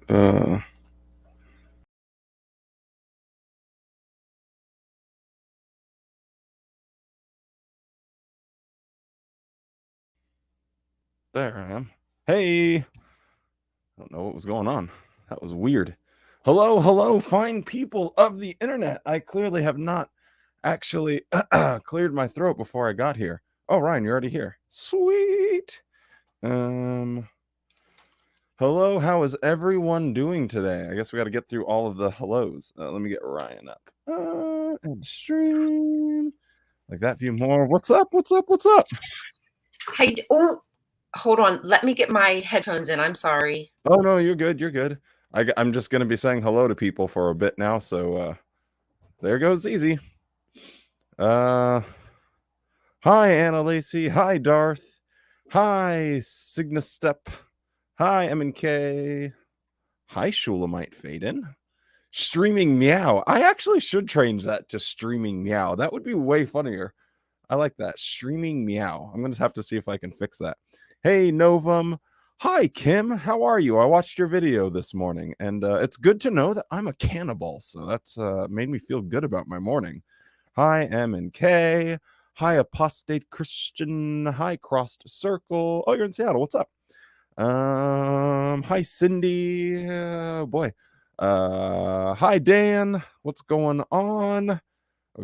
Uh, there I am. Hey, I don't know what was going on. That was weird. Hello, hello, fine people of the internet. I clearly have not actually cleared my throat before I got here. Oh, Ryan, you're already here. Sweet. Hello, how is everyone doing today? I guess we got to get through all of the hellos. Let me get Ryan up. And stream. Like that view more. What's up? What's up? What's up? Hey, oh, hold on. Let me get my headphones in. I'm sorry. Oh no, you're good. You're good. I'm just gonna be saying hello to people for a bit now. So there goes easy. Hi Anna Lacey. Hi Darth. Hi Cygnus Step. Hi M&K. Hi Shulamite Faden. Streaming Meow. I actually should change that to Streaming Meow. That would be way funnier. I like that. Streaming Meow. I'm going to have to see if I can fix that. Hey, Novum. Hi, Kim. How are you? I watched your video this morning, and it's good to know that I'm a cannibal, so that's made me feel good about my morning. Hi, M and K. Hi, Apostate Christian. Hi, Crossed Circle. Oh, you're in Seattle. What's up? Hi, Cindy. Boy. Hi, Dan. What's going on?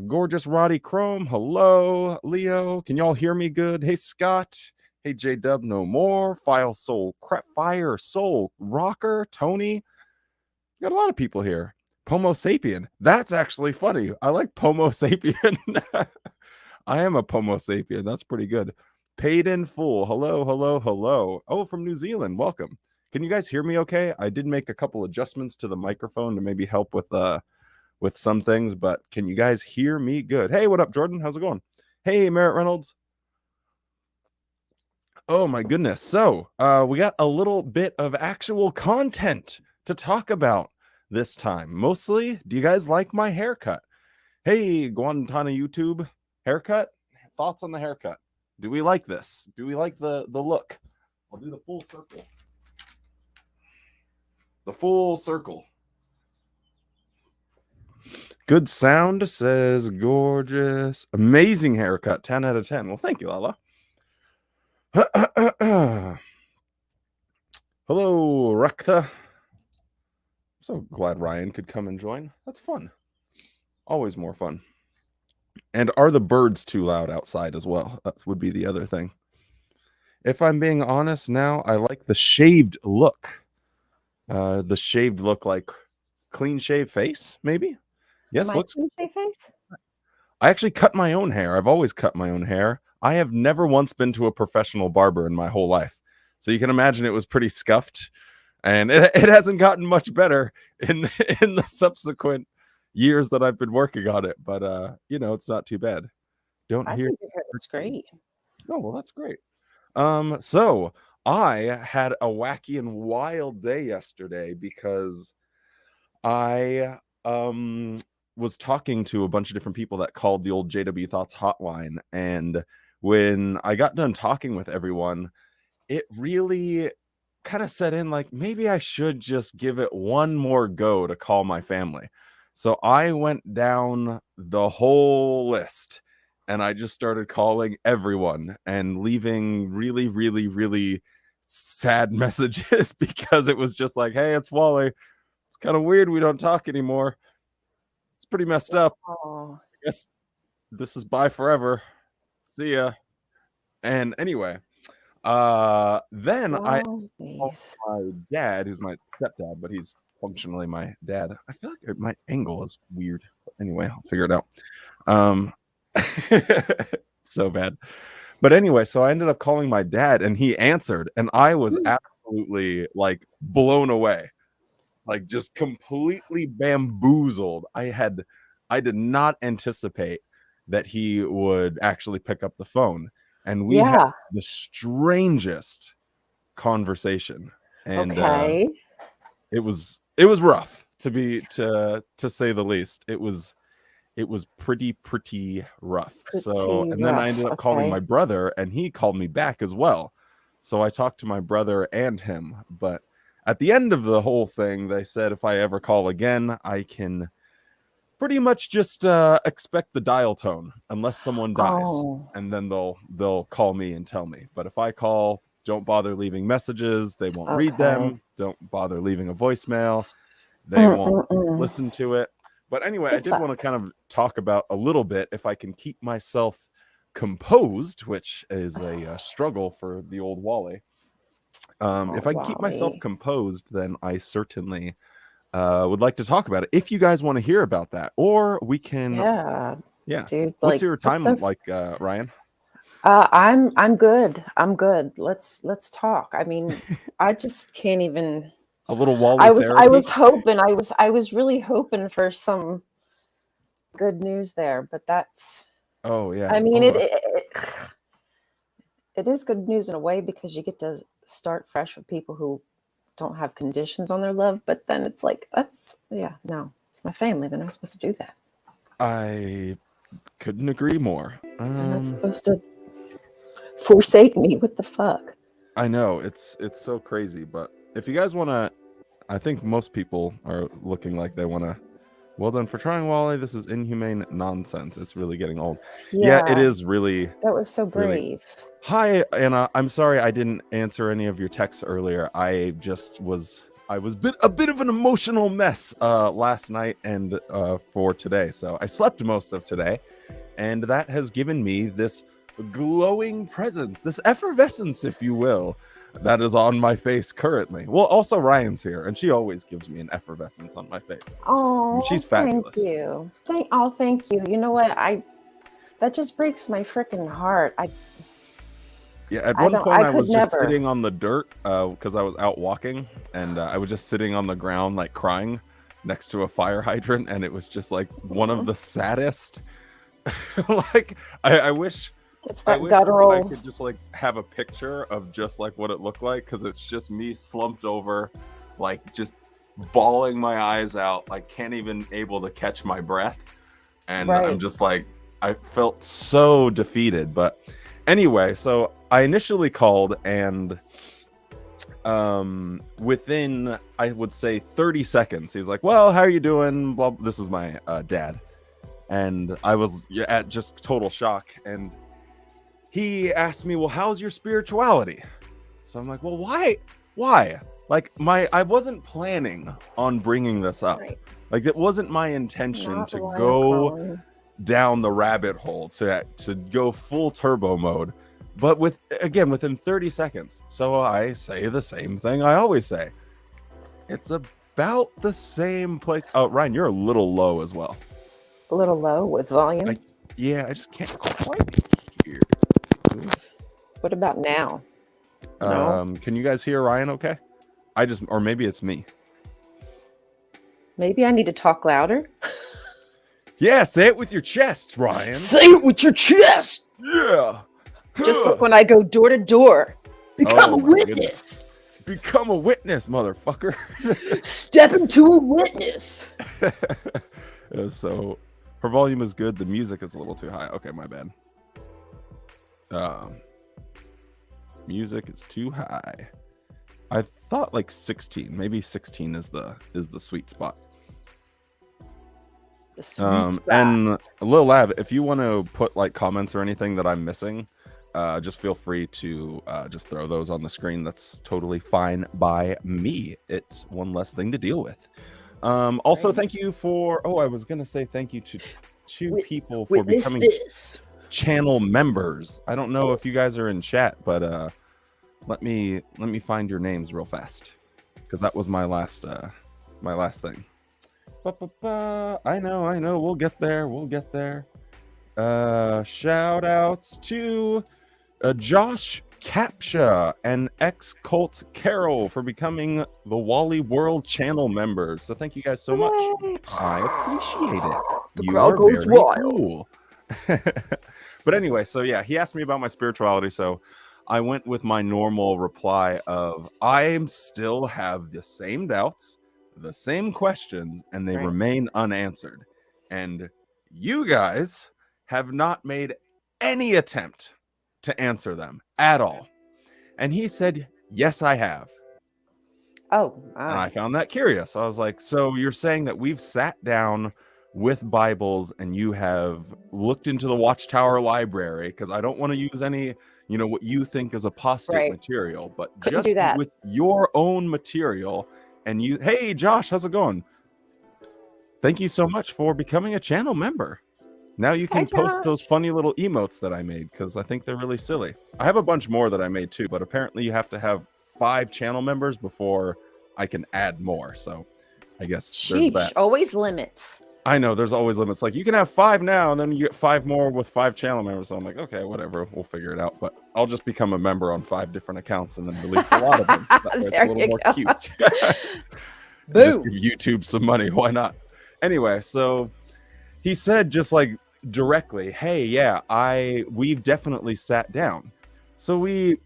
Gorgeous Roddy Chrome. Hello, Leo. Can y'all hear me good? Hey, Scott. Hey, J Dub, no more. Fire Soul Rocker, Tony. Got a lot of people here. Pomo Sapien. That's actually funny. I like Pomo Sapien. I am a Pomo Sapien. That's pretty good. Paid in full. Hello, hello, hello. Oh, from New Zealand. Welcome. Can you guys hear me okay? I did make a couple adjustments to the microphone to maybe help with some things, but can you guys hear me good? Hey, what up, Jordan? How's it going? Hey, Merritt Reynolds. Oh my goodness. So we got a little bit of actual content to talk about this time. Mostly, do you guys like my haircut? Hey, Guantana YouTube, haircut? Thoughts on the haircut? Do we like this? Do we like the look? I'll do the full circle. The full circle. Good sound, says gorgeous. Amazing haircut. 10 out of 10. Well, thank you, Lala. Hello, Raktha. So glad Ryan could come and join. That's fun. Always more fun. And are the birds too loud outside as well? That would be the other thing. If I'm being honest now, I like the shaved look. The shaved look, like clean shaved face, maybe? Yes, looks clean shaved face? I actually cut my own hair. I've always cut my own hair. I have never once been to a professional barber in my whole life. So you can imagine it was pretty scuffed. And it hasn't gotten much better in the subsequent years that I've been working on it. But, it's not too bad. I think your hair looks great. Oh, well, that's great. So I had a wacky and wild day yesterday because I was talking to a bunch of different people that called the old JW Thoughts hotline, and when I got done talking with everyone, it really kind of set in like maybe I should just give it one more go to call my family. So I went down the whole list and I just started calling everyone and leaving really, really, really sad messages because it was just like, hey, it's Wally. It's kind of weird we don't talk anymore. It's pretty messed up. I guess this is bye forever. See ya. And anyway, then I called my dad, who's my stepdad, but he's functionally my dad. I feel like my angle is weird. But anyway, I'll figure it out. So bad. But anyway, so I ended up calling my dad and he answered, and I was absolutely like blown away. Like just completely bamboozled. I did not anticipate that he would actually pick up the phone. And we had the strangest conversation. And it was rough to say the least. It was pretty rough. Then I ended up calling my brother and he called me back as well. So I talked to my brother and him, but at the end of the whole thing, they said if I ever call again, I can pretty much just expect the dial tone unless someone dies, and then they'll call me and tell me. But if I call, don't bother leaving messages. They won't read them. Don't bother leaving a voicemail. They won't listen to it. But anyway, I did want to kind of talk about a little bit if I can keep myself composed, which is a struggle for the old Wally. If I can keep myself composed, then I certainly would like to talk about it. If you guys want to hear about that, or we can, yeah. Dude, what's your time like, Ryan? I'm good. Let's talk. I mean, I just can't even. A little Wally I therapy? was hoping. I was really hoping for some good news there, but that's. Oh yeah. I mean, it is good news in a way because you get to start fresh with people who don't have conditions on their love. But then it's like it's my family. They're not supposed to do that. I couldn't agree more. They're not supposed to forsake me. What the fuck? I know it's so crazy, but if you guys want to, I think most people are looking like they want to. Well done for trying, Wally. This is inhumane nonsense. It's really getting old. Yeah, it is really. That was so brave. Really. Hi, Anna. I'm sorry I didn't answer any of your texts earlier. I was a bit of an emotional mess last night and for today. So I slept most of today, and that has given me this glowing presence, this effervescence, if you will, that is on my face currently. Well, also Ryan's here, and she always gives me an effervescence on my face. Oh, she's fabulous. Thank you. Thank you. You know what? That just breaks my freaking heart. At one point I was just sitting on the dirt because I was out walking, and I was just sitting on the ground like crying next to a fire hydrant, and it was just like one of the saddest. Like I wish. It's that guttural. I could just like have a picture of just like what it looked like, because it's just me slumped over, like just bawling my eyes out, like can't even able to catch my breath, and I'm just like, I felt so defeated. But anyway, so I initially called, and within I would say 30 seconds, he's like, "Well, how are you doing?" Blah. This is my dad, and I was at just total shock, and he asked me, "Well, how's your spirituality?" So I'm like, "Well, why? Like I wasn't planning on bringing this up. Right. Like it wasn't my intention to go down the rabbit hole, to go full turbo mode. But within 30 seconds. So I say the same thing I always say. It's about the same place. Oh, Ryan, you're a little low as well. A little low with volume? I just can't quite hear. What about now? No? Can you guys hear Ryan okay? Or maybe it's me. Maybe I need to talk louder. Yeah, say it with your chest, Ryan. Say it with your chest. Yeah. Just like when I go door to door. Become a witness. Goodness. Become a witness, motherfucker. Step into a witness. So her volume is good. The music is a little too high. Okay, my bad. Music is too high. I thought like 16. Maybe 16 is the sweet spot. The sweet spot. And Lil Lab, if you want to put like comments or anything that I'm missing, just feel free to just throw those on the screen. That's totally fine by me. It's one less thing to deal with. Also, thank you for. Oh, I was gonna say thank you to two people for becoming channel members. I don't know if you guys are in chat, but let me find your names real fast, because that was my last thing. I know. We'll get there. Shout outs to Josh Capsha and X-Cult Carol for becoming the Wally World channel members. So thank you guys so much. I appreciate it. The crowd goes wild. Cool. But anyway, so yeah, he asked me about my spirituality, so I went with my normal reply of I still have the same doubts, the same questions, and they remain unanswered. And you guys have not made any attempt to answer them at all. And he said, yes, I have. Oh, And I my. found that curious. I was like, so you're saying that we've sat down with Bibles and you have looked into the Watchtower library, because I don't want to use any, what you think is apostate Right. material, but Couldn't do just that. with your own material. And hey, Josh, how's it going? Thank you so much for becoming a channel member. Now you can post those funny little emotes that I made, because I think they're really silly. I have a bunch more that I made too, but apparently you have to have 5 channel members before I can add more. So I guess there's that. Always limits. I know there's always limits. Like, you can have 5 now, and then you get 5 more with 5 channel members. So I'm like, okay, whatever, we'll figure it out. But I'll just become a member on 5 different accounts and then release a lot of them. That way it's a little more cute. Just give YouTube some money. Why not? Anyway, so he said, just like directly, hey, yeah, we've definitely sat down. So we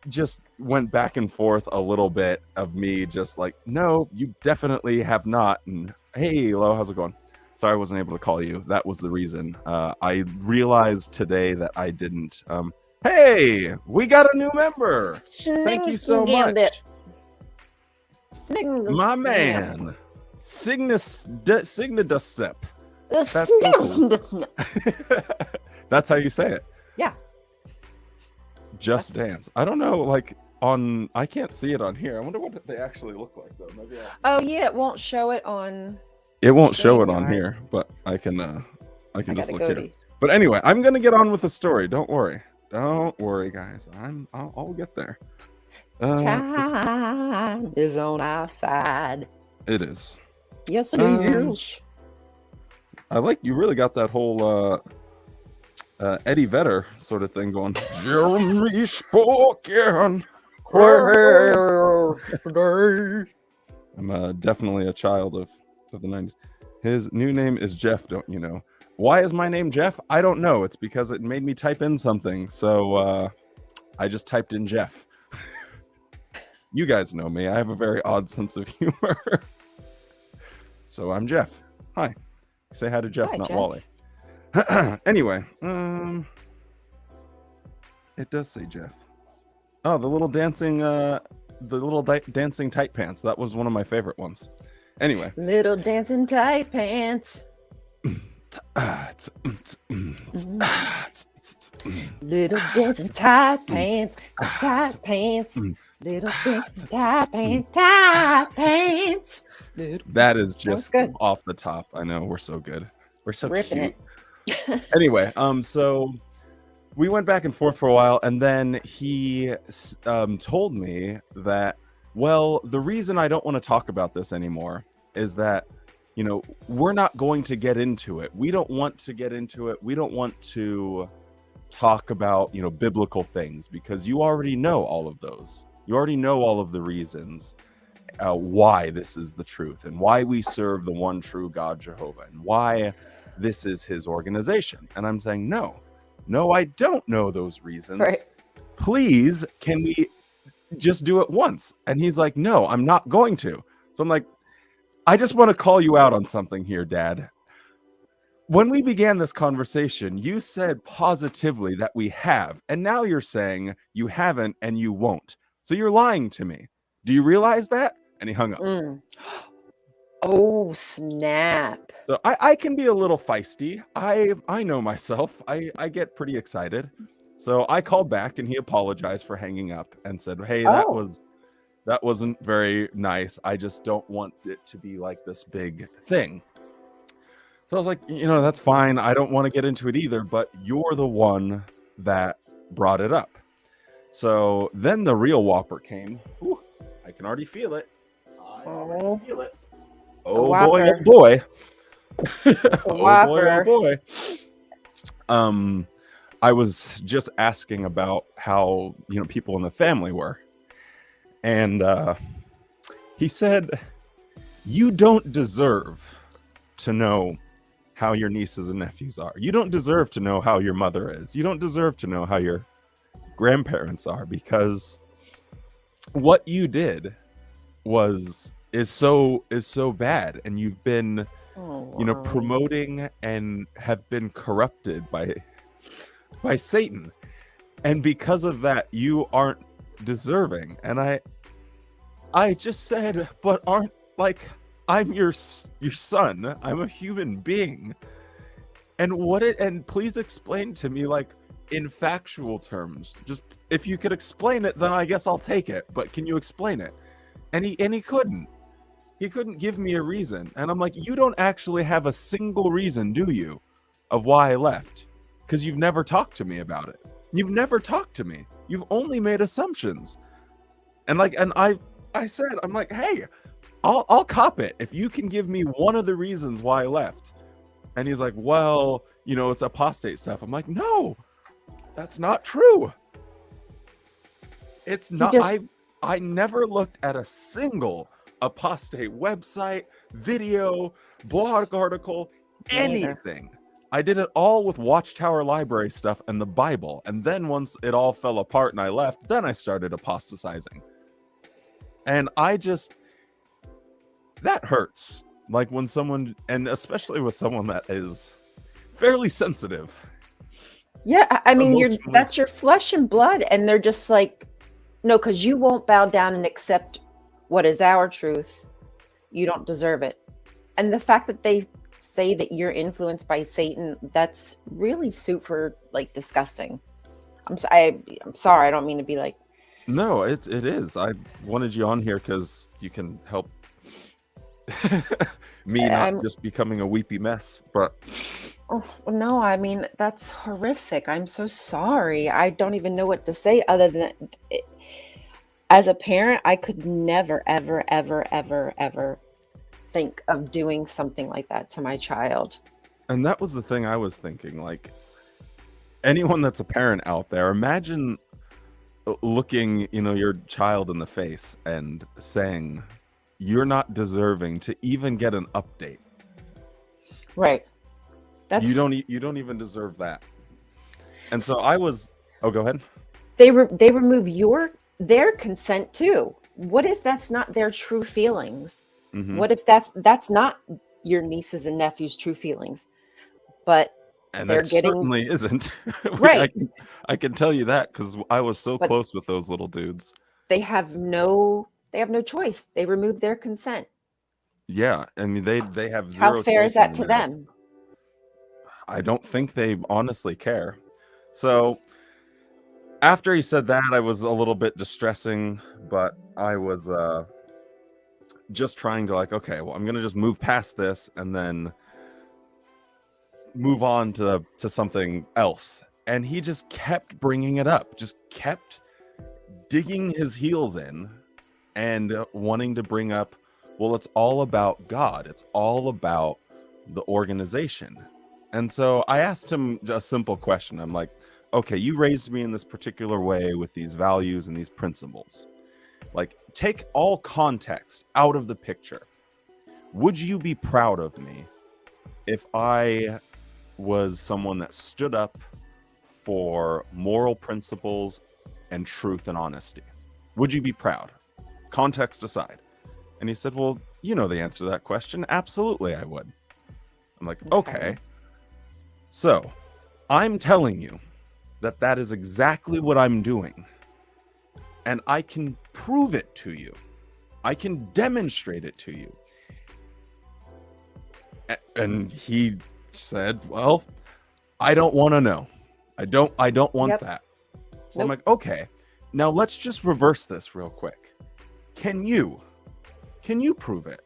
just went back and forth a little bit of me just like, no, you definitely have not. And hey, Lo, how's it going? Sorry I wasn't able to call you. That was the reason. I realized today that I didn't. Hey, we got a new member. Thank you so much. My man, Signadustep. That's so cool. That's how you say it. Yeah. Just Dance. I don't know, like I can't see it on here. I wonder what they actually look like though. Maybe Oh yeah, it won't show it on. It won't show it on here, but I can just look here. But anyway, I'm gonna get on with the story. Don't worry. Don't worry, guys. I'll get there. Time is on our side. It is. Yes, it is. I like you really got that whole Eddie Vedder sort of thing going. Jeremy spoken. I'm definitely a child of the 90s. His new name is Jeff, don't you know? Why is my name Jeff? I don't know. It's because it made me type in something. So I just typed in Jeff. You guys know me. I have a very odd sense of humor. So I'm Jeff. Hi. Say hi to Jeff, not Jeff. Wally. Anyway, it does say Jeff. Oh, the little dancing dancing tight pants. That was one of my favorite ones. Anyway. Little dancing tight pants. Little dancing tight pants. Tight pants. Little dancing tight pants. Tight pants. That is just off the top. I know, we're so good. We're so ripping cute. Anyway, so we went back and forth for a while, and then he told me that, well, the reason I don't want to talk about this anymore is that, we're not going to get into it. We don't want to get into it. We don't want to talk about, biblical things, because you already know all of those. You already know all of the reasons why this is the truth, and why we serve the one true God, Jehovah, and why this is his organization. And I'm saying, no, I don't know those reasons. Right. Please, can we just do it once? And he's like, no, I'm not going to. So I'm like, I just want to call you out on something here, Dad. When we began this conversation, you said positively that we have, and now you're saying you haven't and you won't. So you're lying to me. Do you realize that? And he hung up. Oh, snap. So I can be a little feisty. I know myself. I get pretty excited. So I called back and he apologized for hanging up and said, hey, that wasn't very nice. I just don't want it to be like this big thing. So I was like, that's fine. I don't want to get into it either, but you're the one that brought it up. So then the real whopper came. Whew, I can already feel it. Oh boy, oh boy. Oh boy. I was just asking about how, people in the family were. And he said, you don't deserve to know how your nieces and nephews are. You don't deserve to know how your mother is. You don't deserve to know how your grandparents are, because what you did is so bad, and you've been promoting and have been corrupted by Satan, and because of that you aren't deserving. And I just said, but aren't, like, I'm your son. I'm a human being. And please explain to me, like, in factual terms. Just, if you could explain it, then I guess I'll take it. But can you explain it? And he couldn't. He couldn't give me a reason. And I'm like, you don't actually have a single reason, do you, of why I left? Because you've never talked to me about it. You've never talked to me. You've only made assumptions. And I said, I'm like, hey, I'll cop it if you can give me one of the reasons why I left. And he's like, well, it's apostate stuff. I'm like, no, that's not true. It's not. I never looked at a single apostate website, video, blog article, anything. I did it all with Watchtower library stuff and the Bible. And then once it all fell apart and I left, then I started apostatizing. And that hurts. Like when someone, and especially with someone that is fairly sensitive. Yeah, I mean, that's your flesh and blood. And they're just like, no, because you won't bow down and accept what is our truth. You don't deserve it. And the fact that they say that you're influenced by Satan, that's really super, like, disgusting. I'm sorry. I don't mean to be like. No, it is. I wanted you on here because you can help me not just becoming a weepy mess. But no, I mean, that's horrific. I'm so sorry. I don't even know what to say other than as a parent, I could never, ever, ever, ever, ever think of doing something like that to my child. And that was the thing I was thinking. Like, anyone that's a parent out there, imagine looking, your child in the face and saying, you're not deserving to even get an update. Right. You don't even deserve that. And so I was, go ahead. They remove their consent too. What if that's not their true feelings? Mm-hmm. What if that's not your nieces and nephews' true feelings? But and that certainly isn't. Right. I can tell you that because I was so close with those little dudes. They have no choice. They remove their consent. Yeah, I mean they have zero. How fair is that to them? I don't think they honestly care. So after he said that, I was a little bit distressing, but I was just trying to okay, well, I'm gonna just move past this and then move on to something else. And he just kept bringing it up, just kept digging his heels in and wanting to bring up, well, it's all about God. It's all about the organization. And so I asked him a simple question. I'm like, okay, you raised me in this particular way with these values and these principles. Like, take all context out of the picture. Would you be proud of me if I was someone that stood up for moral principles and truth and honesty? Would you be proud? Context aside. And he said, well, you know the answer to that question. Absolutely, I would. I'm like, okay. So I'm telling you that is exactly what I'm doing. And I can prove it to you. I can demonstrate it to you. And he said, well, I don't want to know. I don't want that. So I'm like, okay, now let's just reverse this real quick. Can you prove it?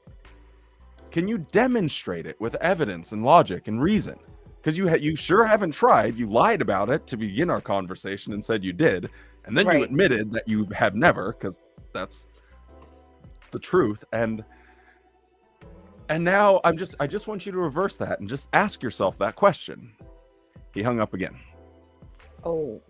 Can you demonstrate it with evidence and logic and reason? Because you sure haven't tried. You lied about it to begin our conversation and said you did. And then you admitted that you have never, because that's the truth. And now I just want you to reverse that and just ask yourself that question. He hung up again. Oh.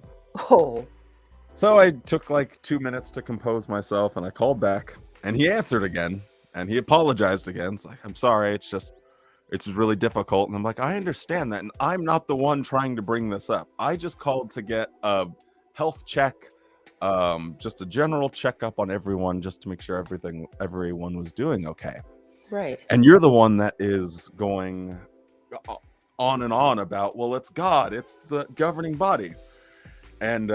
So I took 2 minutes to compose myself and I called back and he answered again and he apologized again. It's like, I'm sorry. It's really difficult. And I'm like, I understand that. And I'm not the one trying to bring this up. I just called to get a health check, just a general checkup on everyone, just to make sure everyone was doing okay. Right. And you're the one that is going on and on about, well, it's God, it's the governing body. And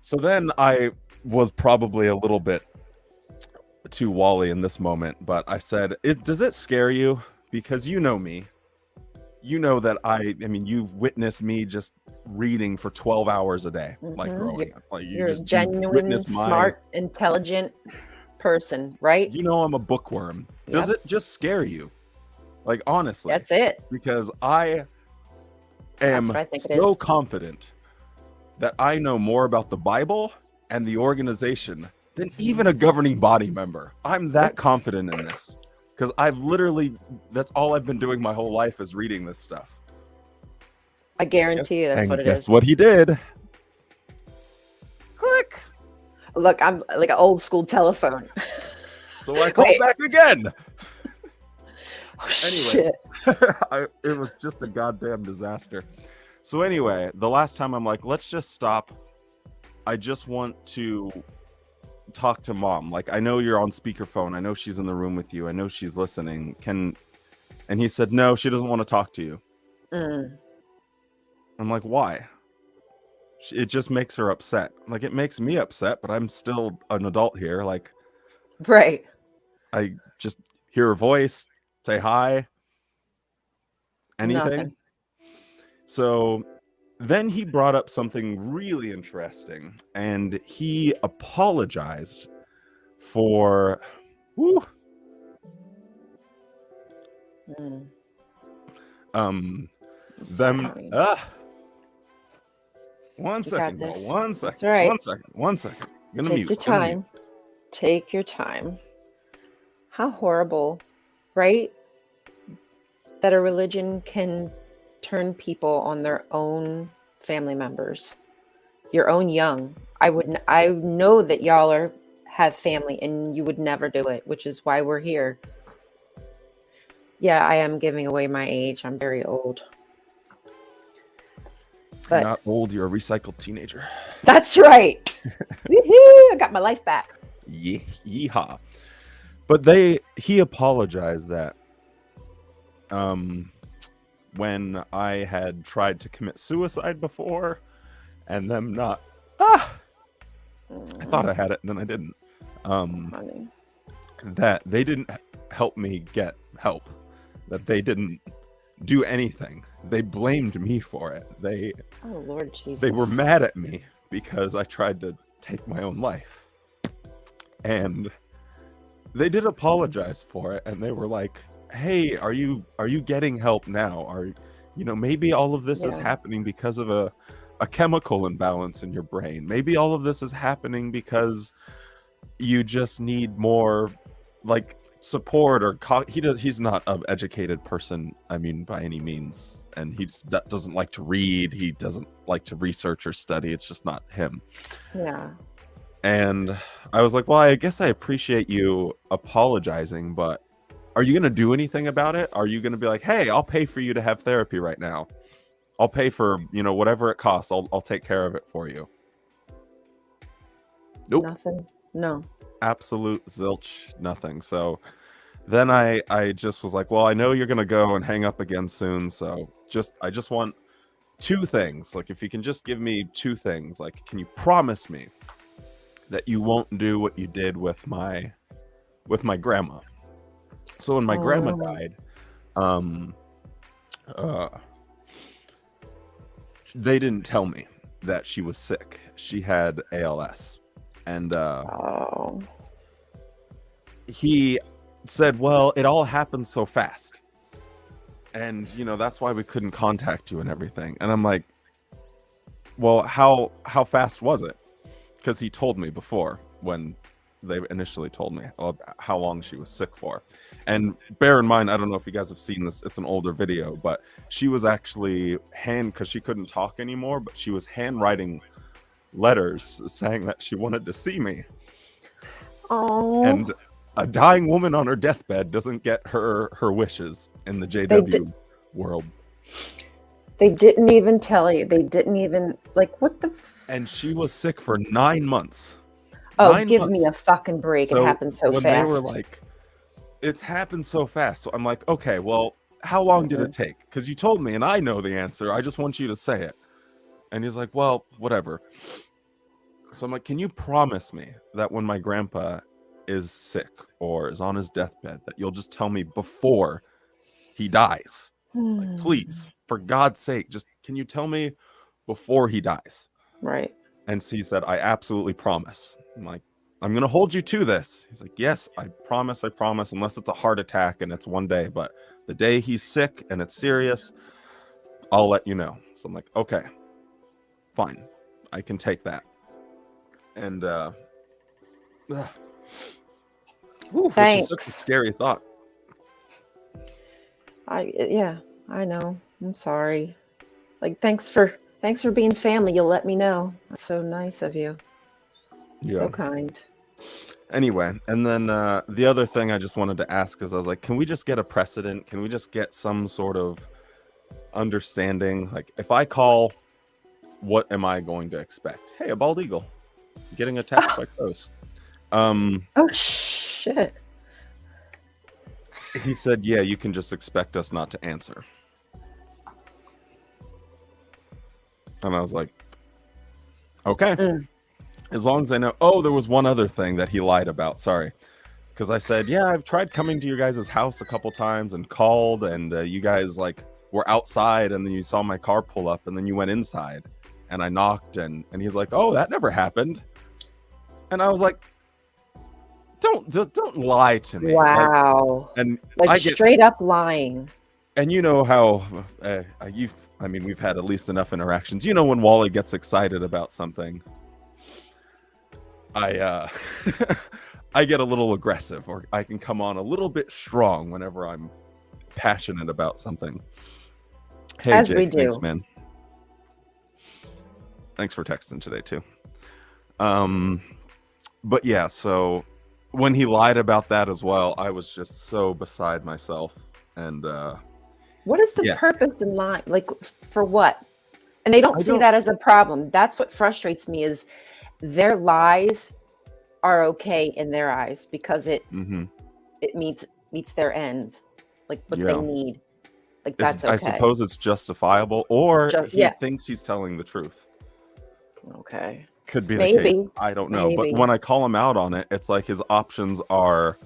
so then I was probably a little bit to Wally in this moment, but I said, does it scare you? Because you know me. You know that I mean, you witness me just reading for 12 hours a day, like growing up. Like You're a you genuine, witness smart, intelligent person, right? You know I'm a bookworm. Does it just scare you? Like, honestly. That's it. Because I am so confident that I know more about the Bible and the organization than even a governing body member. I'm that confident in this. Because I've literally, that's all I've been doing my whole life is reading this stuff. I guarantee you that's what it is. Guess what he did? Click. Look, I'm like an old school telephone. So I called back again. Oh, anyway, it was just a goddamn disaster. So anyway, the last time I'm like, let's just stop. I just want to talk to Mom. Like, I know you're on speakerphone. I know she's in the room with you. I know she's listening. And he said, no, she doesn't want to talk to you. I'm like, why? It just makes her upset. Like, it makes me upset, but I'm still an adult here. Like, right. I just hear her voice, say hi, anything. Nothing. So then he brought up something really interesting, and he apologized for one second, bro. One second. That's right. One second. Take your time. Take your time. How horrible, right? That a religion can turn people on their own family members, your own young. I know that y'all have family and you would never do it, which is why we're here. Yeah, I am giving away my age. I'm very old. But you're not old, you're a recycled teenager. That's right. Woohoo! I got my life back. Yeehaw. But he apologized that when I had tried to commit suicide before and them not I thought I had it and then I didn't. That they didn't help me get help. That they didn't do anything. They blamed me for it. Oh Lord Jesus. They were mad at me because I tried to take my own life. And they did apologize for it, and they were like, hey, are you getting help now? Maybe all of this is happening because of a chemical imbalance in your brain. Maybe all of this is happening because you just need more like support or he's not an educated person, I mean, by any means, and he doesn't like to read, he doesn't like to research or study. It's just not him. Yeah. And I was like, well, I guess I appreciate you apologizing, but are you going to do anything about it? Are you going to be like, hey, I'll pay for you to have therapy right now. I'll pay for, whatever it costs. I'll take care of it for you. Nope. Nothing. No. Absolute zilch, nothing. So then I just was like, well, I know you're going to go and hang up again soon. So I just want two things. Like, if you can just give me two things, like, can you promise me that you won't do what you did with my grandma? So when my grandma died, they didn't tell me that she was sick. She had ALS. And he said, well, it all happened so fast. And, that's why we couldn't contact you and everything. And I'm like, well, how fast was it? Because he told me before when they initially told me how long she was sick for. And bear in mind, I don't know if you guys have seen this, it's an older video, but she was actually because she couldn't talk anymore, but she was handwriting letters saying that she wanted to see me. Oh. And a dying woman on her deathbed doesn't get her wishes in the JW world. They didn't even tell you. They didn't even, like, what the and she was sick for 9 months. Oh, give me a fucking break. So it happened so fast. They were like, it's happened so fast. So I'm like, okay, well, how long did it take? Because you told me, and I know the answer. I just want you to say it. And he's like, well, whatever. So I'm like, can you promise me that when my grandpa is sick or is on his deathbed, that you'll just tell me before he dies. Like, please, for God's sake, just can you tell me before he dies? Right. And so he said, I absolutely promise. I'm like, I'm going to hold you to this. He's like, yes, I promise, unless it's a heart attack and it's one day. But the day he's sick and it's serious, I'll let you know. So I'm like, okay, fine. I can take that. And, which is such a scary thought. Yeah, I know. I'm sorry. Like, thanks for being family. You'll let me know. That's so nice of you. Yeah. So kind. Anyway, and then the other thing I just wanted to ask is, I was like, can we just get a precedent? Can we just get some sort of understanding? Like, if I call, what am I going to expect? Hey, a bald eagle getting attacked by crows. Oh shit. He said, yeah, you can just expect us not to answer. And I was like, okay. As long as I know. Oh, there was one other thing that he lied about. Sorry. Because I said, yeah, I've tried coming to your guys' house a couple times and called, and you guys like were outside, and then you saw my car pull up, and then you went inside, and I knocked, and he's like, oh, that never happened. And I was like, don't lie to me. Wow. Like straight up lying. And you know how we've had at least enough interactions. You know, when Wally gets excited about something, I get a little aggressive, or I can come on a little bit strong whenever I'm passionate about something. Hey, as Jake, we do. Thanks, man. Thanks for texting today too. But yeah, so when he lied about that as well, I was just so beside myself. And what is the purpose in lying? Like, for what? And they don't see that as a problem. That's what frustrates me, is their lies are okay in their eyes because it meets their end, like what they need. Like, that's okay. I suppose it's justifiable, or he thinks he's telling the truth. Okay. Could be the case. I don't know. Maybe. But when I call him out on it, it's like his options are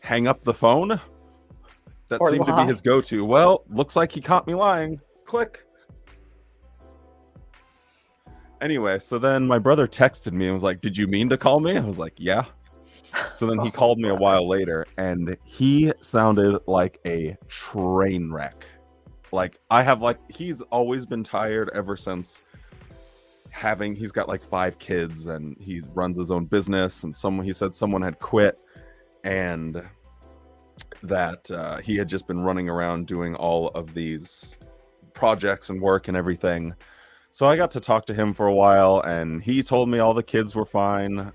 hang up the phone. That or seemed lie. to be his go-to. Well, looks like he caught me lying. Click. Anyway, so then my brother texted me and was like, did you mean to call me? I was like, yeah. So then he called me a while later, and he sounded like a train wreck. Like, he's always been tired ever since he's got like 5 kids, and he runs his own business, and he said someone had quit, and that he had just been running around doing all of these projects and work and everything. So I got to talk to him for a while, and he told me all the kids were fine.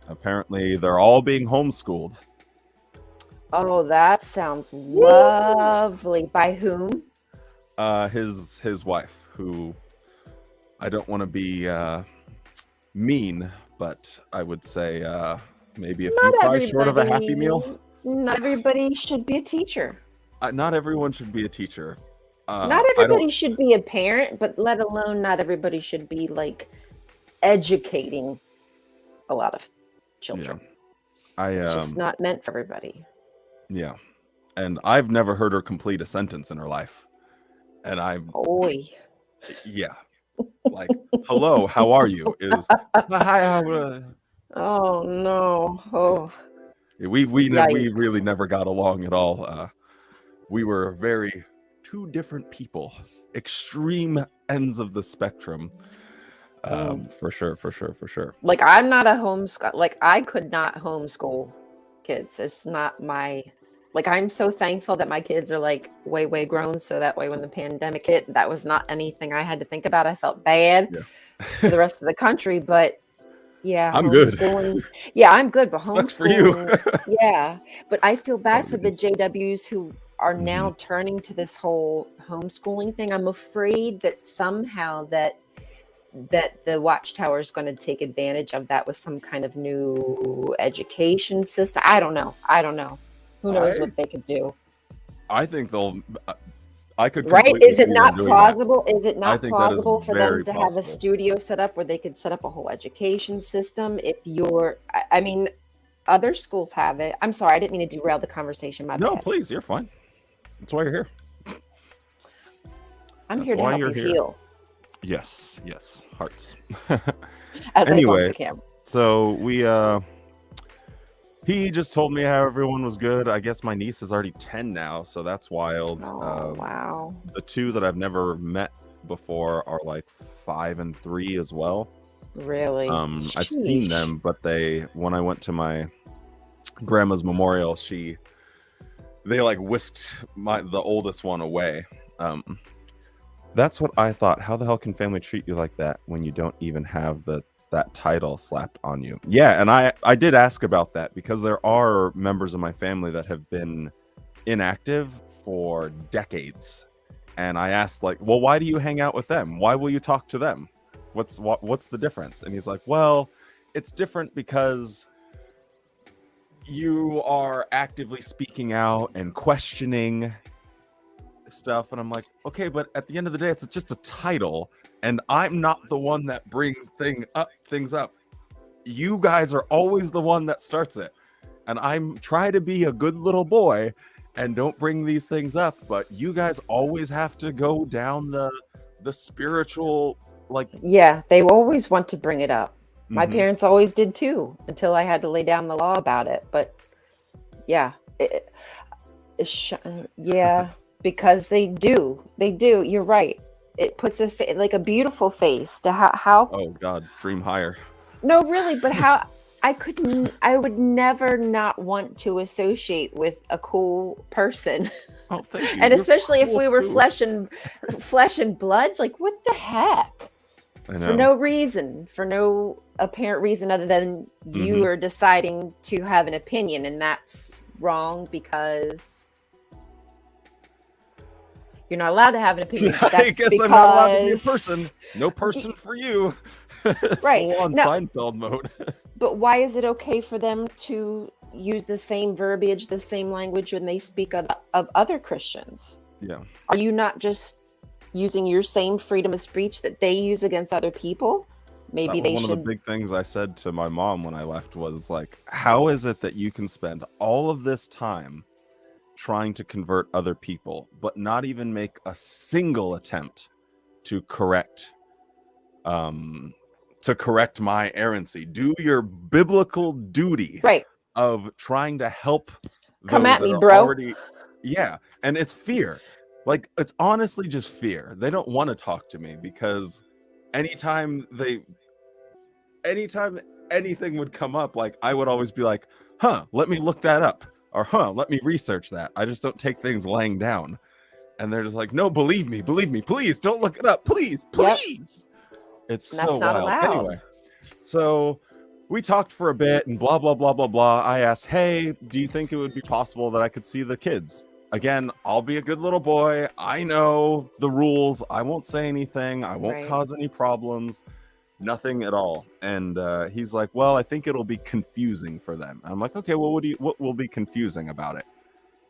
Apparently they're all being homeschooled. Oh, that sounds lovely. By whom? His wife, who, I don't want to be mean, but I would say maybe a few fries short of a Happy Meal. Not everybody should be a teacher. Not everyone should be a teacher. Not everybody should be a parent, but let alone not everybody should be like educating a lot of children. Yeah. It's just not meant for everybody. Yeah. And I've never heard her complete a sentence in her life. And yeah. Like, hello, how are you? Is hi. Oh no. Oh. We really never got along at all. We were two different people, extreme ends of the spectrum. For sure. Like, I'm not a homeschool. Like, I could not homeschool kids. It's not my. Like, I'm so thankful that my kids are like way grown, so that way when the pandemic hit, that was not anything I had to think about. I felt bad for the rest of the country, but yeah, I'm good. Yeah, I'm good, but sucks for you. Yeah, but I feel bad for the JWs who are now turning to this whole homeschooling thing. I'm afraid that somehow that the Watchtower is going to take advantage of that with some kind of new education system. I don't know. Who knows what they could do? I think I could. Right? Is it not plausible? Is it not plausible for them to have a studio set up where they could set up a whole education system? If you're, I mean, other schools have it. I'm sorry, I didn't mean to derail the conversation. My No, bad. please, you're fine. That's why you're here. I'm here to help you heal. Yes, hearts. As Anyway, I bump the camera. So he just told me how everyone was good. I guess my niece is already 10 now, so that's wild. Oh, wow. The two that I've never met before are like 5 and 3 as well. Really? I've seen them, but when I went to my grandma's memorial, they like whisked the oldest one away. That's what I thought. How the hell can family treat you like that when you don't even have that title slapped on you? Yeah, and I did ask about that because there are members of my family that have been inactive for decades. And I asked, like, well, why do you hang out with them? Why will you talk to them? What's the difference? And he's like, well, it's different because you are actively speaking out and questioning stuff. And I'm like, okay, but at the end of the day, it's just a title, and I'm not the one that brings things up. You guys are always the one that starts it, and I'm trying to be a good little boy and don't bring these things up, but you guys always have to go down the spiritual, like, yeah, they always want to bring it up. My parents always did too, until I had to lay down the law about it. But yeah, yeah, because they do. You're right. It puts like a beautiful face to how. Oh God, dream higher. No, really, but how I would never not want to associate with a cool person. Oh, thank you. And You're especially if cool we were too. flesh and blood, like what the heck? I know. For no reason, for no apparent reason other than you are deciding to have an opinion, and that's wrong because you're not allowed to have an opinion. I guess I'm not allowed to be a person. No person for you. Right. Full on Seinfeld mode. But why is it okay for them to use the same verbiage, the same language when they speak of other Christians? Yeah. Are you not just using your same freedom of speech that they use against other people? Maybe they should. One of the big things I said to my mom when I left was like, how is it that you can spend all of this time trying to convert other people, but not even make a single attempt to correct my errancy? Do your biblical duty, right, of trying to help. Come at me, bro. Yeah, and it's fear. Like, it's honestly just fear. They don't want to talk to me because anytime anything would come up, like, I would always be like, let me look that up, or let me research that. I just don't take things laying down. And they're just like, no, believe me, please don't look it up, please. Yep. It's so wild. Anyway, so we talked for a bit and blah blah blah blah blah. I asked, hey, do you think it would be possible that I could see the kids? Again, I'll be a good little boy. I know the rules. I won't say anything. I won't cause any problems. Nothing at all. And he's like, well, I think it'll be confusing for them. And I'm like, okay, well, what will be confusing about it?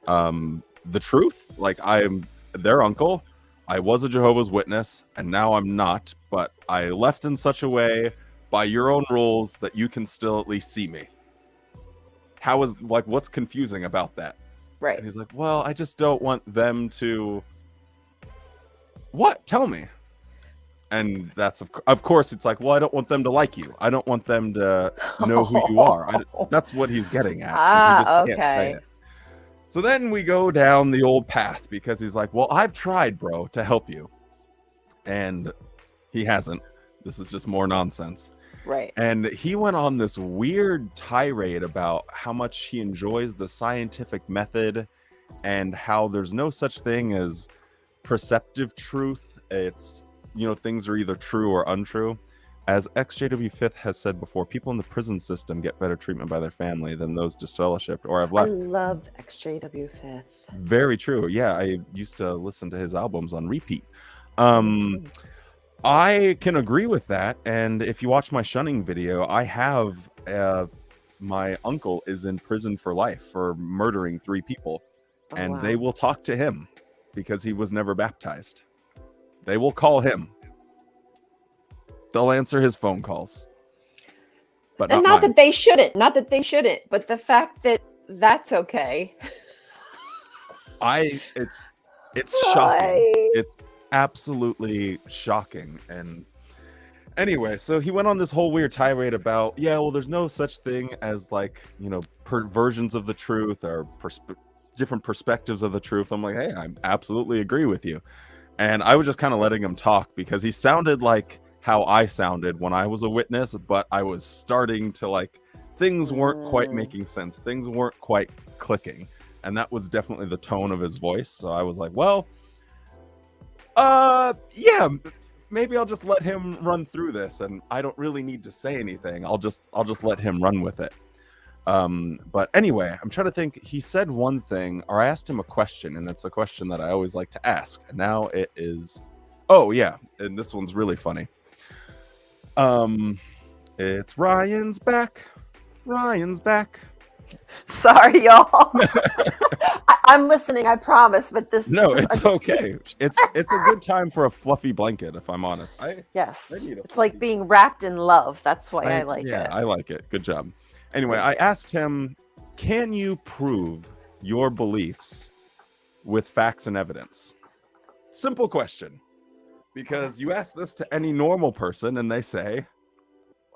The truth? Like, I'm their uncle. I was a Jehovah's Witness, and now I'm not. But I left in such a way, by your own rules, that you can still at least see me. What's confusing about that? Right. And he's like, well, I just don't want them to... What? Tell me. And that's, of course, it's like, well, I don't want them to like you. I don't want them to know who you are. That's what he's getting at. Okay. So then we go down the old path because he's like, well, I've tried, bro, to help you. And he hasn't. This is just more nonsense. Right. And he went on this weird tirade about how much he enjoys the scientific method and how there's no such thing as perceptive truth. It's, things are either true or untrue. As XJW5th has said before, people in the prison system get better treatment by their family than those disfellowshipped or have left. I love XJW5th. Very true. Yeah, I used to listen to his albums on repeat. I can agree with that. And if you watch my shunning video, I have my uncle is in prison for life for murdering 3 people. And they will talk to him because he was never baptized. They will call him. They'll answer his phone calls. but And not not mine. that they shouldn't, but the fact that that's okay. It's shocking. It's absolutely shocking. And anyway, so he went on this whole weird tirade about, yeah, well, there's no such thing as like, versions of the truth or different perspectives of the truth. I'm like, hey, I absolutely agree with you. And I was just kind of letting him talk because he sounded like how I sounded when I was a witness, but I was starting to like, things weren't quite making sense. Things weren't quite clicking. And that was definitely the tone of his voice. So I was like, well, yeah, maybe I'll just let him run through this, and I don't really need to say anything. I'll just let him run with it. But anyway, I'm trying to think. He said one thing, or I asked him a question, and it's a question that I always like to ask. And now it is, oh yeah, and this one's really funny. It's Ryan's back. Ryan's back. Sorry, y'all. I'm listening, I promise, but this... No, it's okay. It's a good time for a fluffy blanket, if I'm honest. Yes, I need it's like being wrapped in love. That's why I like it. Yeah, I like it. Good job. Anyway, I asked him, can you prove your beliefs with facts and evidence? Simple question. Because you ask this to any normal person and they say,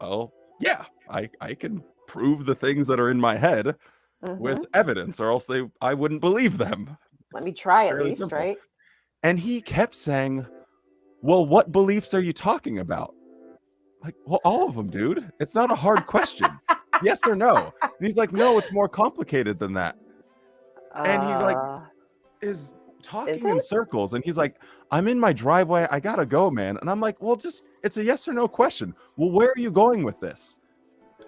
well, yeah, I can prove the things that are in my head with evidence, or else I wouldn't believe them. Let me try at least, simple. right? And he kept saying, well, what beliefs are you talking about? Like, well, all of them, dude. It's not a hard question. Yes or no? And he's like, no, it's more complicated than that. And he's like, is talking in circles. And he's like, I'm in my driveway. I gotta go, man. And I'm like, well, it's a yes or no question. Well, where are you going with this?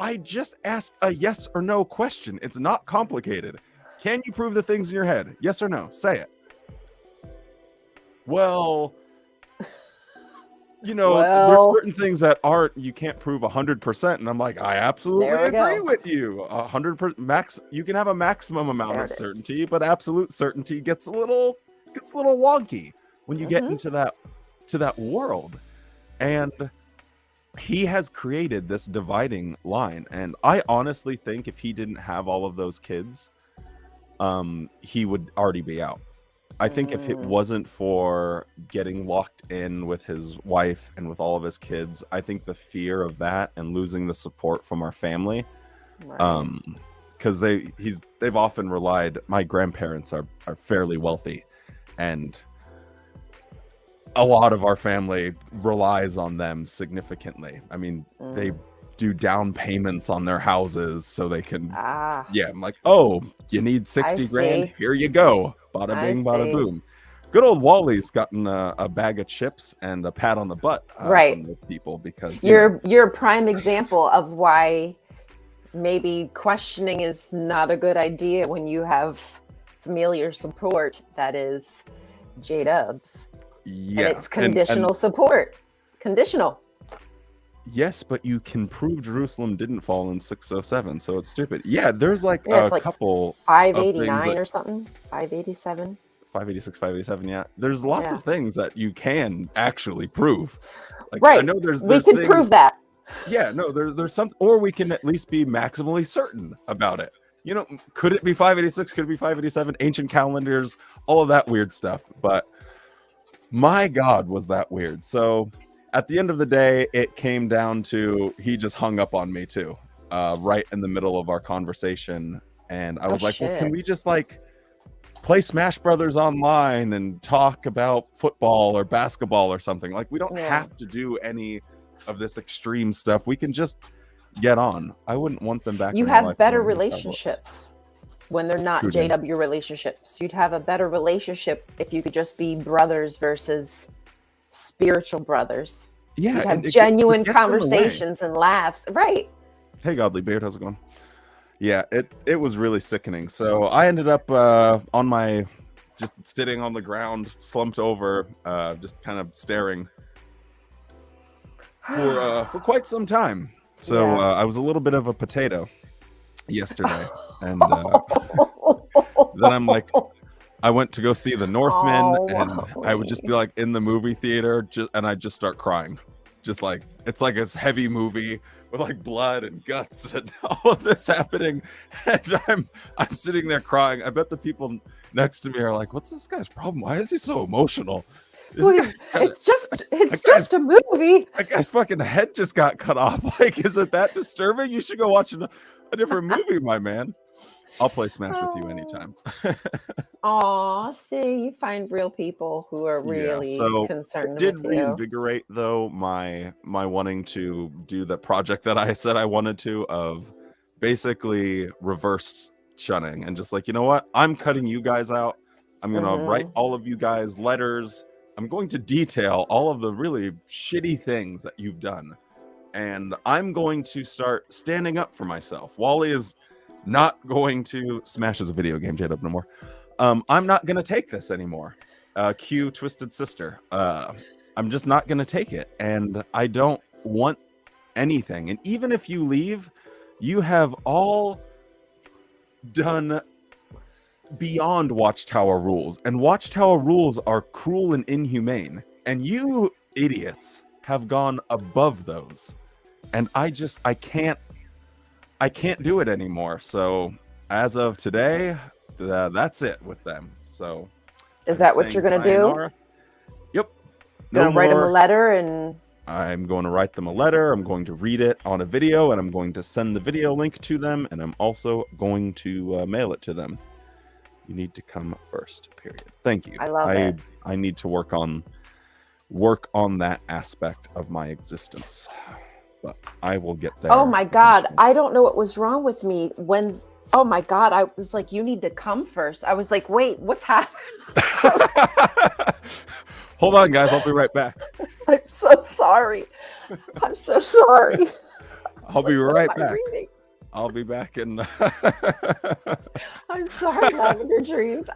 I just asked a yes or no question. It's not complicated. Can you prove the things in your head? Yes or no? Say it. Well, there's certain things that you can't prove 100%. And I'm like, I absolutely agree with you. 100% max. You can have a maximum amount of certainty, but absolute certainty gets a little wonky when you get into that world. And he has created this dividing line. And I honestly think if he didn't have all of those kids, he would already be out. I think if it wasn't for getting locked in with his wife and with all of his kids, I think the fear of that and losing the support from our family, because they've often relied. My grandparents are fairly wealthy, and a lot of our family relies on them significantly. I mean, they do down payments on their houses so they can. Yeah, I'm like, oh, you need 60 grand? Here you go. Bada bing, bada boom. Good old Wally's gotten a bag of chips and a pat on the butt from those people, because you're a prime example of why maybe questioning is not a good idea when you have familiar support that is J-dubs. Yeah, and it's conditional support. Conditional. Yes, but you can prove Jerusalem didn't fall in 607, so it's stupid. Yeah, there's like it's a couple 589 or something. 587. 586, 587, yeah. There's lots of things that you can actually prove. Like, right. I know there's we can prove that. Yeah, no, there's some, or we can at least be maximally certain about it. Could it be 586? Could it be 587? Ancient calendars, all of that weird stuff. But my God, was that weird. So at the end of the day, it came down to he just hung up on me too, right in the middle of our conversation. And I was like, well, can we just like play Smash Brothers online and talk about football or basketball or something? Like, we don't have to do any of this extreme stuff. We can just get on. I wouldn't want them back. You have better relationships when they're not JW relationships. You'd have a better relationship if you could just be brothers versus spiritual brothers. Yeah, you'd have genuine conversations and laughs. Right. Hey, Godly Beard, how's it going? Yeah, it was really sickening. So I ended up just sitting on the ground, slumped over, just kind of staring for quite some time. So I was a little bit of a potato yesterday, and then I'm like, I went to go see The Northman, and I would just be like in the movie theater, and I'd just start crying. just like it's like this heavy movie with like blood and guts and all of this happening, and I'm sitting there crying. I bet the people next to me are like, "What's this guy's problem? Why is he so emotional?" It's just a movie. That guy's fucking head just got cut off. Like, is it that disturbing? You should go watch a different movie, my man. I'll play Smash with you anytime. Aw, see, you find real people who are really concerned did with you. reinvigorate though my wanting to do the project that I said I wanted to, of basically reverse shunning and just like, you know what? I'm cutting you guys out. I'm gonna write all of you guys letters. I'm going to detail all of the really shitty things that you've done. And I'm going to start standing up for myself. Wally is not going to Smash as a video game, JW, no more. I'm not going to take this anymore. Q Twisted Sister. I'm just not going to take it. And I don't want anything. And even if you leave, you have all done beyond Watchtower rules. And Watchtower rules are cruel and inhumane. And you idiots have gone above those. And I can't do it anymore. So as of today, that's it with them. So is that what you're going to do? Yep. Going to write them a letter, and I'm going to write them a letter. I'm going to read it on a video, and I'm going to send the video link to them, and I'm also going to mail it to them. You need to come first, period. Thank you. I love it. I need to work on that aspect of my existence. But I will get there. Oh my God. I don't know what was wrong with me when, oh my God, I was like, you need to come first. I was like, wait, what's happening? Hold on, guys. I'll be right back. I'm so sorry. I'm so sorry. I'll be right back. I'll be back in. I'm sorry, Lavender Dreams.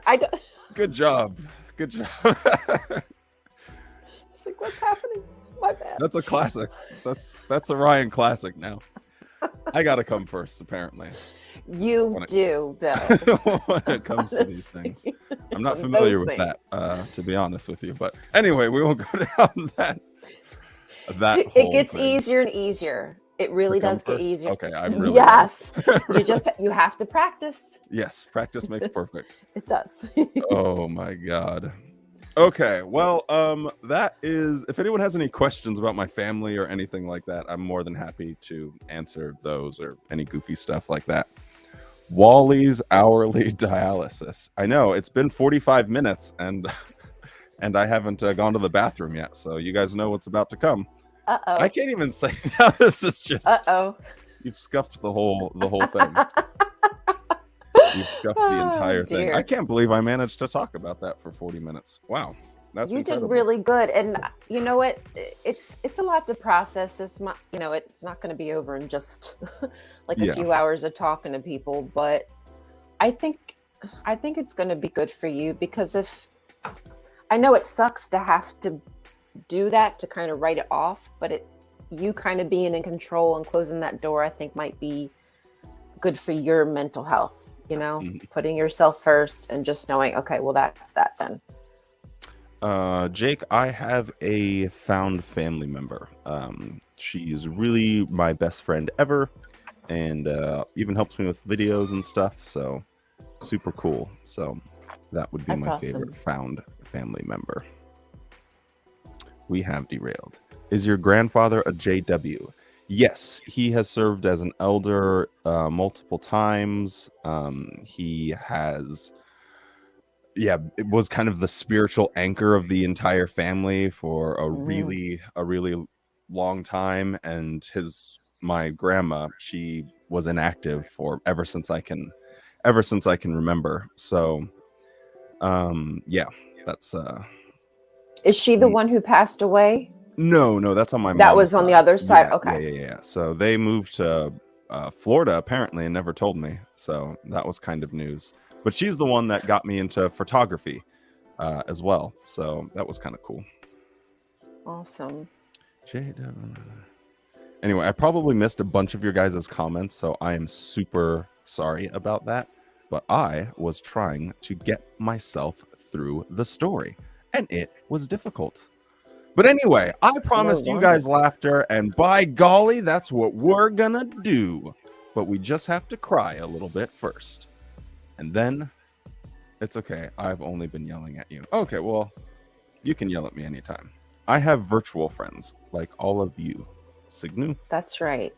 Good job. Good job. It's like, what's happening? My bad. That's a classic. That's a Ryan classic now. I gotta come first, apparently. You do, though. When it comes to these things. I'm not familiar with that, to be honest with you. But anyway, we won't go down that it gets thing. Easier and easier. It really does get easier. Okay, I really yes. You have to practice. Yes, practice makes perfect. It does. Oh my God. Okay, well, that is, if anyone has any questions about my family or anything like that, I'm more than happy to answer those or any goofy stuff like that. Wally's hourly dialysis. I know it's been 45 minutes and I haven't gone to the bathroom yet, so you guys know what's about to come. Uh-oh. I can't even say now. This is just. Uh-oh. You've scuffed the whole thing. You've scuffed the entire thing. I can't believe I managed to talk about that for 40 minutes. Wow. That's incredible. Did really good. And you know what? It's a lot to process. It's not going to be over in just like a few hours of talking to people, but I think it's going to be good for you, because I know it sucks to have to do that, to kind of write it off, but you kind of being in control and closing that door, I think might be good for your mental health. Putting yourself first and just knowing, okay, well, that's that then. Jake, I have a found family member. She's really my best friend ever, and even helps me with videos and stuff. So super cool. So that would be my favorite found family member. We have derailed. Is your grandfather a JW? Yes, he has served as an elder multiple times. He has, it was kind of the spiritual anchor of the entire family for a really long time. And my grandma, she was inactive for ever since I can remember. So, that's. Is she the one who passed away? No, that's on my mom's That was on the other side. Yeah, okay. Yeah. So they moved to Florida apparently and never told me. So that was kind of news. But she's the one that got me into photography as well. So that was kind of cool. Awesome. Anyway, I probably missed a bunch of your guys' comments, so I am super sorry about that. But I was trying to get myself through the story, and it was difficult. But anyway, I No promised you wonder. guys laughter, and by golly, that's what we're gonna do. But we just have to cry a little bit first. And then, it's okay. I've only been yelling at you. Okay, well, you can yell at me anytime. I have virtual friends, like all of you. Signu. That's right.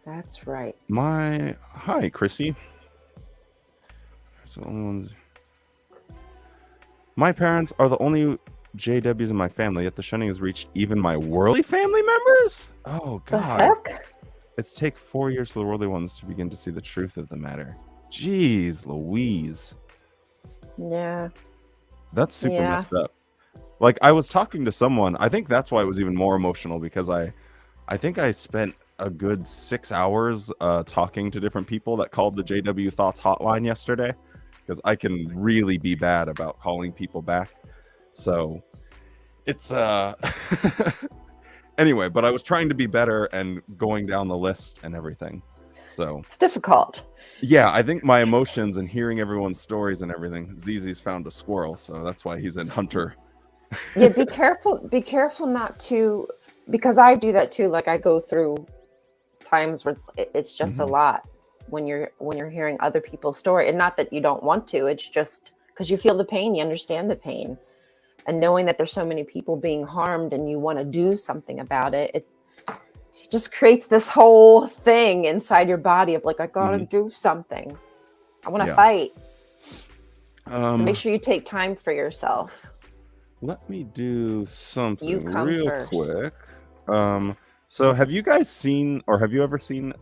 That's right. Hi, Chrissy. So, my parents are the only JWs in my family, yet the shunning has reached even my worldly family members? Oh, The God. heck? It's take 4 years for the worldly ones to begin to see the truth of the matter. Jeez Louise. Yeah. That's super Yeah. messed up. Like, I was talking to someone. I think that's why it was even more emotional, because I think I spent a good 6 hours talking to different people that called the JW Thoughts hotline yesterday, because I can really be bad about calling people back. So it's anyway, but I was trying to be better and going down the list and everything. So It's difficult. yeah, I think my emotions and hearing everyone's stories and everything. ZZ's found a squirrel, so that's why he's in Hunter. Yeah, be careful. Be careful not to, because I do that too. Like I go through times where it's just a lot when you're hearing other people's story, and not that you don't want to. It's just because you feel the pain, you understand the pain, and knowing that there's so many people being harmed, and you want to do something about it. It just creates this whole thing inside your body of like, I gotta do something. I want to fight. So make sure you take time for yourself. Let me do something You come real first. quick. So have you guys seen, or have you ever seen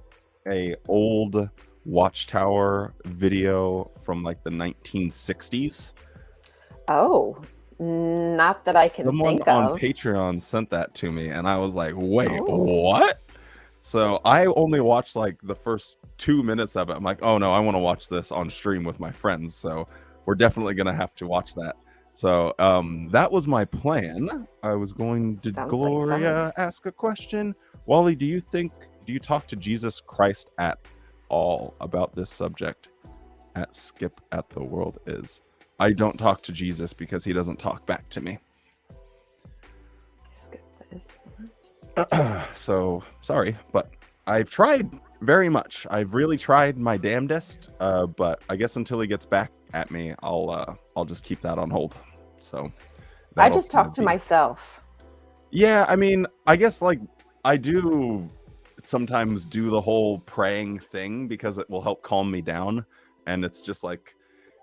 a old Watchtower video from like the 1960s? Oh, not that I can Someone think on of. Patreon sent that to me, and I was like, wait, what? So I only watched like the first 2 minutes of it. I'm like, oh no, I want to watch this on stream with my friends. So we're definitely going to have to watch that. So that was my plan. I was going to Sounds like Gloria ask a question. Wally, do you talk to Jesus Christ at all about this subject? At Skip at the World Is. I don't talk to Jesus because he doesn't talk back to me. Skip this. So sorry, but I've tried very much. I've really tried my damnedest, but I guess until he gets back at me, I'll just keep that on hold. So I just talk to myself. Yeah, I mean, I guess like I do sometimes do the whole praying thing because it will help calm me down, and it's just like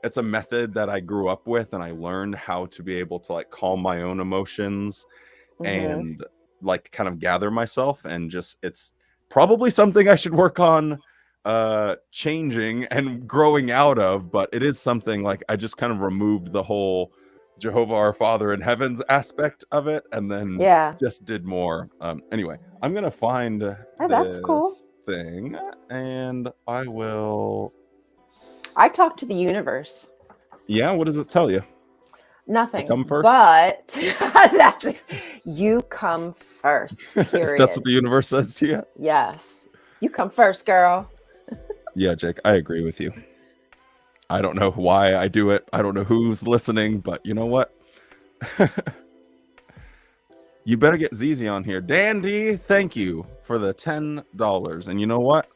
it's a method that I grew up with, and I learned how to be able to like calm my own emotions and like kind of gather myself, and just it's probably something I should work on changing and growing out of, but it is something like I just kind of removed the whole Jehovah our Father in heavens aspect of it, and then just did more. Anyway, I'm gonna find that's cool thing, and I will. I talk to the universe. Yeah, what does it tell you? Nothing. Come first? But you come first. Period. That's what the universe says to you? Yes. You come first, girl. Yeah, Jake, I agree with you. I don't know why I do it. I don't know who's listening, but you know what? You better get ZZ on here. Dandy, thank you for the $10. And you know what?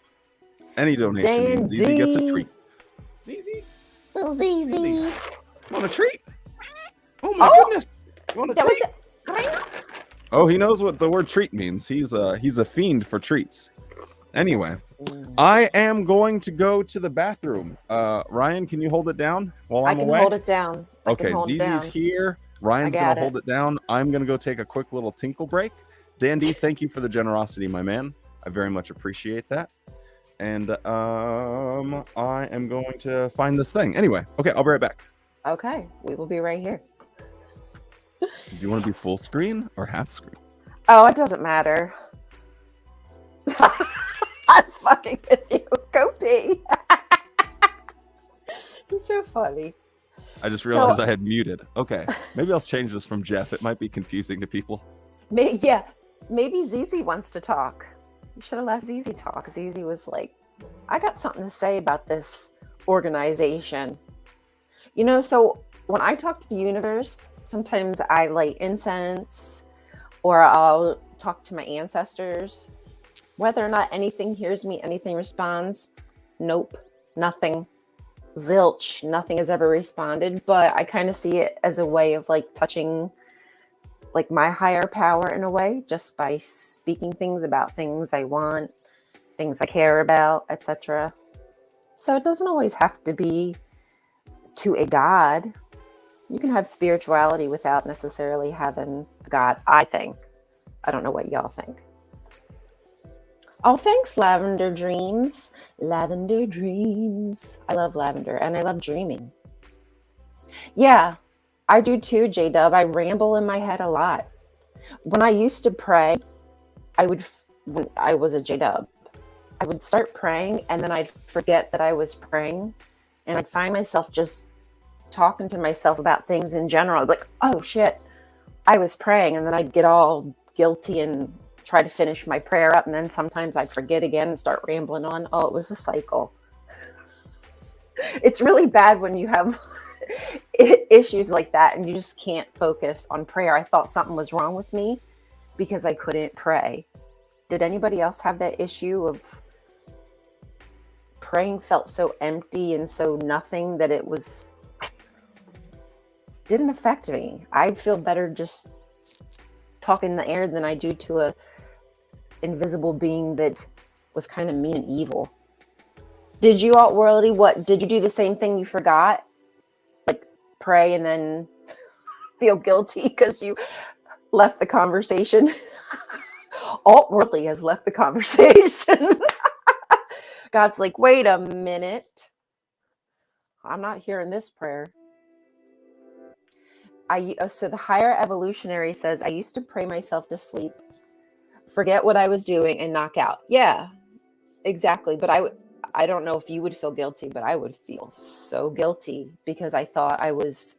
Any donation means ZZ gets a treat. ZZ? Little ZZ. Want a treat? Oh my goodness. You want a treat? Oh, he knows what the word treat means. He's a fiend for treats. Anyway, I am going to go to the bathroom. Ryan, can you hold it down while I'm away? I can hold it down. Okay, ZZ's here. Ryan's going to hold it down. I'm going to go take a quick little tinkle break. Dandy, thank you for the generosity, my man. I very much appreciate that. And I am going to find this thing. Anyway, okay, I'll be right back. Okay, we will be right here. Do you want to be full screen or half screen? Oh, it doesn't matter. I'm fucking with you. Go pee. You're so funny. I just realized I had muted. Okay, maybe I'll change this from Jeff. It might be confusing to people. Maybe ZZ wants to talk. You should have let ZZ talk. ZZ was like, I got something to say about this organization. You know, so when I talk to the universe, Sometimes I light incense, or I'll talk to my ancestors. Whether or not anything hears me, anything responds, nope, nothing. Zilch, nothing has ever responded. But I kind of see it as a way of like touching like my higher power in a way, just by speaking things about things I want, things I care about, etc. So it doesn't always have to be to a god. You can have spirituality without necessarily having a god, I think. I don't know what y'all think. Oh, thanks, Lavender Dreams. Lavender Dreams. I love lavender and I love dreaming. Yeah, I do too, J-Dub. I ramble in my head a lot. When I used to pray, when I was a J-Dub, I would start praying and then I'd forget that I was praying, and I'd find myself just talking to myself about things in general. Like, oh shit, I was praying, and then I'd get all guilty and try to finish my prayer up, and then sometimes I'd forget again and start rambling on. Oh, it was a cycle. It's really bad when you have issues like that and you just can't focus on prayer. I thought something was wrong with me because I couldn't pray. Did anybody else have that issue of praying felt so empty and so nothing that it didn't affect me? I feel better just talking in the air than I do to a invisible being that was kind of mean and evil. Did you, Outworldy, what did you do? The same thing? You forgot, like pray and then feel guilty because you left the conversation. Outworldy has left the conversation. God's like, wait a minute, I'm not hearing this prayer. So the higher evolutionary says, I used to pray myself to sleep, forget what I was doing, and knock out. Yeah, exactly. But I don't know if you would feel guilty, but I would feel so guilty because I thought I was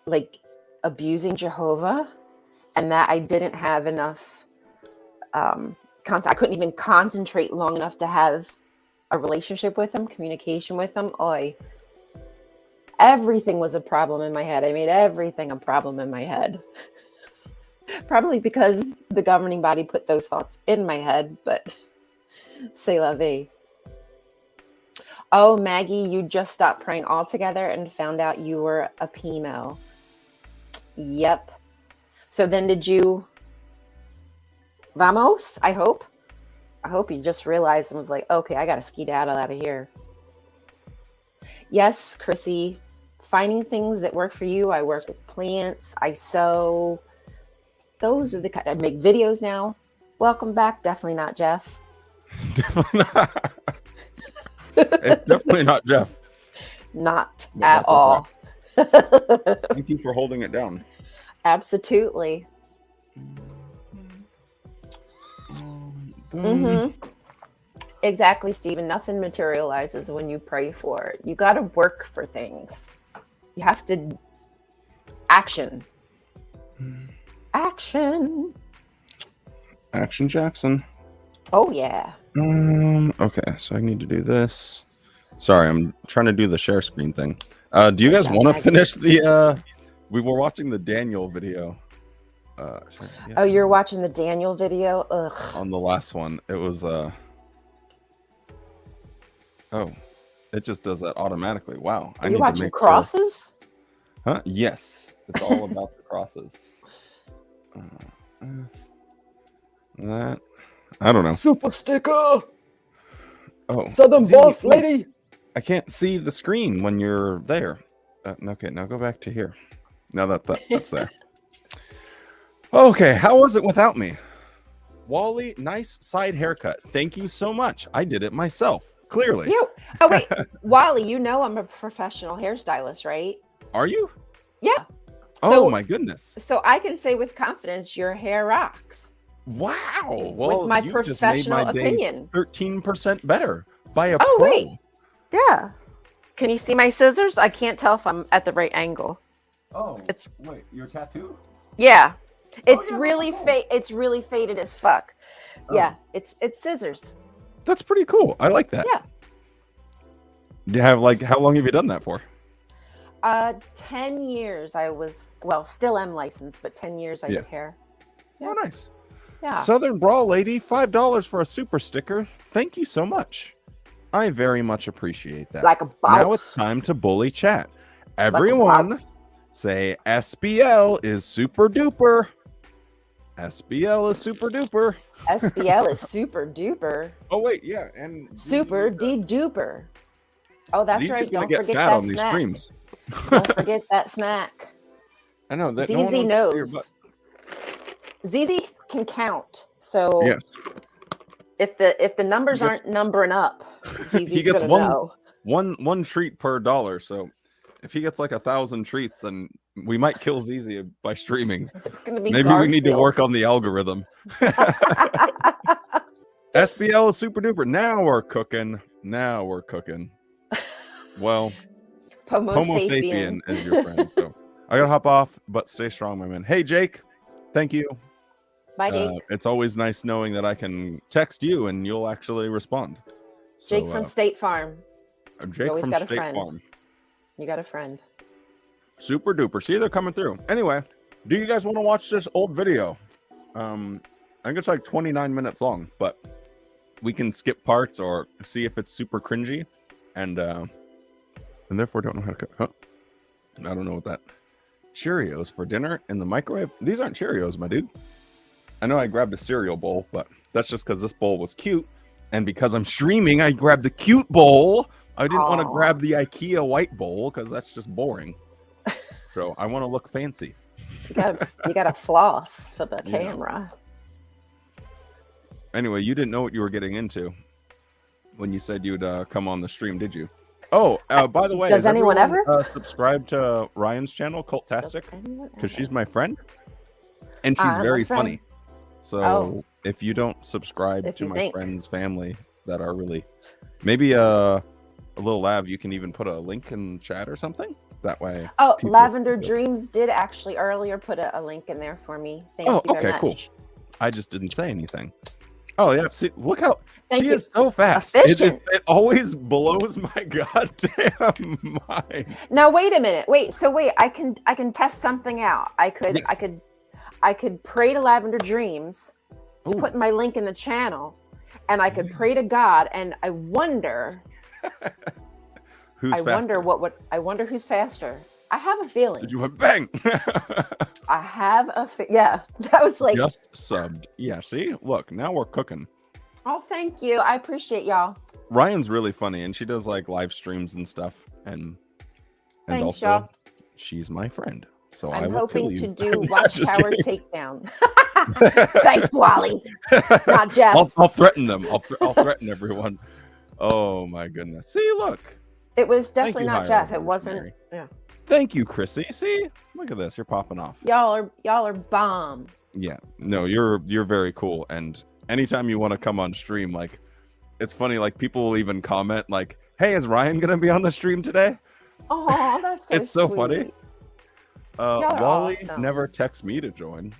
like abusing Jehovah, and that I didn't have enough I couldn't even concentrate long enough to have a relationship with him, communication with him. Oy. Everything was a problem in my head. I made everything a problem in my head. Probably because the governing body put those thoughts in my head, but c'est la vie. Oh, Maggie, you just stopped praying altogether and found out you were a Pimo. Yep. So then did you... Vamos, I hope. I hope you just realized and was like, okay, I got to skedaddle out of here. Yes, Chrissy. Finding things that work for you. I work with plants. I sew. Those are the kind. I make videos now. Welcome back. Definitely not Jeff. Definitely not. It's definitely not Jeff. Not at all. Thank you for holding it down. Absolutely. Mm-hmm. Exactly, Stephen. Nothing materializes when you pray for it. You got to work for things. You have to action. Action Jackson. Oh yeah. Okay, so I need to do this. Sorry, I'm trying to do the share screen thing. Do you guys want to finish the we were watching the Daniel video. Yeah. Oh, you're watching the Daniel video? Ugh. On the last one, it was oh, it just does that automatically. Wow. Are you watching crosses? Huh? Yes. It's all about the crosses. That I don't know. Super sticker. Oh, Southern boss lady. I can't see the screen when you're there. Okay, now go back to here. Now that's there. Okay, how was it without me? Wally, nice side haircut. Thank you so much. I did it myself, clearly. Oh, wait. Wally, you know I'm a professional hairstylist, right? Are you? Yeah. Oh, my goodness. So I can say with confidence, your hair rocks. Wow. Well, with my professional opinion. 13% better by a pro. Oh, wait. Yeah. Can you see my scissors? I can't tell if I'm at the right angle. Oh, wait, your tattoo? Yeah. It's it's really faded as fuck. Oh. Yeah, it's scissors. That's pretty cool. I like that. Yeah. Do you have how long have you done that for? 10 years I was, well, still am licensed, but 10 years I did hair. Yeah. Oh, nice. Yeah. Southern Brawl Lady, $5 for a super sticker. Thank you so much. I very much appreciate that. Like a boss. Now it's time to bully chat. Everyone say SBL is super duper. SBL is super duper. SBL is super duper. Oh wait, yeah, and Super duper. Oh, that's right. Don't get forget fat that on these snack. streams. Don't forget that snack. I know that. ZZ knows. ZZ can count. So yes. if the numbers aren't numbering up, ZZ's he gets gonna know. one treat per dollar. So if he gets like 1,000 treats, then we might kill ZZ by streaming. It's gonna be maybe Garfield. We need to work on the algorithm. SBL is super duper. Now we're cooking. Well, Homo sapien is your friend. So I gotta hop off, but stay strong, my man. Hey, Jake. Thank you. Bye, Jake. It's always nice knowing that I can text you and you'll actually respond. So, Jake from State Farm. Jake from State Farm. You got a friend. Super duper. See, they're coming through. Anyway, do you guys want to watch this old video? I think it's like 29 minutes long, but we can skip parts or see if it's super cringy, and therefore don't know how to cook. Huh? I don't know what that. Cheerios for dinner in the microwave. These aren't Cheerios, my dude. I know I grabbed a cereal bowl, but that's just because this bowl was cute, and because I'm streaming, I grabbed the cute bowl. I didn't want to grab the IKEA white bowl because that's just boring. So I want to look fancy. You got to floss for the camera. Anyway, you didn't know what you were getting into when you said you'd come on the stream, did you? Oh, by the way, does anyone ever subscribe to Ryan's channel, Cultastic? Because she's my friend, and she's very funny. So if you don't subscribe to my friends' family that are really, maybe a little lav, you can even put a link in chat or something. That way. Oh, Lavender Dreams did actually earlier put a link in there for me. Thank you very much. Cool. I just didn't say anything. Oh yeah, see, look how she is so fast. It always blows my goddamn mind. Now wait a minute. Wait, I can test something out. I could pray to Lavender Dreams to put my link in the channel, and I could pray to God, and I wonder I wonder who's faster. I have a feeling. Did you went bang? I have that was like just subbed. Yeah, see? Look, now we're cooking. Oh, thank you. I appreciate y'all. Ryan's really funny, and she does like live streams and stuff, and thanks, also y'all. She's my friend. So I'm I will kill you. hoping to do Watchtower takedown. Thanks, Wally. Not Jeff. I'll threaten them. I'll threaten everyone. Oh my goodness. See, look. It was definitely not Jeff. It wasn't. Mary. Yeah. Thank you, Chrissy. See, look at this. You're popping off. Y'all are bomb. Yeah. No, you're very cool. And anytime you want to come on stream, like, it's funny. Like, people will even comment, like, "Hey, is Ryan gonna be on the stream today?" Oh, that's so it's so sweet. funny. Wally awesome. never texts me to join.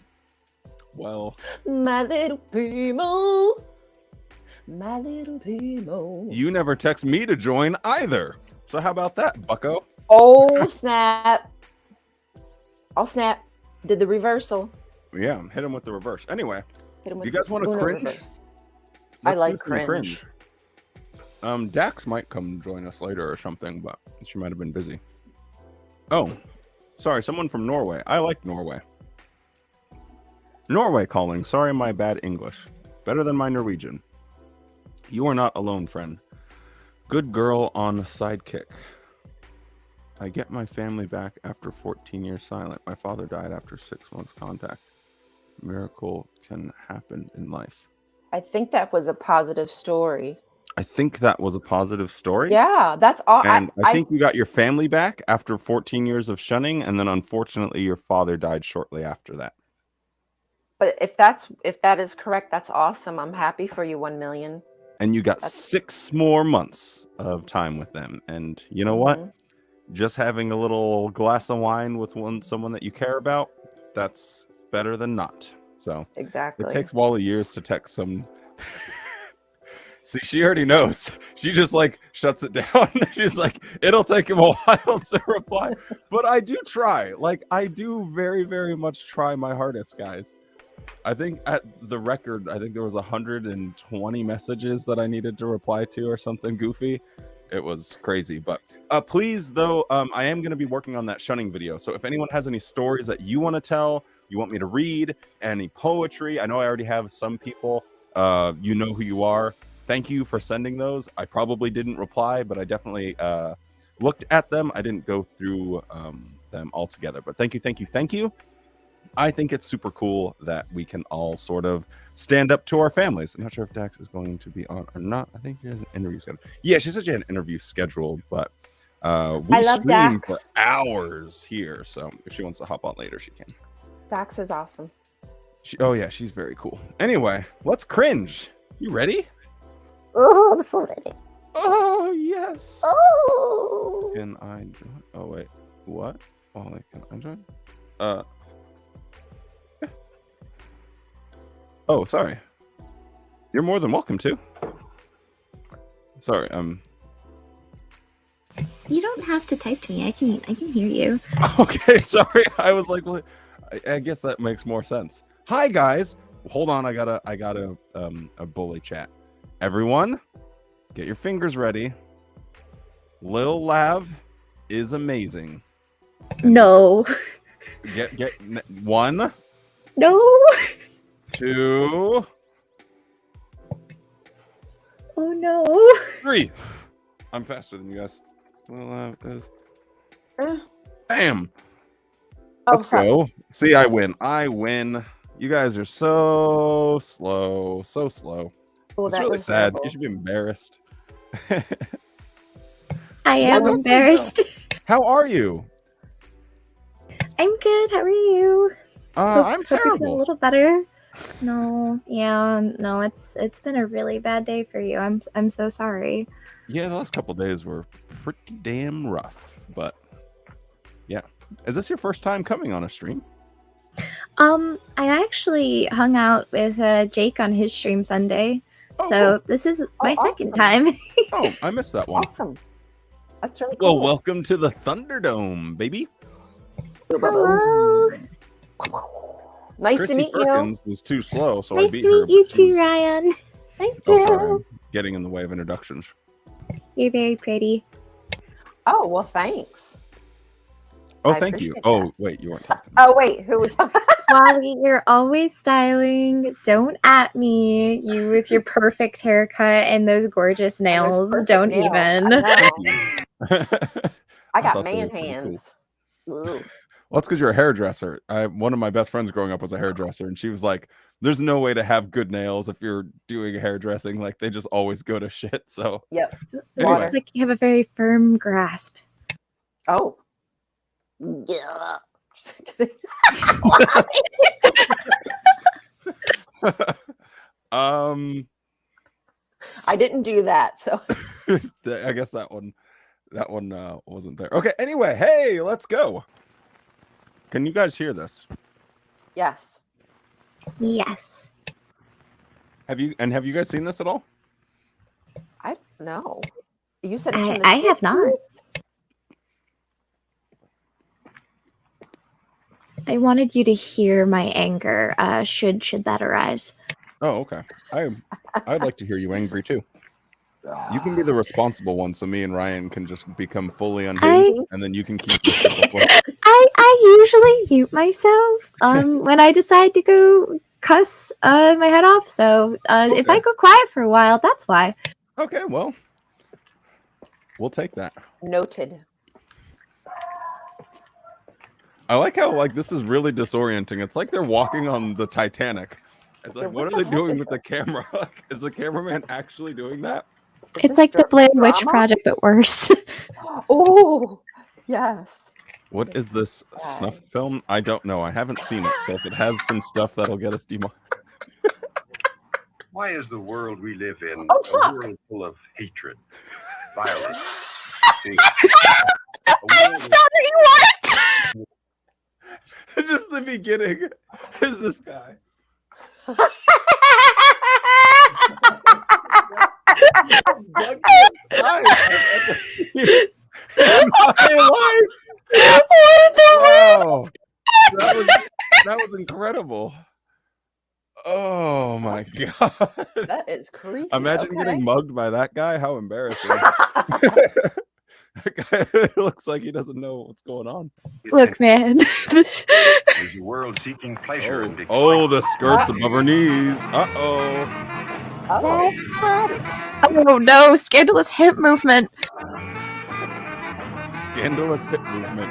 Well, my little Primo. My little Primo. You never text me to join either. So how about that, bucko? Oh, snap. I'll snap. Did the reversal. Yeah, hit him with the reverse. Anyway, you guys want to Uno cringe? Reverse. I like cringe. Dax might come join us later or something, but she might have been busy. Oh, sorry, someone from Norway. I like Norway. Norway calling. Sorry, my bad English. Better than my Norwegian. You are not alone, friend. Good girl on sidekick. I get my family back after 14 years silent. My father died after 6 months contact. Miracle can happen in life. I think that was a positive story. I think that was a positive story. Yeah, that's all. And I think you got your family back after 14 years of shunning, and then unfortunately your father died shortly after that. But if that is correct, that's awesome. I'm happy for you, 1 million. And you got 6 more months of time with them. And you know what? Just having a little glass of wine with someone that you care about, that's better than not. So exactly. It takes Wally years to text some. See, she already knows. She just like shuts it down. She's like, it'll take him a while to reply. But I do try. Like, I do very, very much try my hardest, guys. I think at the record, I think there was 120 messages that I needed to reply to or something goofy. It was crazy. But please, though, I am going to be working on that shunning video. So if anyone has any stories that you want to tell, you want me to read, any poetry, I know I already have some people. You know who you are. Thank you for sending those. I probably didn't reply, but I definitely looked at them. I didn't go through them all together. But thank you, thank you, thank you. I think it's super cool that we can all sort of stand up to our families. I'm not sure if Dax is going to be on or not. I think she has an interview scheduled. Yeah, she said she had an interview scheduled, but we stream Dax. for hours here. So if she wants to hop on later, she can. Dax is awesome. Oh, yeah, she's very cool. Anyway, let's cringe. You ready? Oh, I'm so ready. Oh, yes. Oh. Can I join? Oh, wait. What? Oh, like, can I join? Oh, sorry. You're more than welcome to. Sorry, You don't have to type to me. I can hear you. Okay, sorry. I was like, well, I guess that makes more sense. Hi, guys. Hold on. I got a bully chat. Everyone, get your fingers ready. Lil Lav is amazing. No. Get 1, No. 2, Oh no. 3. I'm faster than you guys. Lil Lav is. Uh, Bam. oh, Let's go. See, I win. I win. You guys are so slow. So slow. Oh, It's that really was sad. terrible. You should be embarrassed. I am Well, embarrassed. How are you? I'm good. How are you? I'm Hope you feel a terrible. little better. No. Yeah. No. It's been a really bad day for you. I'm so sorry. Yeah, the last couple of days were pretty damn rough. But yeah. Is this your first time coming on a stream? I actually hung out with Jake on his stream Sunday. Oh, So this is my Oh, second awesome. time. Oh, I missed that one. Awesome. That's really Well, cool. welcome to the Thunderdome, baby. Hello. Nice Chrissy to meet Perkins was too slow, so I Nice beat to her. meet you She too, was- Ryan. Thank Oh, you. sorry. I'm getting in the way of introductions. You're very pretty. you. Oh, well, thanks. Oh, I thank you. appreciate Oh, that. wait, you weren't talking. Oh, wait, who we talking? Wally, you're always styling. Don't at me. You with your perfect haircut and those gorgeous nails. perfect Don't nails. even. I know. Thank you. I got thought they man were pretty cool. hands. Ooh. Well, that's because you're a hairdresser. One of my best friends growing up was a hairdresser, and she was like, "There's no way to have good nails if you're doing hairdressing. Like they just always go to shit." So Yep. Anyway. It's like you have a very firm grasp. Oh. Yeah. I didn't do that, so I guess that one wasn't there. Okay. Anyway, hey, let's go. Can you guys hear this? yes. Yes. Have you guys seen this at all? I don't know. You said it's from the I have not. 50s? I wanted you to hear my anger. Should that arise? Oh, okay. I'd like to hear you angry too. You can be the responsible one, so me and Ryan can just become fully unhinged, and then you can keep yourself away. I usually mute myself when I decide to go cuss my head off. So if I Okay. go quiet for a while, that's why. Okay, well, we'll take that. Noted. I like how this is really disorienting. It's like they're walking on the Titanic. It's like, Yeah, what what are the they heck doing is with the camera? Is the cameraman actually doing that? Is It's this like the Blair Witch drama? Project, but worse. Oh, yes. What Yes, is this sad. snuff film? I don't know. I haven't seen it. So if it has some stuff that'll get us demarked. Why is the world we live in Oh, a fuck. world full of hatred, violence? I'm sorry, what? Just the beginning is this guy. ugliest eyes I've ever seen in my life. Wow, that was incredible. Oh my god! That is creepy. Imagine Okay. getting mugged by that guy. How embarrassing! That guy looks like he doesn't know what's going on. Look, man. There's a world seeking pleasure and Oh, the skirts above her knees. Uh-oh. Oh, Oh no, scandalous hip movement. Scandalous hip movement.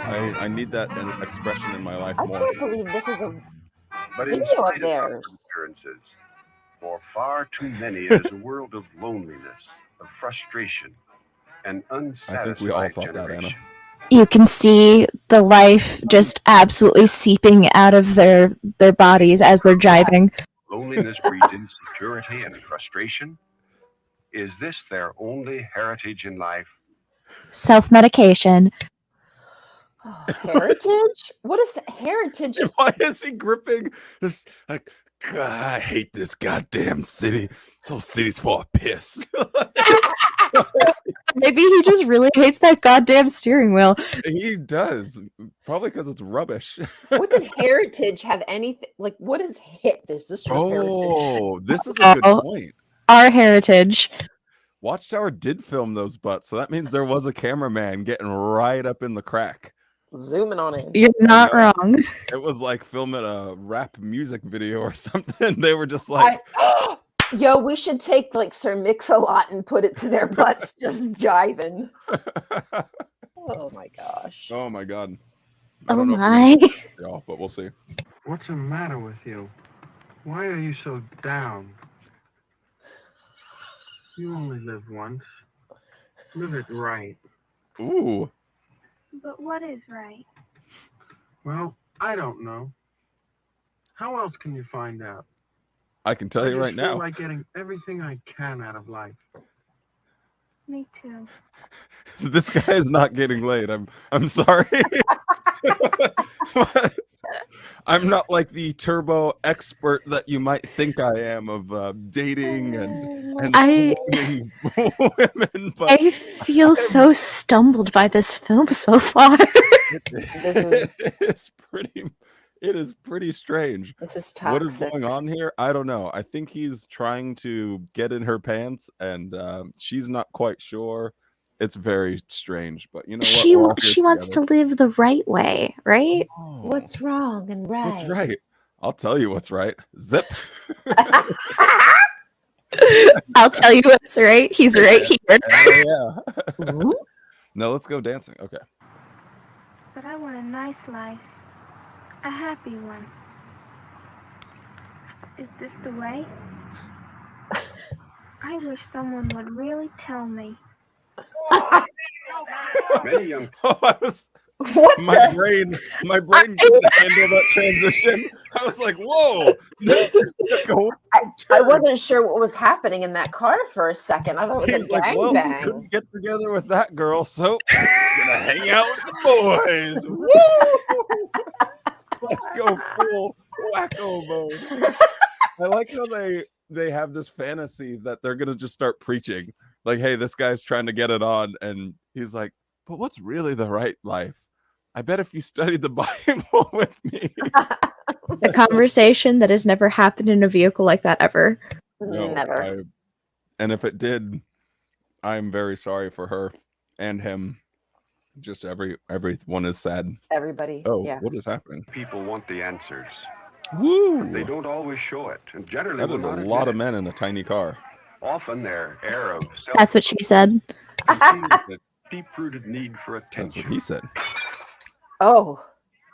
I need that expression in my life I more. can't believe this is a But in video of spite of outward theirs. appearances, for far too many, it is a world of loneliness, of frustration, and unsatisfied I think we all thought that, Anna. generation. You can see the life just absolutely seeping out of their bodies as they're driving. Loneliness breeds insecurity and frustration. Is this their only heritage in life? Self-medication. Oh, heritage? What is that? Heritage? Why is he gripping this? Like, God, I hate this goddamn city. This whole city's full of piss. Maybe he just really hates that goddamn steering wheel. He does. Probably because it's rubbish. What did heritage have anything? Like, what is hit? This is from heritage. Oh, this is a good Oh. point. Our heritage. Watchtower did film those butts, so that means there was a cameraman getting right up in the crack. Zooming on in. You're not know. wrong. It was like filming a rap music video or something. They were just like, Yo, we should take like Sir Mix-a-Lot and put it to their butts, just jiving. Oh my gosh. oh my god. I Oh don't know if my. we can y'all, but we'll see. What's the matter with you? Why are you so down? You only live once. Live it right. Ooh. But what is right? Well, I don't know. How else can you find out? I can tell I you just right feel now. like getting everything I can out of life. Me too. This guy is not getting laid. I'm sorry. I'm not like the turbo expert that you might think I am of dating and swooning women. But I feel so stumbled by this film so far. it is pretty strange. This is toxic. What is going on here? I don't know. I think he's trying to get in her pants, and she's not quite sure. It's very strange, but you know what? We're all here She wants to together. live the right way, right? Oh, What's wrong and right? what's right? I'll tell you what's right. Zip. I'll tell you what's right. He's right here. Yeah. No, let's go dancing. Okay. But I want a nice life. A happy one. Is this the way? I wish someone would really tell me. Many young What my the? brain couldn't handle that transition. I was like, whoa, this is like a I wasn't sure what was happening in that car for a second. I thought it was He's a like, well, we gangbang. couldn't get together with that girl, so gonna hang out with the boys. Woo! Let's go full wacko mode. I like how they have this fantasy that they're gonna just start preaching. Like, hey, this guy's trying to get it on, and he's like, but what's really the right life? I bet if you studied the Bible with me. A conversation that has never happened in a vehicle like that ever. Never. And if it did, I'm very sorry for her and him. Just everyone is sad. Everybody. Oh, Yeah. what is happening? people want the answers. Woo! They don't always show it, and generally That will is a not lot admit of men in a tiny car. it. Often their air of That's what she said. a deep-rooted need for That's what attention. he said. Oh,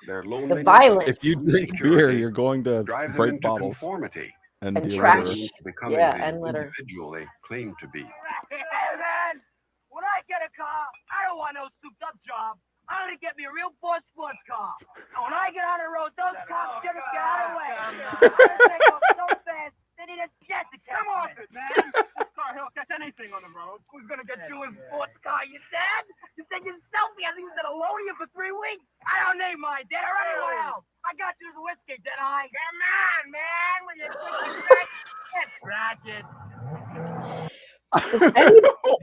Their loneliness violence. If you drink beer, you're going to drive them break into bottles conformity, and And be trash. litter. becoming Yeah, the and litter. individual they claim to be. Hey, man, when I get a car, I don't want no souped-up job. I'm gonna get me a real boss sports car. And when I get on the road, those cops gonna get out of the way. I'm gonna take off so fast, they need a jet to catch me. Come off it, man. This car, he'll catch anything on the road. Who's gonna get you a sports car, you dad? You said yourself he hasn't used an Alonia for 3 weeks. I don't need mine, Dad, or anyone else. I got you the whiskey, didn't I? Come on, man. Will you take it back? That's ratchet.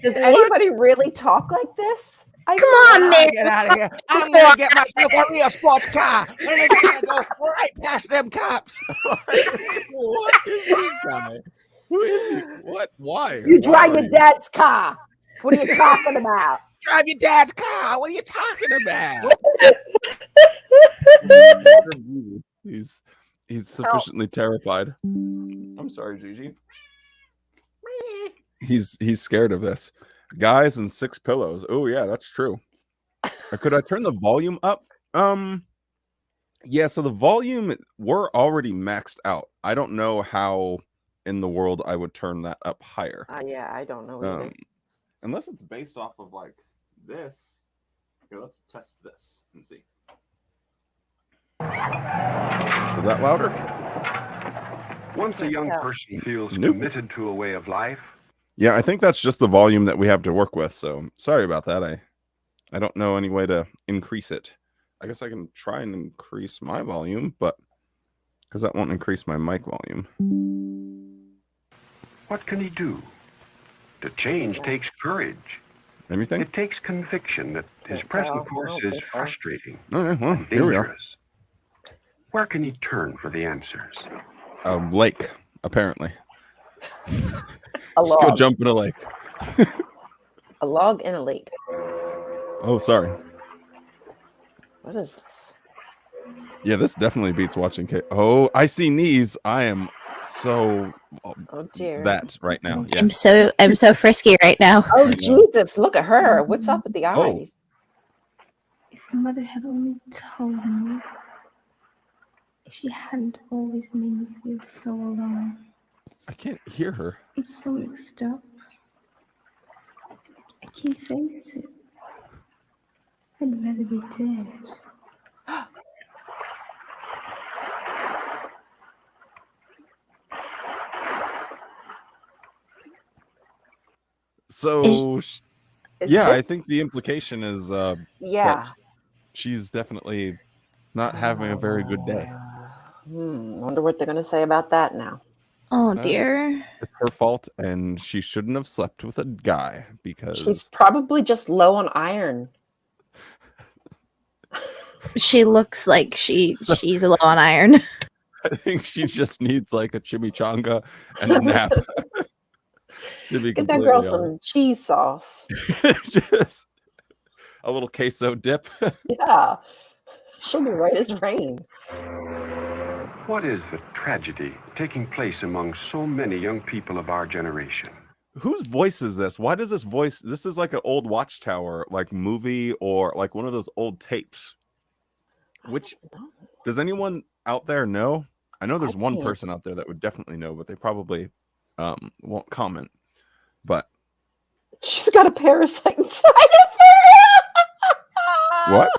Does anybody really talk like this? Come on, man. Get out of here. I'm going to get myself a real sports car. And it's going to go right past them cops. What is this guy? Who is he? What? Why? You Why drive are your dad's car. What are you talking about? Drive your dad's car. What are you talking about? He's sufficiently terrified. I'm sorry, Gigi. He's scared of this. Guys and 6 pillows. Oh yeah, that's true. Could I turn the volume up? Yeah, so the volume, we're already maxed out. I don't know how in the world I would turn that up higher. Yeah, I don't know either. Unless it's based off of like this. Okay, let's test this and see. Is that louder? Once a young person feels Nope. committed to a way of life, Yeah, I think that's just the volume that we have to work with. So sorry about that. I don't know any way to increase it. I guess I can try and increase my volume, but because that won't increase my mic volume. what can he do? To change takes courage. Anything? It takes conviction that his Can't present tell. course I don't is think so. frustrating Okay, well, and here we are. dangerous. Where can he turn for the answers? A lake, apparently. A Just go log. jump in a lake. A log in a lake. Oh, sorry. What is this? Yeah, this definitely beats watching K. Oh, I see knees. I am so Oh dear. that right now. Yeah. I'm so frisky right now. Oh Jesus! Look at her. What's up with the Oh. eyes? If mother had only told me. If she hadn't always made me feel so alone. I can't hear her. I'm so mixed up. I can't face it. I'd rather be dead. So Is yeah, this- I think the implication is yeah. that she's definitely not having a very good day. Wonder what they're gonna say about that now. Oh dear. It's her fault, and she shouldn't have slept with a guy because She's probably just low on iron. She looks like she's low on iron. I think she just needs like a chimichanga and a nap. To be Get that completely girl honest. some cheese sauce. Just a little queso dip. Yeah. She'll be right as rain. What is the tragedy taking place among so many young people of our generation? Whose voice is this? Why does this voice? This is like an old Watchtower like movie or like one of those old tapes. Which does anyone out there know? I know there's one can't. person out there that would definitely know, but they probably won't comment. But She's got a parasite inside of her. what?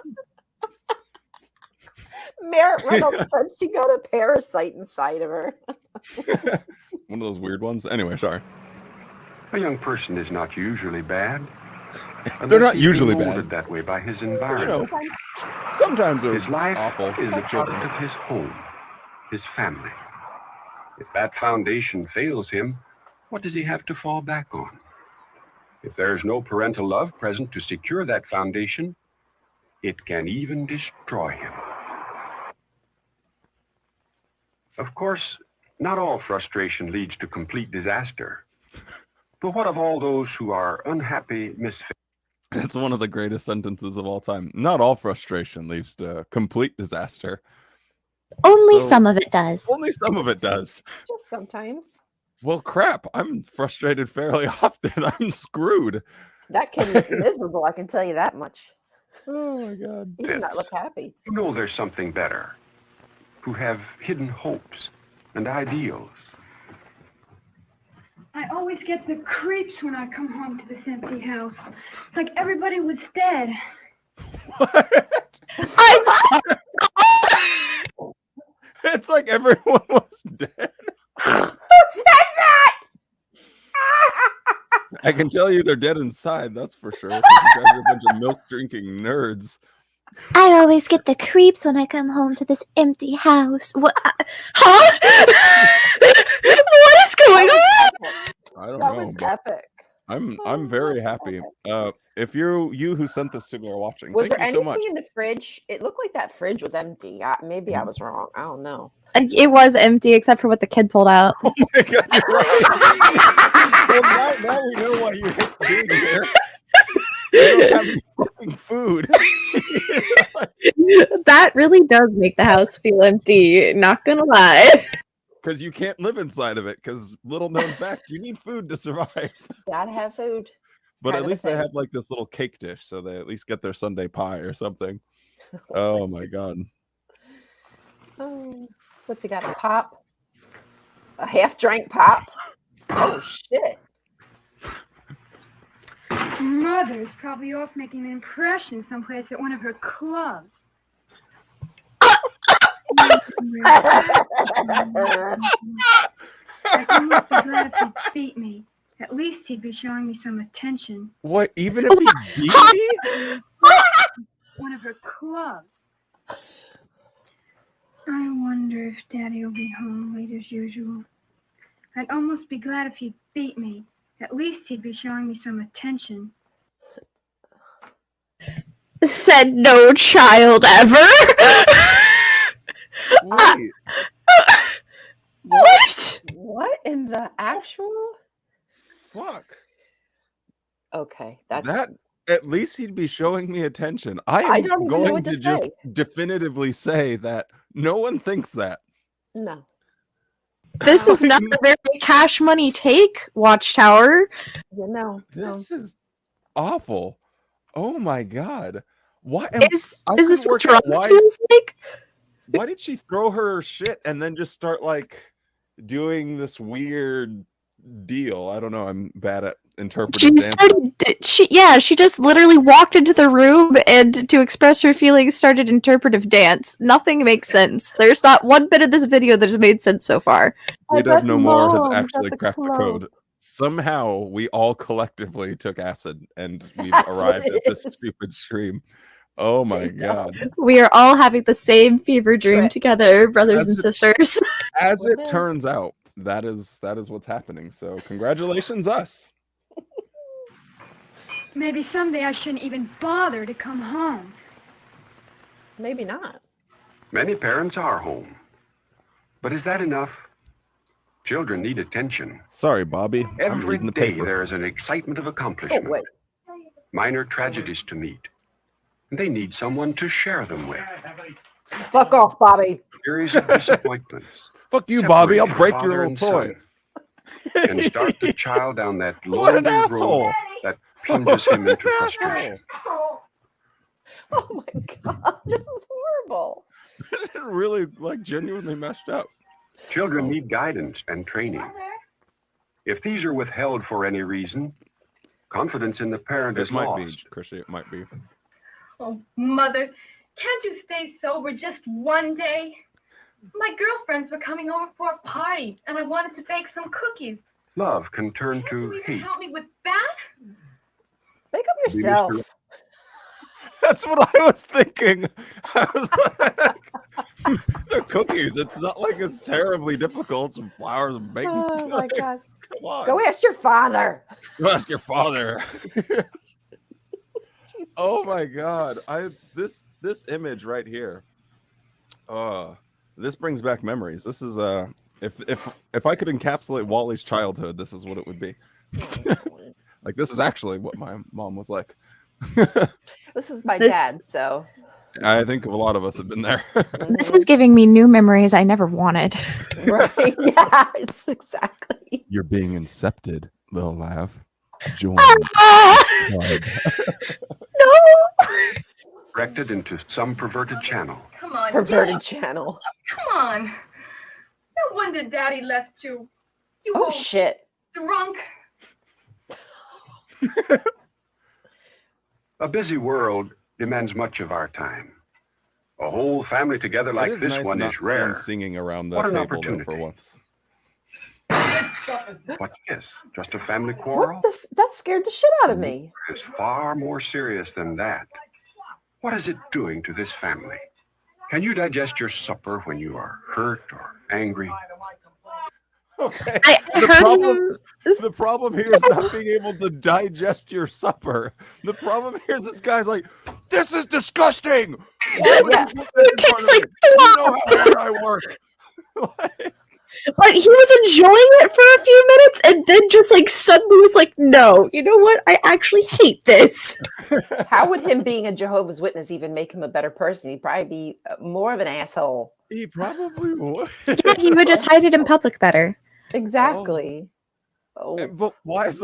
Merritt Reynolds said she got a parasite inside of her. One of those weird ones. Anyway, sorry. A young person is not usually bad. They're not unless he's usually been bad. molded that way by his You environment. know, sometimes they're His life awful. is the children. product of his home, his family. If that foundation fails him, what does he have to fall back on? If there is no parental love present to secure that foundation, it can even destroy him. Of course, not all frustration leads to complete disaster. But what of all those who are unhappy misfits? That's one of the greatest sentences of all time. Not all frustration leads to complete disaster. Only So- some of it does. Only some of it does. Just sometimes. Well, crap. I'm frustrated fairly often. I'm screwed. That kid looked miserable, I can tell you that much. Oh my god. He did not look happy. You know there's something better, who have hidden hopes and ideals. I always get the creeps when I come home to this empty house. It's like everybody was dead. What? It's like everyone was dead. I can tell you they're dead inside, that's for sure. You guys are a bunch of milk drinking nerds. I always get the creeps when I come home to this empty house. What? Huh? What is going on? I don't That know. was but epic. I'm very happy. If you who sent this to me are watching, Was thank there you so anything much. in the fridge? It looked like that fridge was empty. Maybe I was wrong. I don't know. It was empty except for what the kid pulled out. Oh my god, you're right. Well, now we know why you hate being here. You don't have any fucking food. That really does make the house feel empty, not gonna lie. Because you can't live inside of it, because little known fact, you need food to survive. Gotta have food. But kind at of a least they thing. have like this little cake dish, so they at least get their Sunday pie or something. Oh my god. Oh, what's he got? A pop? A half-drank pop? Oh shit! Mother's probably off making an impression someplace at one of her clubs. I almost be glad if he'd beat me. At least he'd be showing me some attention. What? Even if he beat me? One of her clubs. I wonder if Daddy will be home late as usual. I'd almost be glad if he'd beat me. At least he'd be showing me some attention. Said no child ever. Wait. What? What in the actual? Fuck. Okay, that's That at least he'd be showing me attention. I am I don't even know going what to just say. definitively say that no one thinks that. no. This is not a very cash money take, Watchtower. Yeah, no. This is awful. Oh my god. Why Is I this couldn't what work out drugs why- feels like? why did she throw her shit and then just start like doing this weird deal? I don't know. I'm bad at interpreting dance. She just literally walked into the room and to express her feelings started interpretive dance. Nothing makes sense. There's not one bit of this video that has made sense so far. We bet Dub No More Mom has got actually the cracked the club. code. Somehow we all collectively took acid and we've That's what arrived it at this is. stupid stream. Oh my god. We are all having the same fever dream Trip. together, brothers As and it- sisters. As it Woohoo. turns out, that is what's happening. So congratulations us. Maybe someday I shouldn't even bother to come home. Maybe not. Many parents are home. But is that enough? Children need attention. Sorry, Bobby. I'm Every reading the day paper. there is an excitement of Oh accomplishment. wait. Minor tragedies to meet. They need someone to share them with. Fuck off, Bobby. Series of disappointments. Fuck you, Bobby. I'll Separate break your father little and toy. son, and start the child down that What an lonely asshole. road that plunges him into What an frustration. Oh my god, this is horrible. This is really like genuinely messed up. Children need guidance and training. If these are withheld for any reason, confidence in the parent It is might lost. be, Chrissy. It might be. Oh, Mother, can't you stay sober just one day? My girlfriends were coming over for a party, and I wanted to bake some cookies. Love can turn Can't to you even hate. help me with that? Make up yourself. That's what I was thinking. I was like, they're cookies. It's not like it's terribly difficult. Some flowers and baking. Oh my god. Come on. Go ask your father. Go ask your father. Jesus Oh my god. This image right here. This brings back memories. This is if I could encapsulate Wally's childhood, this is what it would be. Like this is actually what my mom was like. This is my This- dad, so I think a lot of us have been there. This is giving me new memories I never wanted. right. Yes, exactly. You're being incepted, little laugh. Join. No! Directed into some perverted channel. Come on, Perverted channel. Come on. No wonder Daddy left you. You Oh old shit. drunk. A busy world demands much of our time. A whole family together like it is this nice one not is rare. singing around the What an table though, for opportunity. once. What's this? Just a family What quarrel? the that scared the shit out of me. It's far more serious than that. What is it doing to this family? Can you digest your supper when you are hurt or angry? Okay. I The heard problem, him. the problem here is not being able to digest your supper. The problem here is this guy's like, this is disgusting. Why would Yeah. you put this in front of me? You know how hard I work. But he was enjoying it for a few minutes and then just like suddenly was like, no, you know what? I actually hate this. How would him being a Jehovah's Witness even make him a better person? He'd probably be more of an asshole. He probably would. Yeah, he would just hide it in public better. Exactly. Oh. But why is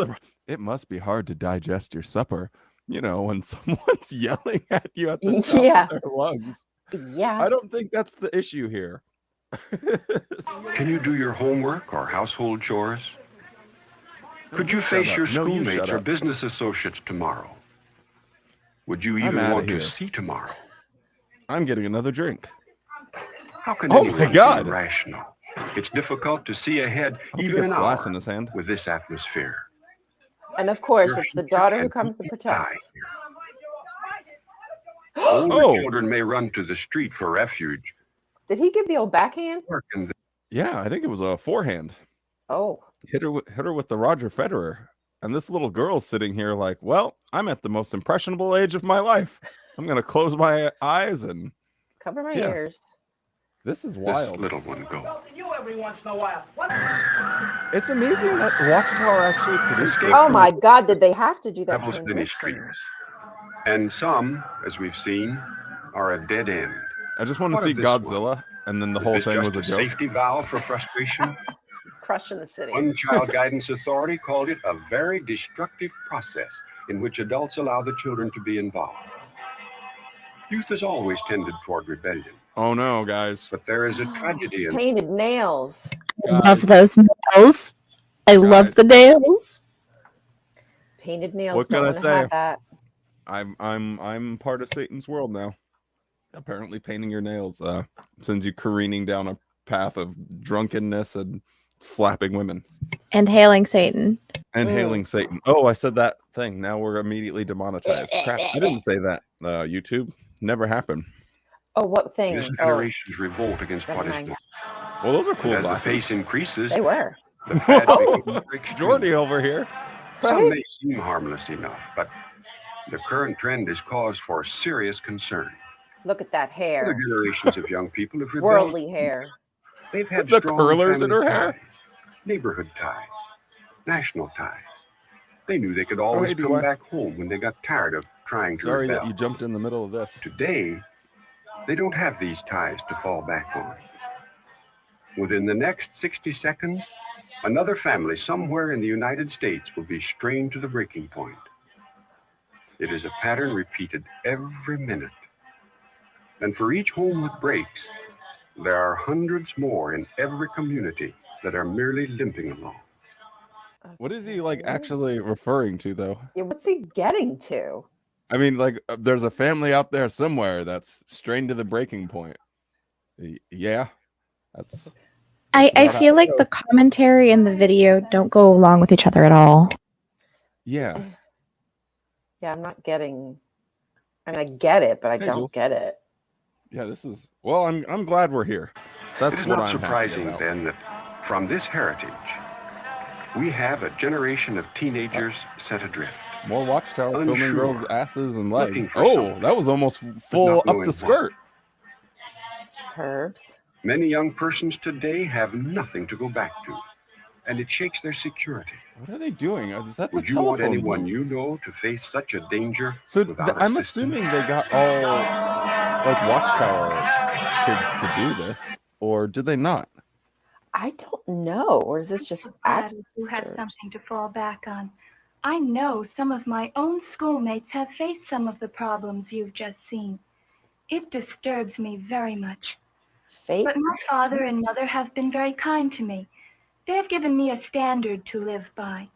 it must be hard to digest your supper, you know, when someone's yelling at you at the top Yeah. of their lungs. Yeah. I don't think that's the issue here. Can you do your homework or household chores? Could you shut face up. your No, you schoolmates shut or up. business associates tomorrow? Would you I'm even outta want to here. see tomorrow? I'm getting another drink. How can Oh my anyone God. be rational? It's difficult to see ahead He even gets an glass hour in his hand. with this atmosphere. And of course, Your it's the future daughter who can comes to die protect. here. Older Oh. children may run to the street for refuge. Did he give the old backhand? Work in the Yeah, I think it was a forehand. Oh. Hit her with the Roger Federer. And this little girl's sitting here like, well, I'm at the most impressionable age of my life. I'm gonna close my eyes and Cover my Yeah. ears. this is this wild. little one go. You every once in a while. What? It's amazing that Watchtower actually produced this. Oh my God, did they have to do that Pebbles City transition? streets. And some, as we've seen, are a dead end. I just want to What see of this Godzilla, and then the Is whole this thing just was a a joke. safety valve for frustration? Crushing the city. One child guidance authority called it a very destructive process in which adults allow the children to be involved. Youth has always tended toward rebellion, Oh no, guys. but there is a tragedy in Painted nails. I love Guys. those nails. I love Guys. the nails. Painted nails. What Don't can I wanna say? have that. I'm part of Satan's world now. Apparently painting your nails sends you careening down a path of drunkenness and slapping women. And hailing Satan. And Mm. hailing Satan. Oh, I said that thing. Now we're immediately demonetized. Crap. I didn't say that. YouTube. Never happened. Oh, what thing? this Oh, generation's revolt against never what is mind. not. Well, those are And cool as the glasses. pace increases, They were. the fads Whoa, become more extreme. Jordy over here. Some Right? may seem harmless enough, but the current trend is cause for serious concern. Look at that Other hair. generations of young people have rebelled. Worldly hair. They've had The strong curlers in family her hair? ties, neighborhood ties, national ties. They knew they could always hey, come DY. back home when they got tired of trying to Sorry rebel. that you jumped in the middle of this. Today, they don't have these ties to fall back on. Within the next 60 seconds, another family somewhere in the United States will be strained to the breaking point. It is a pattern repeated every minute. And for each home that breaks, there are hundreds more in every community that are merely limping along. What is he like Okay. actually referring to though? Yeah, what's he getting to? I mean, like there's a family out there somewhere that's strained to the breaking point. Yeah. That's I not how feel it like the goes. commentary and the video don't go along with each other at all. Yeah. Yeah, I'm not getting. I mean, I get it, but I Hey, don't Jules. get it. Yeah, this is well, I'm glad we're here. That's It is what not I'm surprising happy about. then that from this heritage, we have a generation of teenagers set adrift. More Watchtower filming Unsure, girls' asses and looking legs. for Oh, something, that was almost full not up knowing the what. skirt. Herbs. Many young persons today have nothing to go back to, and it shakes their security. What are they doing? Is that the Would you want telephone anyone booth? you know to face such a danger So without I'm assistance? assuming they got all like Watchtower kids to do this, or did they not? I don't know. Or is this just Glad you had actors? something to fall back on. I know some of my own schoolmates have faced some of the problems you've just seen. It disturbs me very much. Fake? But my father and mother have been very kind to me. They have given me a standard to live by.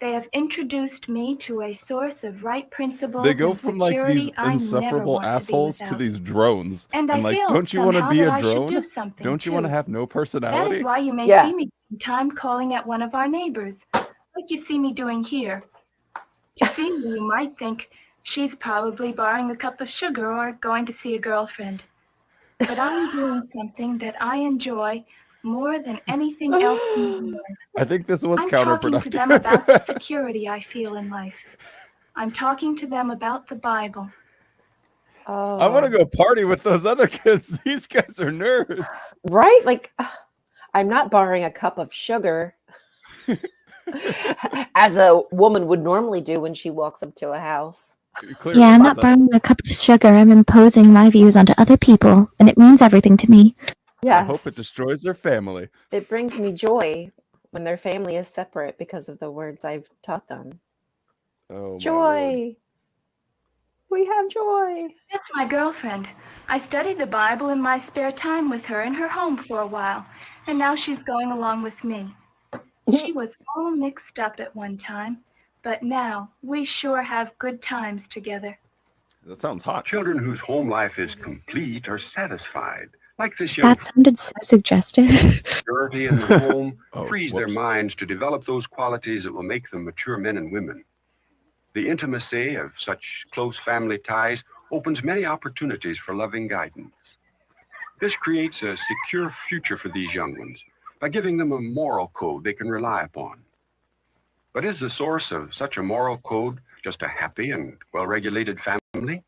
They have introduced me to a source of right principles They go and from like security these I never insufferable want to be assholes to without. these drones. And I like, feel don't you want to somehow be that a I should drone? do something Don't you want to too. have no That personality? is why you may Yeah. see me sometime calling at one of our neighbors, like you see me doing here. To see me, you might think she's probably borrowing a cup of sugar or going to see a girlfriend. But I'm doing something that I enjoy more than anything else in the world. I think this was I'm talking to them about the counterproductive. security I feel in life. I'm talking to them about the Bible. Oh. I want to go party with those other kids. These guys are nerds. Right? Like, I'm not borrowing a cup of sugar as a woman would normally do when she walks up to a house. Clearly Yeah, I'm not not borrowing a cup of sugar. I'm imposing my views onto other people, and it means everything to me. Yes. I hope it destroys their family. It brings me joy when their family is separate because of the words I've taught them. Oh, my Joy. We have joy. That's my girlfriend. I studied the Bible in my spare time with her in her home for a while, and now she's going along with me. She was all mixed up at one time, but now we sure have good times together. That sounds hot. Children whose home life is complete are satisfied, like this young That sounded so suggestive. security in the home Oh, frees their whoops. minds to develop those qualities that will make them mature men and women. The intimacy of such close family ties opens many opportunities for loving guidance. This creates a secure future for these young ones by giving them a moral code they can rely upon. But is the source of such a moral code just a happy and well-regulated family?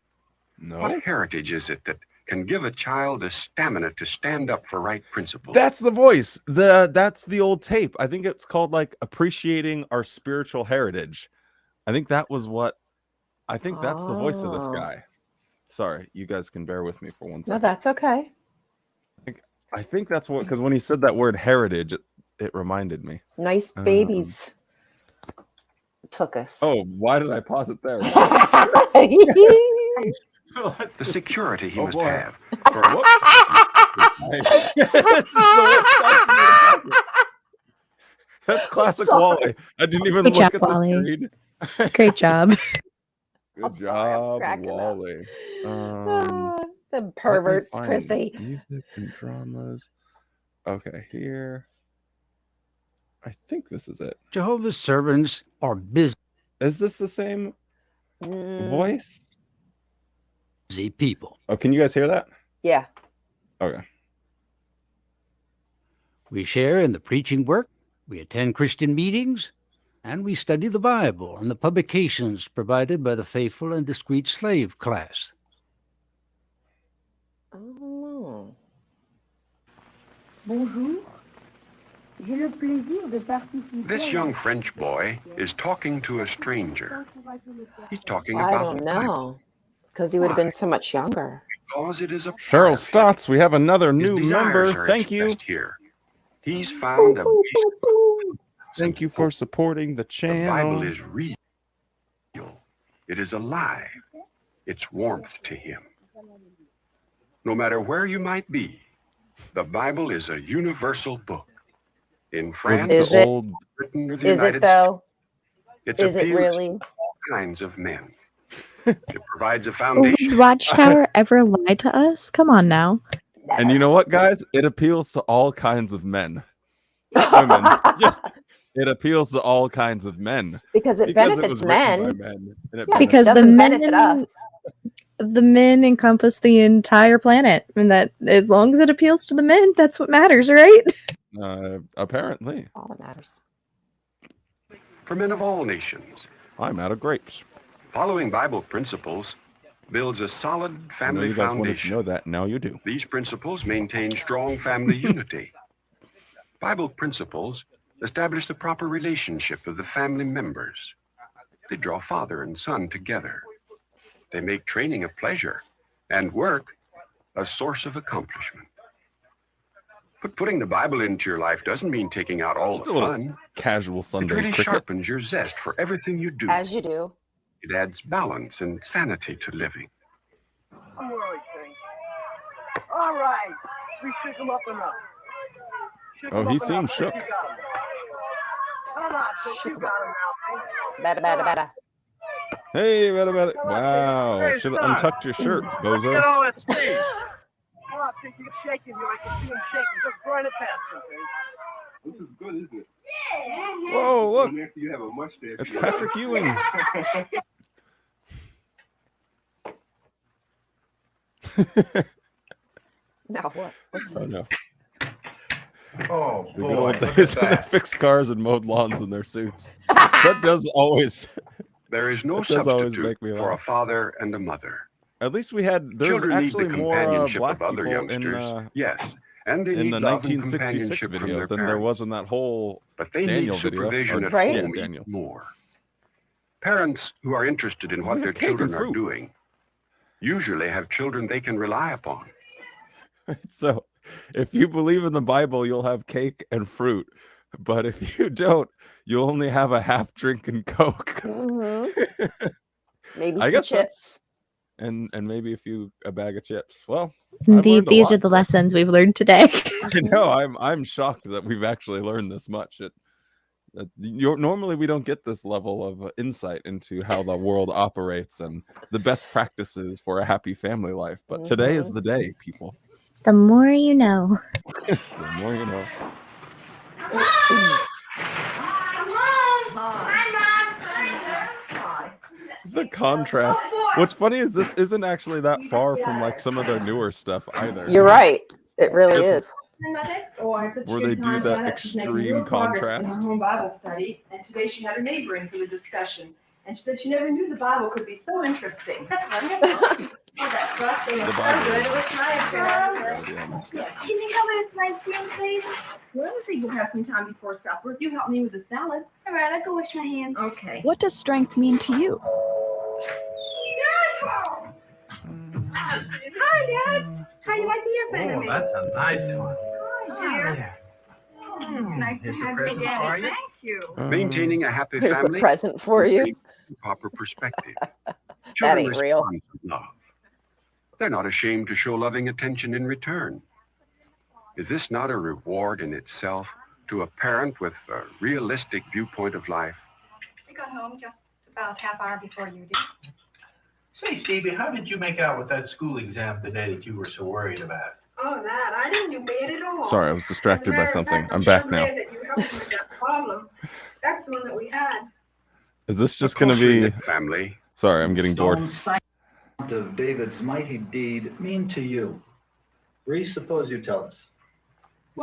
No. What heritage is it that can give a child the stamina to stand up for right principles? That's the voice. That's the old tape. I think it's called like appreciating our spiritual heritage. I think that was what that's the voice of this Oh. guy. Sorry, you guys can bear with me for 1 second. No, that's okay. I think that's what, because when he said that word heritage, it reminded me. Nice babies took us. Oh, why did I pause it there? The security he must boy. have. This is the worst start for me to pause it. That's classic Sorry. Wally. I didn't even Good look job, at the Wally. screen. Great job. Good I'm sorry, I'm job, cracking up. Wally. The Let me perverts, find Chrissy. music and dramas. Okay, here. I think this is it. Jehovah's servants are busy Is this the same voice? people. Oh, can you guys hear that? Yeah. Okay. We share in the preaching work, we attend Christian meetings, and we study the Bible and the publications provided by the faithful and discreet slave class. Oh. Bonjour. J'ai le plaisir de participer. This young French boy is talking to a stranger. He's talking I about don't the Bible know. Because he would have been so much younger. because it is a Cheryl part of him. Stotts, we have another His new desires member. are Thank you. expressed here. He's found a Thank you for supporting the The channel. Bible is real. It is alive. It's warmth to him. No matter where you might be, the Bible is a universal book. In Was France, it Is the it? old? Britain, or the Is United it though? States, Is it appeals really? to all kinds of men. It provides a Would foundation. Watchtower ever lie to us? Come on now. And you know what, guys? It appeals to all kinds of men. Not women. Just it appeals to all kinds of men. Because it Because benefits was written by men. men, and it Yeah, Because it the doesn't benefit us. men encompass the entire planet, and that as long as it appeals to the men, that's what matters, right? Apparently. All that matters. For men of all nations, I'm out of grapes. following Bible principles builds a solid I know family you guys wanted to foundation. know that. Now you do. These principles maintain strong family unity. Bible principles establish the proper relationship of the family members. They draw father and son together. They make training a pleasure and work a source of accomplishment. But putting the Bible into your life doesn't mean taking out all Just the a little fun. casual It Sunday really cricket. sharpens your zest for everything you do. As you do. It adds balance and sanity to living. I'm worried, thing. All right. We shook him up enough. Shook Oh, him he up seems enough. shook. You got him. Come on, Sid, you got him now, Better, better, better. Hey, what about it? Wow. Should have untucked your shirt, Look bozo. at all that speed. Come on, Sid, keep shaking you. I can see him shaking. Just burn it past him, Sid. This is good, isn't it? Whoa, look. After you have a mustache. It's Patrick Ewing. Now what? What's this? Oh, no. Oh, The good boy, old look days at when they that. fixed cars and mowed lawns in their suits. That does always There is no that does always substitute make me for a laugh. father and a mother. At least there's Children need actually the more companionship black of other people youngsters, yes, and they in need the love and 1966 companionship from video their than there was parents. in that whole But they Daniel need video. supervision Or, at Right. yeah, home Daniel. even more. Parents who are interested in what their Cake and children are fruit. doing usually have children they can rely upon. So, if you believe in the Bible, you'll have cake and fruit. But if you don't, you'll only have a half drink and Coke. Maybe I some guess chips. and maybe a bag of chips. Well, I've learned a These lot. are the lessons we've learned today. I know. I'm shocked that we've actually learned this much. Normally we don't get this level of insight into how the world operates and the best practices for a happy family life. But today is the day, people. The more you know. The more you know. The contrast. What's funny is this isn't actually that far from like some of their newer stuff either. You're right. It really It's- is. Where they do that extreme contrast. Home Bible study, and today she had her neighbor in for the discussion, and she said she never knew the Bible could be so interesting. The Bible is- Can you help me with my tea, please? Well, I think we'll have some time before supper. If you help me with the salad. All right, I'll go wash my hands. Okay. What does strength mean to you? Hi, Dad. How you like the earphone? Oh, that's a nice one. Hi, dear. Nice to Here's a have you, present for Daddy. you. Thank you. Maintaining a happy Here's family the present for you. brings proper perspective. That Children ain't real. respond to love. They're not ashamed to show loving attention in return. Is this not a reward in itself to a parent with a realistic viewpoint of life? We got home just about half hour before you did. Say, Stevie, how did you make out with that school exam today that you were so worried about? Oh, that. I didn't do bad at all. Sorry, I was distracted by As a matter of something. fact, I'm back sure now. glad that you helped me with that problem. That's the one that we had. Is this just A going to be? closely-knit family. Sorry, I'm getting bored. Of David's mighty deed mean to you? Reese, suppose you tell us.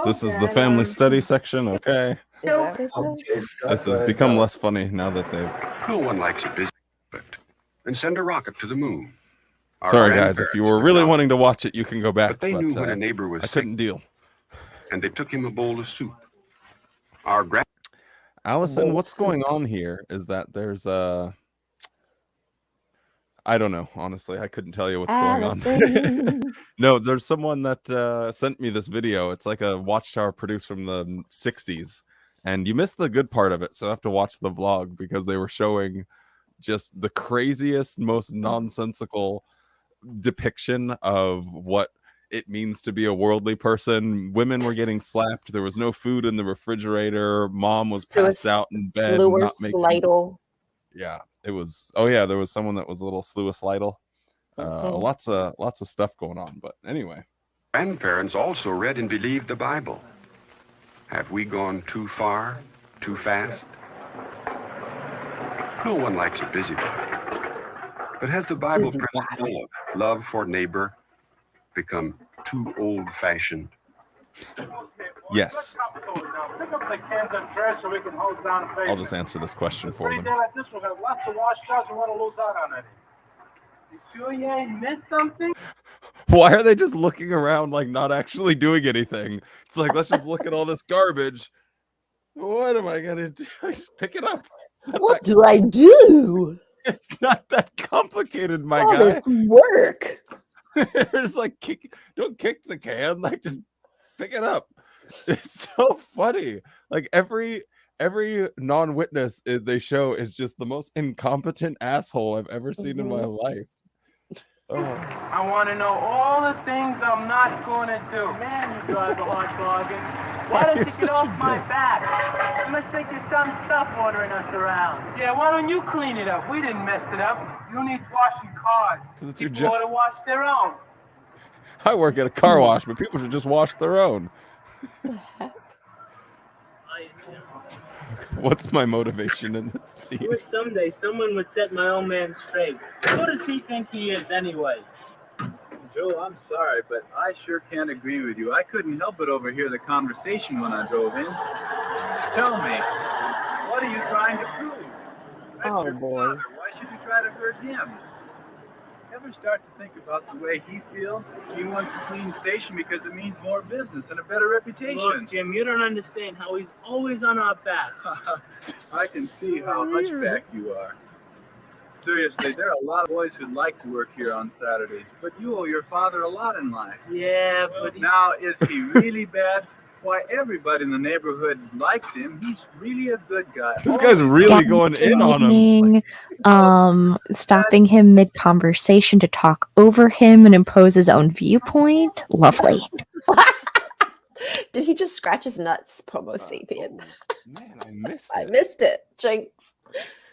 This is the family study section. Okay. This has become less funny now that they've. No one likes a busy project. And send a rocket to the moon. Our Sorry, guys. If you were really grandparents wanting to watch it, you can go back. But they knew when a neighbor was I sick, couldn't deal. and they took him a bowl of soup. Our Allison, what's going on here is that there's a. I don't know. Honestly, I couldn't tell you what's going on. No, there's someone that sent me this video. It's like a Watchtower produced from the 60s. And you missed the good part of it. So I have to watch the vlog because they were showing just the craziest, most nonsensical depiction of what it means to be a worldly person. Women were getting slapped. There was no food in the refrigerator. Mom was passed out in bed. Not making... Yeah, it was. Oh yeah, there was someone that was a little slidle. Lots of stuff going on. But anyway, grandparents also read and believed the Bible. Have we gone too far, too fast? No one likes a busybody. But has the Bible principle of love for neighbor become too old-fashioned? Yes. Pick up the cans and trash so we can hose down the I'll just answer this question for them. Like this, we'll have lots of wash jobs and want to lose out on it. You sure you ain't missed something? Why are they just looking around like not actually doing anything? It's like, let's just look at all this garbage. What am I gonna do? Just pick it up. What do I do? It's not that complicated, my all guy. This work. It's like don't kick the can, like just pick it up. It's so funny. Like every non-witness they show is just the most incompetent asshole I've ever seen in my life. Oh. I want to know all the things I'm not going to do. Man, you drive a hard bargain. Why don't you get off my back? You must think you're some stuff ordering us around. Yeah, why don't you clean it up? We didn't mess it up. You need washing cars. Because it's your People ought job. to wash their own. I work at a car wash, but people should just wash their own. What's my motivation in this scene? I wish someday someone would set my old man straight. Who does he think he is anyway? Joe, I'm sorry, but I sure can't agree with you. I couldn't help but overhear the conversation when I drove in. Tell me, what are you trying to prove? That's your father. Why should you try to hurt him? Ever start to think about the way he feels? He wants a clean station because it means more business and a better reputation. Look, Jim, you don't understand how he's always on our back. I can see how hunchback you are. Seriously, there are a lot of boys who'd like to work here on Saturdays, but you owe your father a lot in life. Yeah, but now, is he really bad? Why, everybody in the neighborhood likes him. He's really a good guy. This guy's really going in on him. Stopping him mid-conversation to talk over him and impose his own viewpoint. Lovely. Did he just scratch his nuts, Homo sapien? Man, I missed it. I missed it. Jinx.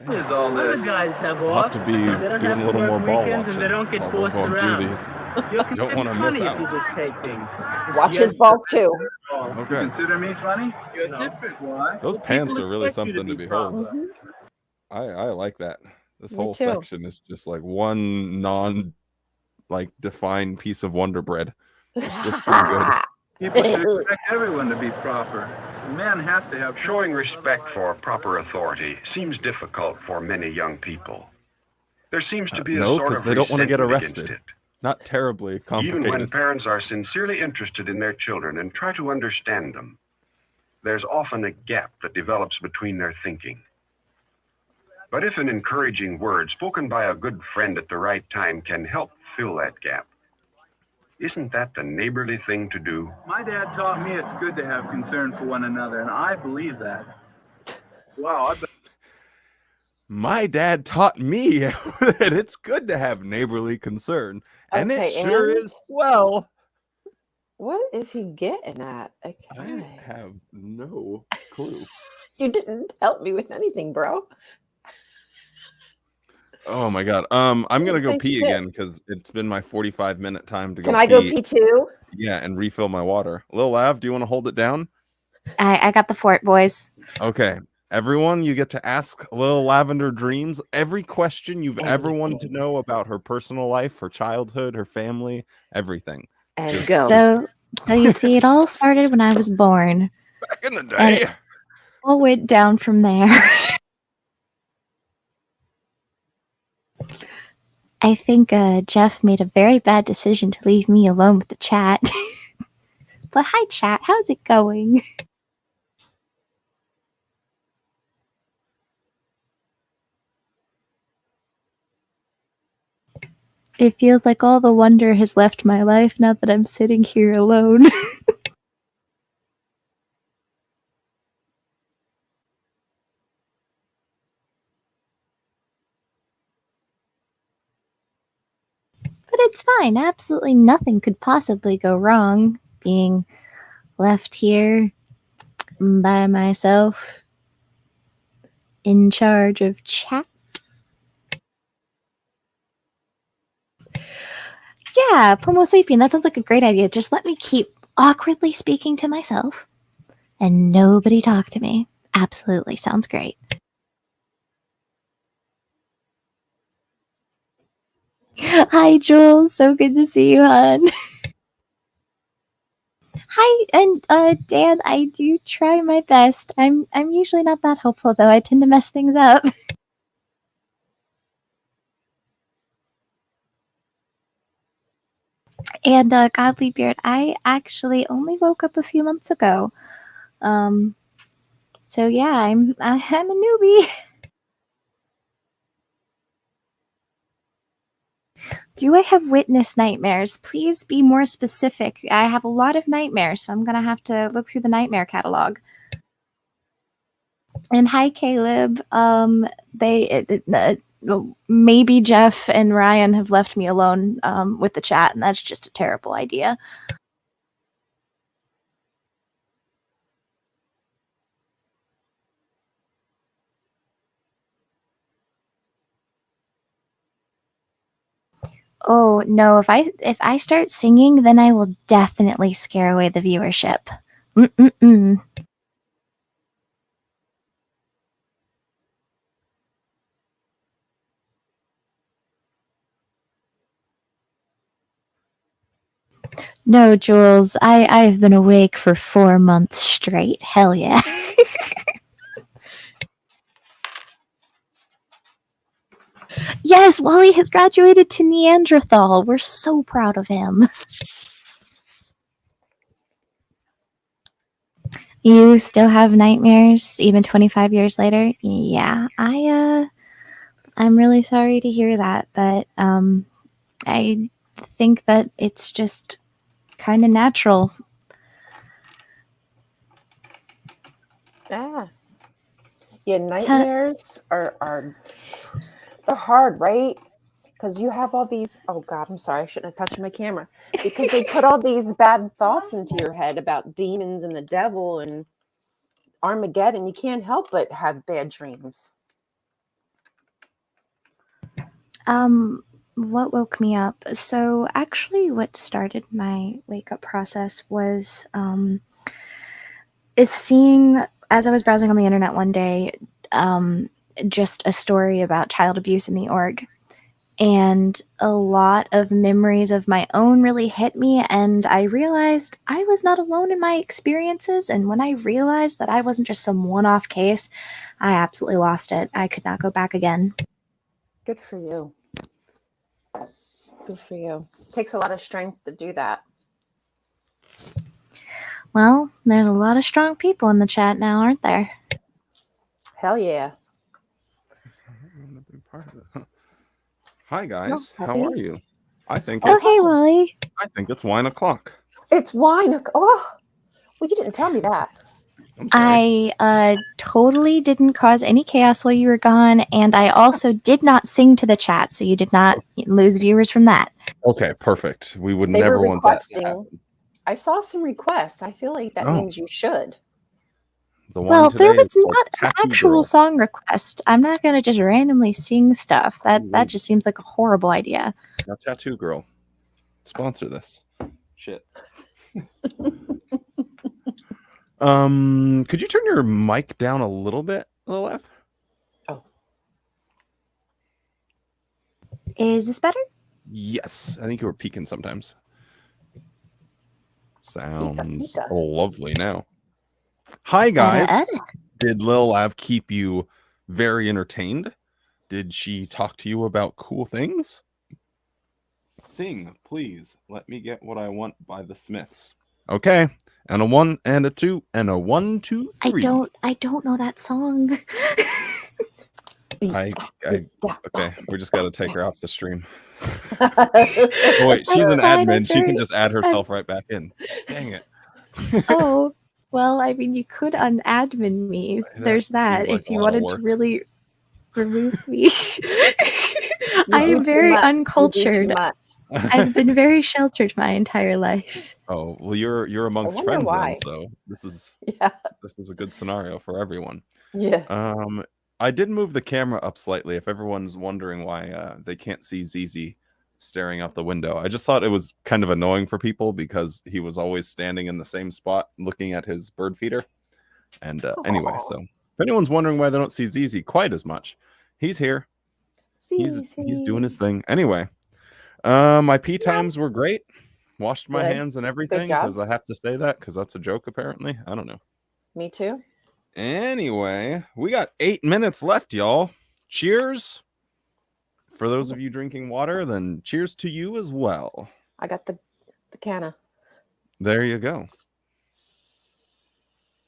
Is all other this? guys have I'll off. have to be They don't doing have a little to more work ball weekends watching and they don't get while we're forced going around. through these. You're Don't want to miss funny out. if you just take things. Watch his balls too. Okay. You consider me funny? You're different. Why? Those pants are really expect you to something to be behold. proper. I like that. This Me whole too. section is just like one defined piece of Wonder Bread. It's pretty good. People should expect everyone to be proper. A man has to have... Showing respect for proper authority seems difficult for many young people. There seems to be a No, sort because of they don't want to get resentment against arrested. it. Not terribly Even when complicated. parents are sincerely interested in their children and try to understand them, there's often a gap that develops between their thinking. But if an encouraging word spoken by a good friend at the right time can help fill that gap, isn't that the neighborly thing to do? My dad taught me it's good to have concern for one another, and I believe that. Wow, I bet... My dad taught me that it's good to have neighborly concern, and it Okay, sure and- is swell. What is he getting at? Okay. I have no clue. You didn't help me with anything, bro. Oh my god. I'm gonna go Thank pee you. again because it's been my 45-minute time to go. Can I go pee too? Yeah, and refill my water. Lil Lav, do you want to hold it down? I got the fort, boys. Okay. Everyone, you get to ask Lil Lavender Dreams every question you've ever wanted to know about her personal life, her childhood, her family, everything. And Just- go. So you see, it all started when I was born. Back in the And day. it all went down from there. I think Jeff made a very bad decision to leave me alone with the chat. But hi, chat. How's it going? It feels like all the wonder has left my life now that I'm sitting here alone. But it's fine. Absolutely nothing could possibly go wrong being left here by myself in charge of chat. Yeah, Homo sapien, that sounds like a great idea. Just let me keep awkwardly speaking to myself and nobody talk to me. Absolutely, sounds great. Hi, Jules. So good to see you, hon. Hi, and Dan, I do try my best. I'm usually not that helpful, though. I tend to mess things up. And Godly Beard, I actually only woke up a few months ago. So yeah, I'm a newbie. Do I have witness nightmares? Please be more specific. I have a lot of nightmares, so I'm gonna have to look through the nightmare catalog. And hi, Caleb. Maybe Jeff and Ryan have left me alone with the chat, and that's just a terrible idea. Oh no! If I start singing, then I will definitely scare away the viewership. Mm-mm-mm. No, Jules, I've been awake for 4 months straight. Hell yeah. Yes, Wally has graduated to Neanderthal. We're so proud of him. You still have nightmares even 25 years later? Yeah, I'm really sorry to hear that, but I think that it's just kind of natural. Yeah. Yeah, nightmares are they're hard, right? Because you have all these, oh God, I'm sorry, I shouldn't have touched my camera. Because they put all these bad thoughts into your head about demons and the devil and Armageddon. You can't help but have bad dreams. What woke me up? So actually what started my wake up process was is seeing, as I was browsing on the internet one day, just a story about child abuse in the org. And a lot of memories of my own really hit me, and I realized I was not alone in my experiences. And when I realized that I wasn't just some one-off case, I absolutely lost it. I could not go back again. Good for you. Good for you. It takes a lot of strength to do that. Well, there's a lot of strong people in the chat now, aren't there? Hell yeah. Hi guys, No, how happy. are you? I think Oh, hey, Wally. I think it's wine o'clock. It's wine. Oh, well, you didn't tell me that. I'm sorry. I totally didn't cause any chaos while you were gone, and I also did not sing to the chat, so you did not lose viewers from that. Okay, perfect. We would They never were want that to requesting. happen. I saw some requests. I feel like that means you should. The one Well, there today was is called not an Tattoo actual Girl. song request. I'm not going to just randomly sing stuff. That just seems like a horrible idea. Now, Tattoo Girl, sponsor this. Shit. Could you turn your mic down a little bit, Lilith? Oh. Is this better? Yes, I think you were peeking sometimes. Sounds Pika. lovely now. Hi guys. Did Lil Lav keep you very entertained? Did she talk to you about cool things? Sing, please. Let me get what I want by the Smiths. Okay. And a 1 and a 2 and a 1, 2, 3. I don't know that song. Okay, we just got to take her off the stream. Oh wait, she's an admin. She can just add herself right back in. Dang it. Oh, well, I mean, you could unadmin me. There's that. like If a you lot of wanted to work. really remove me. I am very uncultured. I've been very sheltered my entire life. Oh, well, you're amongst wonder friends why. then, so this is Yeah. this is a good scenario for everyone. Yeah. I did move the camera up slightly if everyone's wondering why they can't see ZZ staring out the window. I just thought it was kind of annoying for people because he was always standing in the same spot looking at his bird feeder. And anyway, so if anyone's wondering why they don't see ZZ quite as much, he's here. He's doing his thing. Anyway, my pee times were great. Washed my Good. hands and Good everything job. because I have to say that because that's a joke apparently. I don't know. Me too. Anyway, we got 8 minutes left, y'all. Cheers. For those of you drinking water, then cheers to you as well. I got the canna. There you go.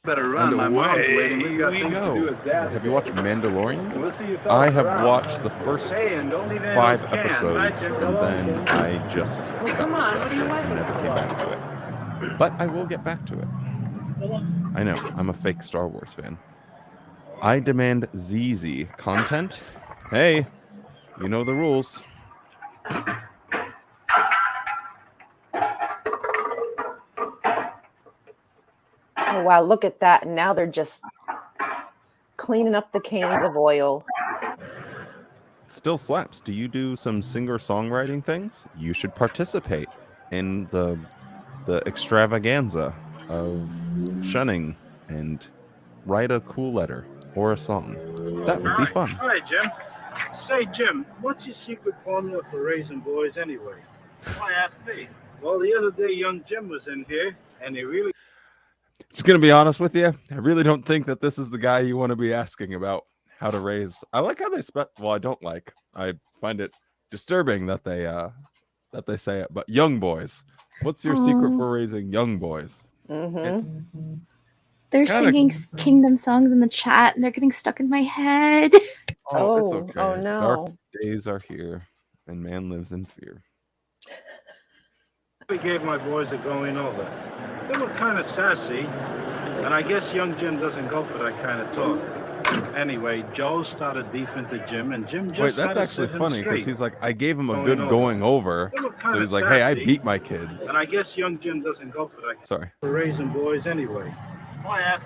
Better run. And My mom's away waiting. We've got we things go. to do as dad. Have you watched Mandalorian? We'll see you fellas I have around. watched the first Hey, and don't leave any 5 of those cans. episodes, Night, and then I just got distracted and never came back to it. But I will get back to it. I know, I'm a fake Star Wars fan. I demand ZZ content. Hey, you know the rules. Oh wow, look at that. And now they're just cleaning up the cans of oil. Still slaps. Do you do some singer-songwriting things? You should participate in the extravaganza of shunning and write a cool letter or a song. That would be fun. All right, Jim. Say, Jim, what's your secret formula for raising boys anyway? Why ask me? Well, the other day, young Jim was in here, and he really... Just gonna be honest with you, I really don't think that this is the guy you want to be asking about how to raise. I like how they well, I don't like. I find it disturbing that they say it. But young boys, what's your secret for raising young boys? It's They're singing kingdom songs in the chat, and they're getting stuck in my head. Oh, it's okay. Oh no. Dark days are here, and man lives in fear. We gave my boys a going over. They were kind of sassy, and I guess young Jim doesn't go for that kind of talk. Anyway, Joe started beefing to Jim, and Jim just Wait, that's had to actually set him funny because straight. he's like, I gave him a good going over. So kinda he's like, hey, I sassy, beat my kids. And I guess young Jim doesn't go for that. Sorry. For raising boys anyway.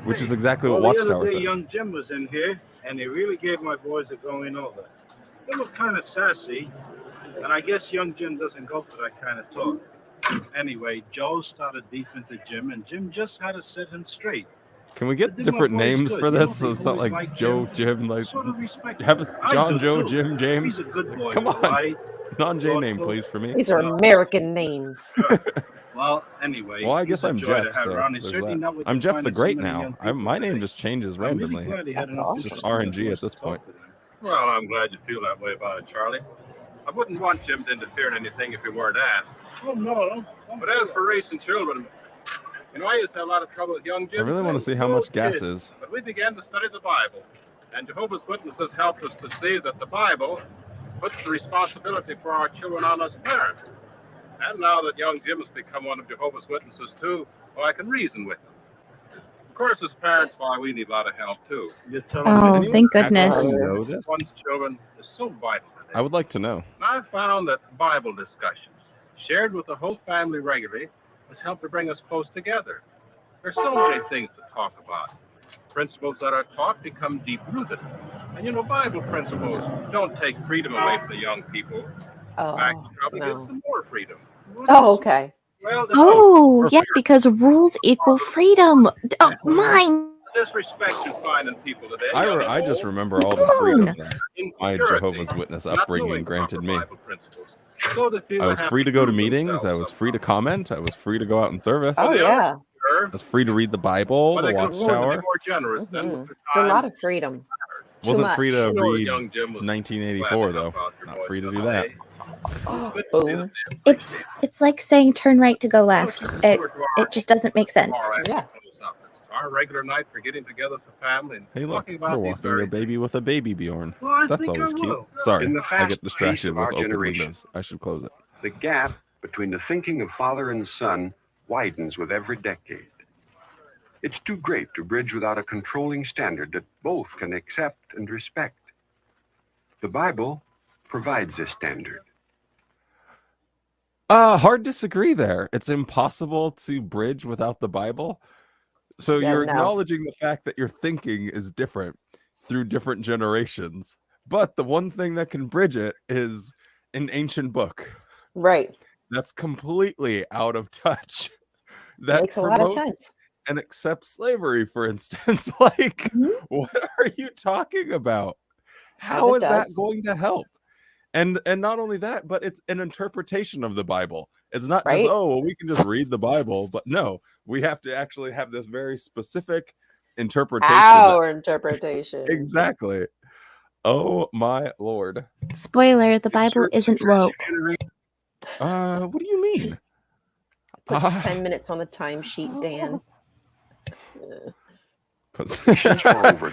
Which is exactly what Well, the Watchtower other day, says. young Jim was in here, and he really gave my boys a going over. They were kind of sassy, and I guess young Jim doesn't go for that kind of talk. Anyway, Joe started beefing to Jim, and Jim just had to set him straight. Can we get different names for this so it's not like Joe, Jim, like have a John, Joe, Jim, James? Come on, non-J name, please, for me. These are American names. Well, anyway. Well, I guess I'm Jeff. To have So around. He's there's certainly that. not with I'm the Jeff the finest Great so many now. young people My name today. just changes I'm really randomly. glad he had an It's just RNG at this point. Well, I'm glad you feel that way about it, Charlie. I wouldn't want Jim to interfere in anything if he weren't asked. Oh, no. But as for raising children, you know, I used to have a lot of trouble with young Jim. I really want to see how much gas is. But we began to study the Bible, and Jehovah's Witnesses helped us to see that the Bible puts the responsibility for our children on us parents. And now that young Jim has become one of Jehovah's Witnesses too, well, I can reason with him. Of course, as parents, why we need a lot of help too. Oh, thank goodness. One's children is so vital to them. I would like to know. And I've found that Bible discussions, shared with the whole family regularly, has helped to bring us close together. There's so many things to talk about. Principles that are taught become deep-rooted. And you know, Bible principles don't take freedom away from the young people. Oh, In fact, it probably no. gives them more freedom. Oh, okay. Well, Oh, yeah, because rules equal freedom. Oh, mine. disrespect you find in people today. I just remember all the freedom that my Jehovah's Witness upbringing granted me. I was free to go to meetings. I was free to comment. I was free to go out in service. Oh, yeah. I was free to read the Bible, the Watchtower. It's a lot of freedom. Too Wasn't much. free to read 1984 though. Not free to do that. Boom. It's like saying turn right to go left. It just doesn't make sense. Yeah. Our regular night for getting together as a family and Hey, look, talking they're about these walking very their baby with a baby Bjorn. Well, I That's think I always cute. will. Sorry, In the I fast get distracted pace of with our open generation, windows. I should close it. The gap between the thinking of father and son widens with every decade. It's too great to bridge without a controlling standard that both can accept and respect. The Bible provides this standard. Hard disagree there. It's impossible to bridge without the Bible. So Yeah, you're no. acknowledging the fact that your thinking is different through different generations. But the one thing that can bridge it is an ancient book. Right. That's completely out of touch. That Makes a lot of promotes sense. and accepts slavery, for instance. Like, what are you talking about? How it is that does. going to help? And not only that, but it's an interpretation of the Bible. It's not Right. just, oh, well, we can just read the Bible, but no, we have to actually have this very specific interpretation. Our interpretation. Exactly. Oh my Lord. Spoiler, the Bible isn't woke. What do you mean? Puts 10 minutes on the timesheet, Dan.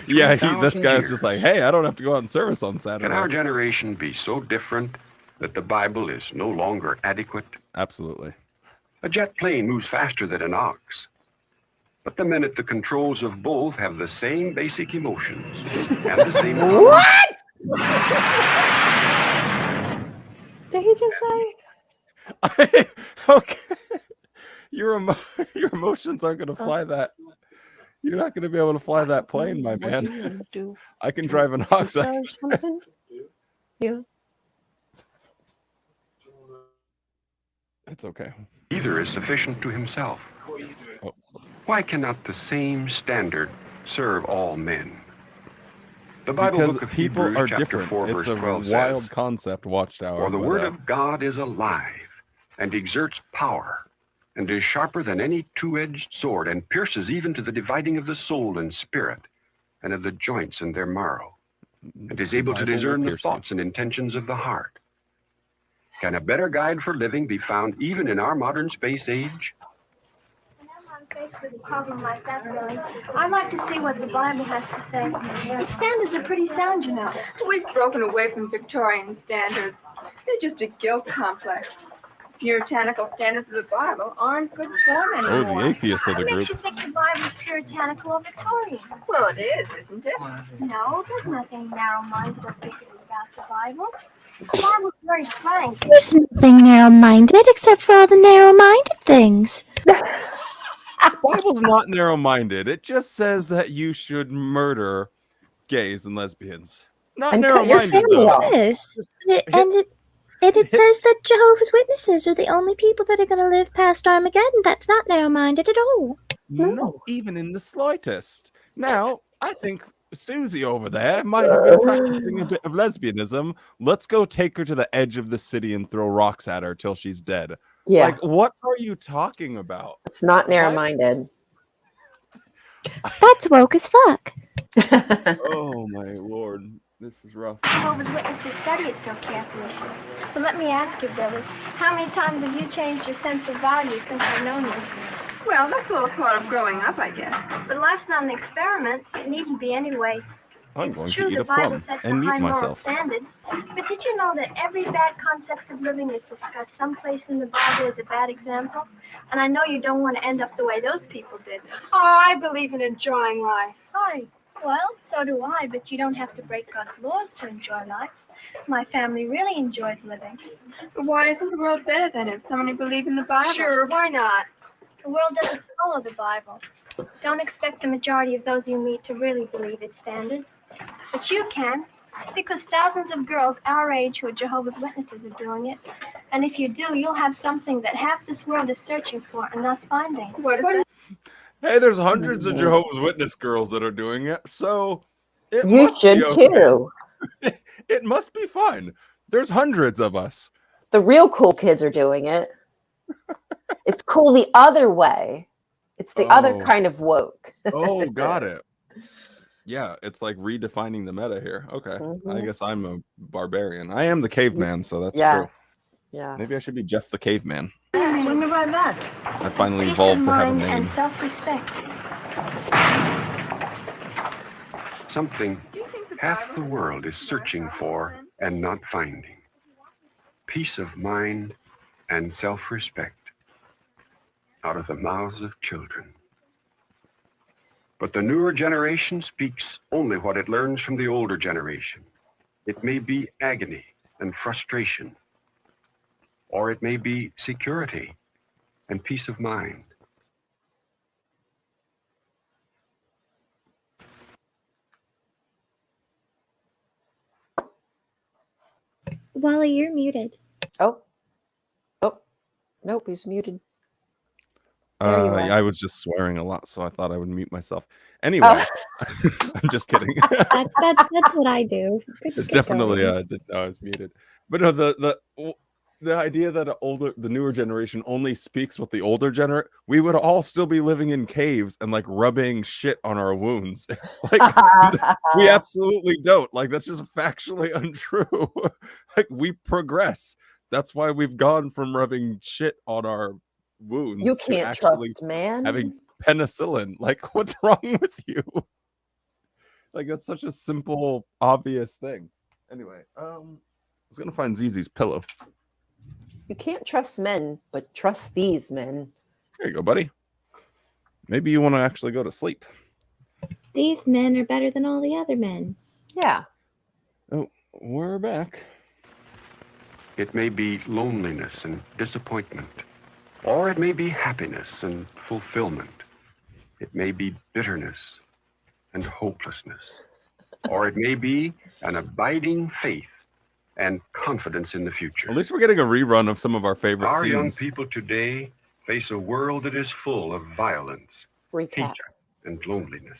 Yeah, this guy's just like, hey, I don't have to go out in service on Saturday. Can our generation be so different that the Bible is no longer adequate? Absolutely. A jet plane moves faster than an ox. But the minute the controls of both have the same basic emotions and the same... What? Did he just say? Okay. Your emotions aren't going to fly that. You're not going to be able to fly that plane, my man. I can drive an ox. Something? Yeah. It's okay. Either is sufficient to himself. Why cannot the same standard serve all men? The Bible Because book of people Hebrews, are chapter different. 4, It's verse a 12 wild says, concept, Watchtower. "For the but, word of God is alive and exerts power, and is sharper than any two-edged sword, and pierces even to the dividing of the soul and spirit, and of the joints and their marrow, and is The able to Bible will discern the pierce you. thoughts and intentions of the heart. Can a better guide for living be found even in our modern space age? I'm faced with a problem like that, Billy. I'd like to see what the Bible has to say. Its standards are pretty sound, you know. We've broken away from Victorian standards. They're just a guilt complex. Puritanical standards of the Bible aren't good form Oh, anymore. the atheists of the What group. makes you think the Bible's puritanical or Victorian? Well, it is, isn't it? No, there's nothing narrow-minded or bigoted about the Bible. The Bible's very frank. There's nothing narrow-minded except for all the narrow-minded things. The Bible's not narrow-minded. It just says that you should murder gays and lesbians. Not And cut your narrow-minded, family though. off. Yes. It says that Jehovah's Witnesses are the only people that are going to live past Armageddon. That's not narrow-minded at all. Not even in the slightest. Now, I think Susie over there might have been practicing a bit of lesbianism. Let's go take her to the edge of the city and throw rocks at her till she's dead. Yeah. Like, what are you talking about? It's not narrow-minded. That's woke as fuck. Oh, my Lord. This is rough. Jehovah's Witnesses study it so carefully. But let me ask you, Billy, how many times have you changed your sense of value since I've known you? Well, that's all a part of growing up, I guess. But life's not an experiment. It needn't be anyway. I'm It's going true to eat the a Bible plum sets and a mute high moral myself. standard. But did you know that every bad concept of living is discussed someplace in the Bible as a bad example? And I know you don't want to end up the way those people did. Oh, I believe in enjoying life. Hi. Well, so do I, but you don't have to break God's laws to enjoy life. My family really enjoys living. But why isn't the world better than if so many believe in the Bible? Sure, why not? The world doesn't follow the Bible. Don't expect the majority of those you meet to really believe its standards. But you can, because thousands of girls our age who are Jehovah's Witnesses are doing it. And if you do, you'll have something that half this world is searching for and not finding. What is that? Hey, there's hundreds of Jehovah's Witness girls that are doing it, so it You must should be okay. too. It must be fine. There's hundreds of us. The real cool kids are doing it. It's cool the other way. It's the other Oh. kind of woke. Oh, got it. Yeah, it's like redefining the meta here. Okay, I Mhm. guess I'm a barbarian. I am the caveman, so that's true. Yes. Yes. Maybe I should be Jeff the caveman. Let me write that. I finally Peace evolved of to have a mind name. and self-respect. Something half the world is searching for and not finding. Peace of mind and self-respect out of the mouths of children. But the newer generation speaks only what it learns from the older generation. It may be agony and frustration, or it may be security and peace of mind. Wally, you're muted. Oh. Nope, he's muted. There you are. I was just swearing a lot, so I thought I would mute myself. Anyway, I'm just kidding. That's what I do. Good Definitely, going. didn't know I was muted. But no, the idea that the newer generation only speaks with the older generation, we would all still be living in caves and like rubbing shit on our wounds. Like we absolutely don't. Like that's just factually untrue. Like we progress. That's why we've gone from rubbing shit on our wounds You to can't actually trust man. having penicillin. Like what's wrong with you? Like that's such a simple, obvious thing. Anyway, I was gonna find Zizi's pillow. You can't trust men, but trust these men. There you go, buddy. Maybe you want to actually go to sleep. These men are better than all the other men. Yeah. Oh, we're back. It may be loneliness and disappointment, or it may be happiness and fulfillment. It may be bitterness and hopelessness, or it may be an abiding faith and confidence in the future. At least we're getting a rerun of some of our favorite Our young scenes. people today face a world that is full of violence, Recap. hatred, and loneliness.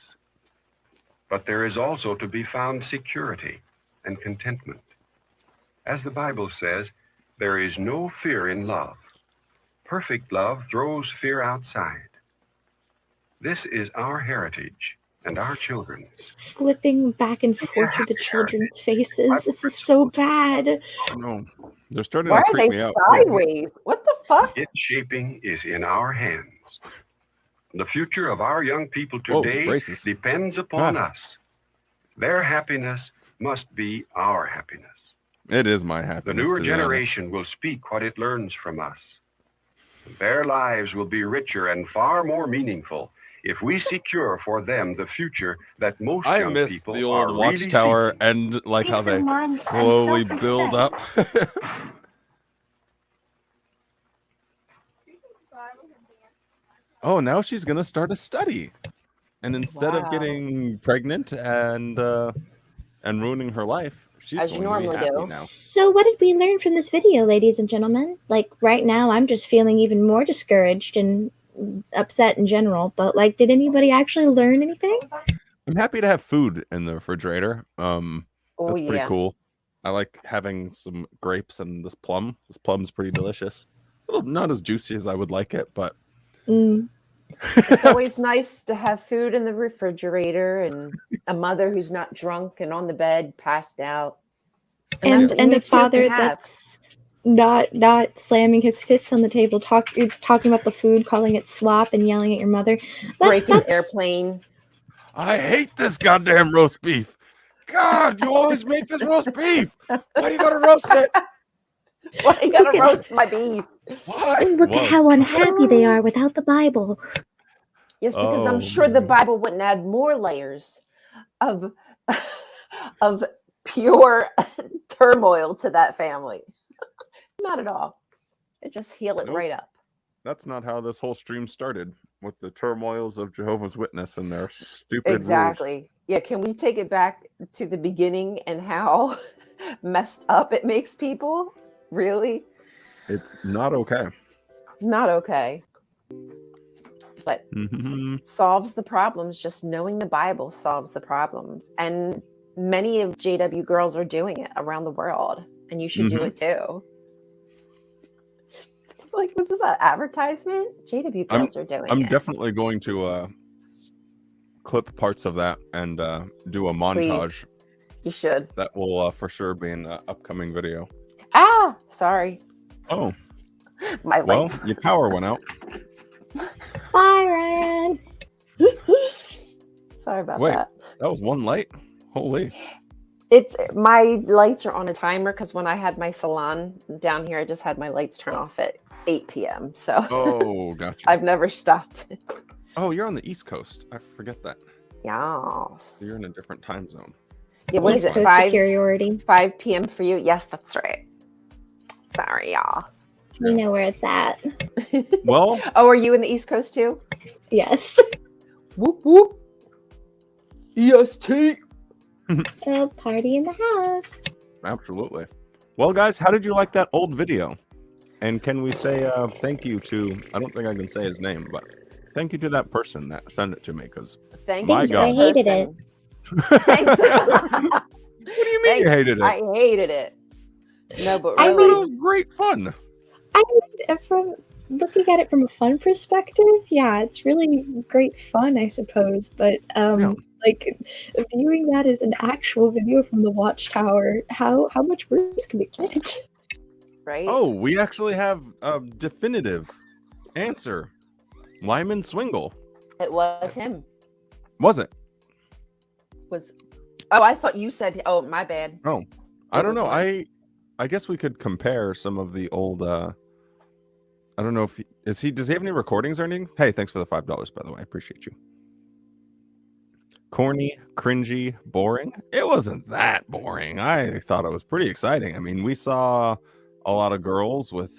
But there is also to be found security and contentment. As the Bible says, there is no fear in love, Perfect love throws fear outside. This is our heritage and our children's. Flipping back and forth through the children's faces. This is so bad. No, they're starting Why to are creep they me out. sideways? What the fuck? Its shaping is in our hands. The future of our young people Whoa, today braces. depends upon us. Their happiness must be our happiness. It is my The happiness. newer to be honest. generation will speak what it learns from us. Their lives will be richer and far more meaningful if we secure for them the future that most I young miss people the are old really Watchtower seeking. and like how Peace they of mind and slowly build up. self-respect. Oh, now she's gonna start a study, and instead of Wow. getting pregnant and ruining her life, she's As you going to be normally happy do. now. So what did we learn from this video, ladies and gentlemen? Like right now, I'm just feeling even more discouraged and upset in general. But like, did anybody actually learn anything? I'm happy to have food in the refrigerator. Oh, That's pretty yeah. cool. I like having some grapes and this plum. This plum's pretty delicious. Well, not as juicy as I would like it, but It's always nice to have food in the refrigerator and a mother who's not drunk and on the bed passed out. And that's what a you two father can have. that's not slamming his fists on the table, talking about the food, calling it slop, and yelling at your mother. Breaking airplane. I hate this goddamn roast beef. God, you always make this roast beef. Why do you gotta roast it? Why you gotta roast my beef? Why? Look at how unhappy they are without the Bible. Yes, because Oh, I'm sure the Bible wouldn't add more layers of of pure turmoil to that family. Not at all. It just heal it Nope. right up. That's not how this whole stream started, with the turmoils of Jehovah's Witness and their stupid rules. Exactly. Yeah, can we take it back to the beginning and how messed up it makes people? Really? It's not okay. Not okay. But it solves the problems. Just knowing the Bible solves the problems. And many of JW girls are doing it around the world. And you should do it too. Like, was this an advertisement? JW girls are doing I'm it. definitely going to clip parts of that and do a montage. Please. You should. That will for sure be in the upcoming video. Ah, sorry. Oh. My Well, lights. your power went out. Bye, Ryan. Sorry about Wait, that. that was one light? Holy. It's my lights are on a timer because when I had my salon down here, I just had my lights turn off at 8 p.m. So Oh, gotcha. I've never stopped. Oh, you're on the East Coast. I forget that. Yes. You're in a different time zone. Yeah, what is East it? Coast 5 superiority. 5 p.m. for you? Yes, that's right. Sorry, y'all. We know where it's at. Well, Oh, are you in the East Coast too? Yes. Whoop whoop. EST. A party in the house. absolutely. Well, guys, how did you like that old video? And can we say thank you to, I don't think I can say his name, but thank you to that person that sent it to me, because Thank my you. God. I hated it. Thanks. What do you mean you hated it? I hated it. No, but I thought it really, was great fun. I mean, from looking at it from a fun perspective, yeah, it's really great fun, I suppose. But like viewing that as an actual video from the Watchtower, how much worse can it get? right? Oh, we actually have a definitive answer. Lyman Swingle. It was him. Was it? Oh, I thought you said. Oh, my bad. Oh, I don't was know. him. I guess we could compare some of the old. I don't know if does he have any recordings or anything? Hey, thanks for the $5, by the way. I appreciate you. Corny, cringy, boring. It wasn't that boring. I thought it was pretty exciting. I mean, we saw a lot of girls with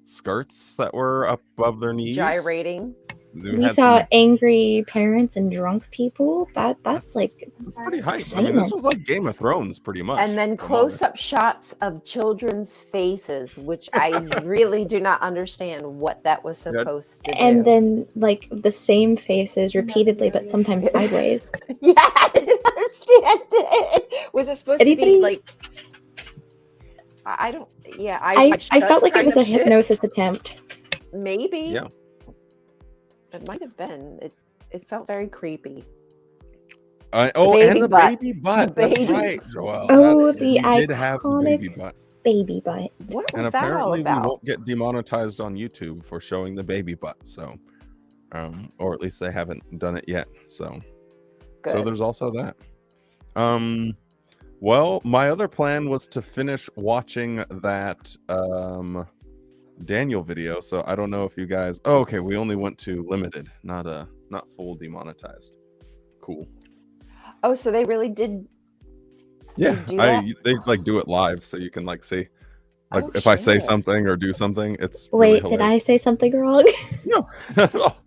skirts that were up above their knees. Gyrating. We saw angry parents and drunk people. That's like pretty hype. I mean, this was like Game of Thrones, pretty much. And then close-up shots of children's faces, which I really do not understand what that was supposed to do. And then like the same faces repeatedly, but sometimes sideways. Yeah, I didn't understand it. Was it supposed to be like? I don't. Yeah, I felt like it was a hypnosis attempt. Maybe. Yeah. It might have been. It felt very creepy. And baby the butt. baby butt. The That's baby right, butt. Joel. Oh, That's, the we did have the baby iconic butt. baby butt. What And was that all apparently we about? won't get demonetized on YouTube for showing the baby butt. So, or at least they haven't done it yet. So Good. there's also that. Well, my other plan was to finish watching that Daniel video. So I don't know if you guys. Oh, okay, we only went to limited, not full demonetized. Cool. Oh, so they really did. Yeah, do that? they like do it live, so you can like see, like Oh, if I say shit. something or do something, it's Wait, really did I say something wrong? No, not at all.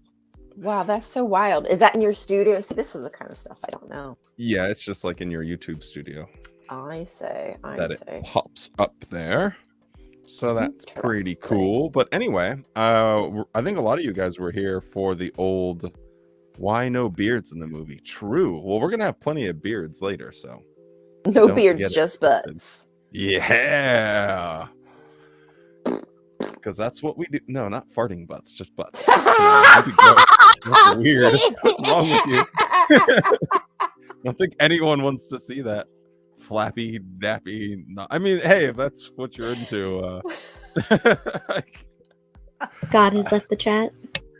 Wow, that's so wild. Is that in your studio? See, this is the kind of stuff I don't know. Yeah, it's just like in your YouTube studio I say. it pops up there. So that's pretty cool. But anyway, I think a lot of you guys were here for the old Why No Beards in the movie. True. Well, we're gonna have plenty of beards later, so No don't beards, get it just twisted. butts. Yeah. Because that's what we do. No, not farting butts, just butts. That'd be gross. That's weird. What's wrong with you? I don't think anyone wants to see that flappy, nappy. I mean, hey, if that's what you're into. God has left the chat.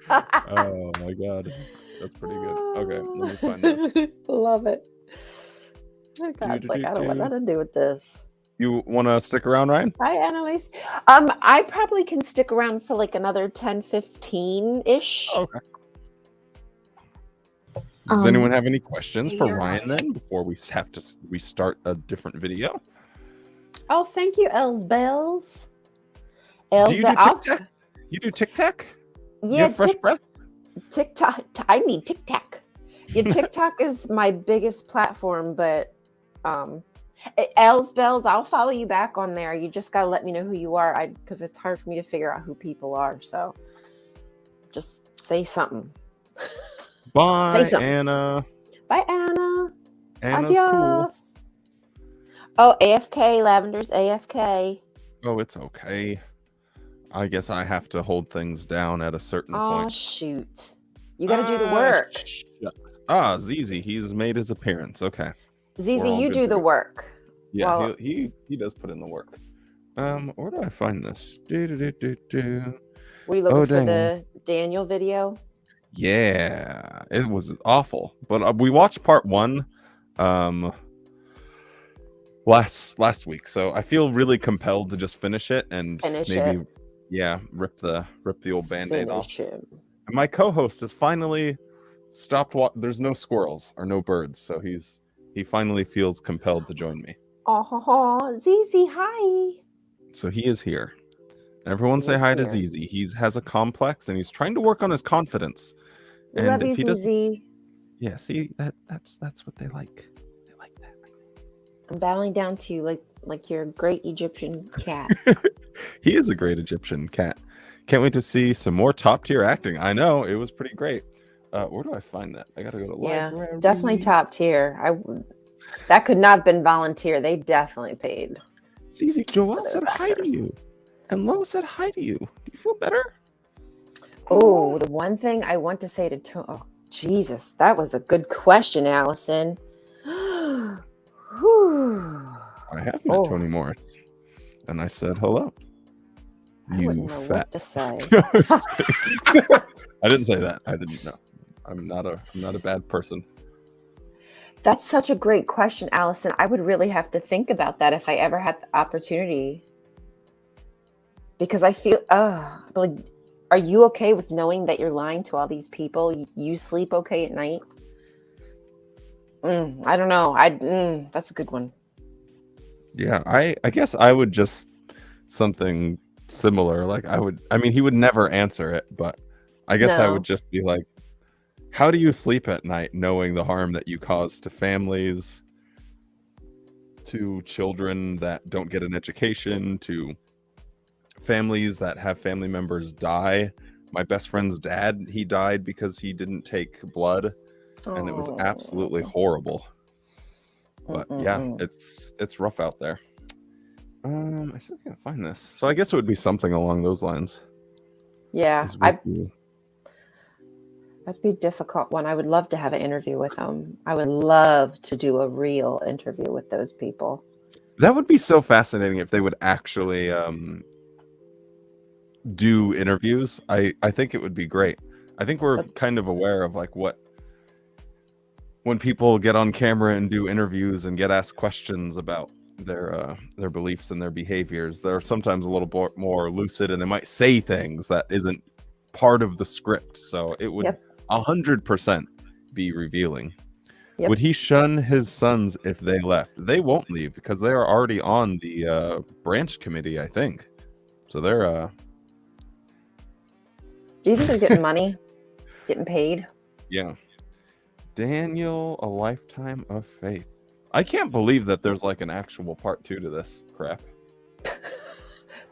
Oh my god, that's pretty good. Okay, let me find this. Love it. Oh, God's like, I don't want nothing to do with this. You want to stick around, Ryan? Hi, Annalise. I probably can stick around for like another 10, 15-ish. Okay. Does anyone have any questions for Ryan then before we start a different video? Oh, thank you, Els Bells. Do you do TikTok? You do TikTok? Yeah, you have fresh breath? TikTok. I need TikTok. Yeah, TikTok is my biggest platform, but Els Bells, I'll follow you back on there. You just gotta let me know who you are, because it's hard for me to figure out who people are. So just say something. Bye, Say something. Anna. Bye, Anna. Anna's Adios. Oh, AFK, Lavender's AFK. Oh, it's okay. I guess I have to hold things down at a certain Oh, point. shoot. You got to do the work. Shucks. Zizi, he's made his appearance. Okay. Zizi, you do the work. Yeah, Well, he does put in the work. Where do I find this? Do. were you looking for dang. the Daniel video? Yeah, it was awful. But we watched part 1 last week, so I feel really compelled to just finish it and maybe rip the old band-aid off. And my co-host has finally stopped there's no squirrels or no birds, so he finally feels compelled to join me. Oh, Zizi, hi. So he is here. Everyone say hi to Zizi. He has a complex and he's trying to work on his confidence. We And love if he you, doesn't, Zizi. yeah, see that's what they like. I'm bowing down to you like you're a great Egyptian cat. He is a great Egyptian cat. Can't wait to see some more top tier acting. I know it was pretty great. Where do I find that? I gotta go to library. Yeah, definitely top tier. That could not have been volunteer. They definitely paid. Zizi, Joel said hi to you, and Lo said hi to you. Do you feel better? Oh, the one thing I want to say to Tony. Oh, Jesus, that was a good question, Allison. I have met Tony Morris, and I said hello. I wouldn't know what to say. I didn't say that. I didn't know. I'm not a bad person. That's such a great question, Allison. I would really have to think about that if I ever had the opportunity. Because I feel, like, are you okay with knowing that you're lying to all these people? You sleep okay at night? I don't know. That's a good one. Yeah, I guess I would just something similar. Like he would never answer it, but I guess I would just be like, how do you sleep at night knowing the harm that you cause to families, to children that don't get an education, to families that have family members die? My best friend's dad, he died because he didn't take blood, and it was absolutely horrible. But yeah, it's rough out there. I still can't find this. So I guess it would be something along those lines. Yeah, is with you. that'd be a difficult one. I would love to have an interview with them. I would love to do a real interview with those people. That would be so fascinating if they would actually do interviews. I think it would be great. I think we're kind of aware of like what when people get on camera and do interviews and get asked questions about their beliefs and their behaviors, they're sometimes a little more lucid, and they might say things that isn't part of the script. So it would 100% be revealing. Yep. Would he shun his sons if they left? They won't leave because they are already on the branch committee, I think. So they're Do you think they're getting money? Getting paid? yeah. Daniel, A Lifetime of Faith. I can't believe that there's like an actual part 2 to this crap.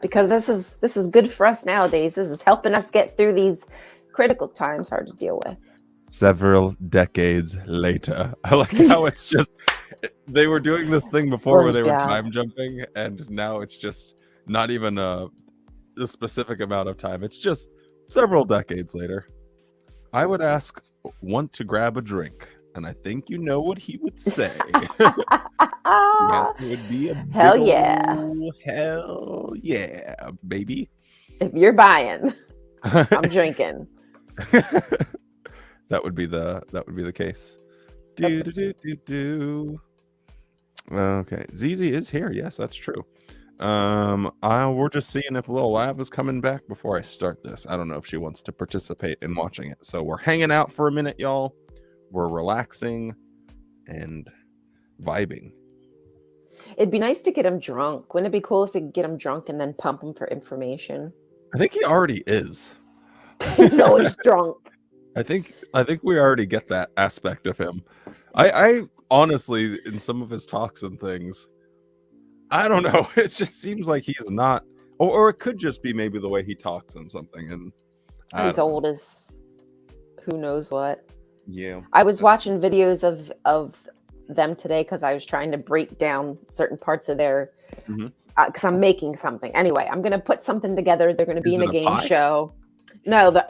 Because this is good for us nowadays. This is helping us get through these critical times, hard to deal with. Several decades later. I like how it's just they were doing this thing before where they were time jumping, and now it's just not even a specific amount of time. It's just several decades later. I would ask, want to grab a drink? And I think you know what he would say. Yeah, it would be a hell yeah. Hell yeah, baby. If you're buying, I'm drinking. That would be the case. Do. Okay, Zizi is here. Yes, that's true. We're just seeing if Lil Lav is coming back before I start this. I don't know if she wants to participate in watching it. So we're hanging out for a minute, y'all. We're relaxing and vibing. It'd be nice to get him drunk. Wouldn't it be cool if we could get him drunk and then pump him for information? I think he already is. He's always drunk. I think we already get that aspect of him. I honestly, in some of his talks and things, I don't know. It just seems like he's not, or it could just be maybe the way he talks and something. And he's old as who knows what. Yeah. I was watching videos of them today because I was trying to break down certain parts of their, because I'm making something. Anyway, I'm going to put something together. They're going to be in a game show. No,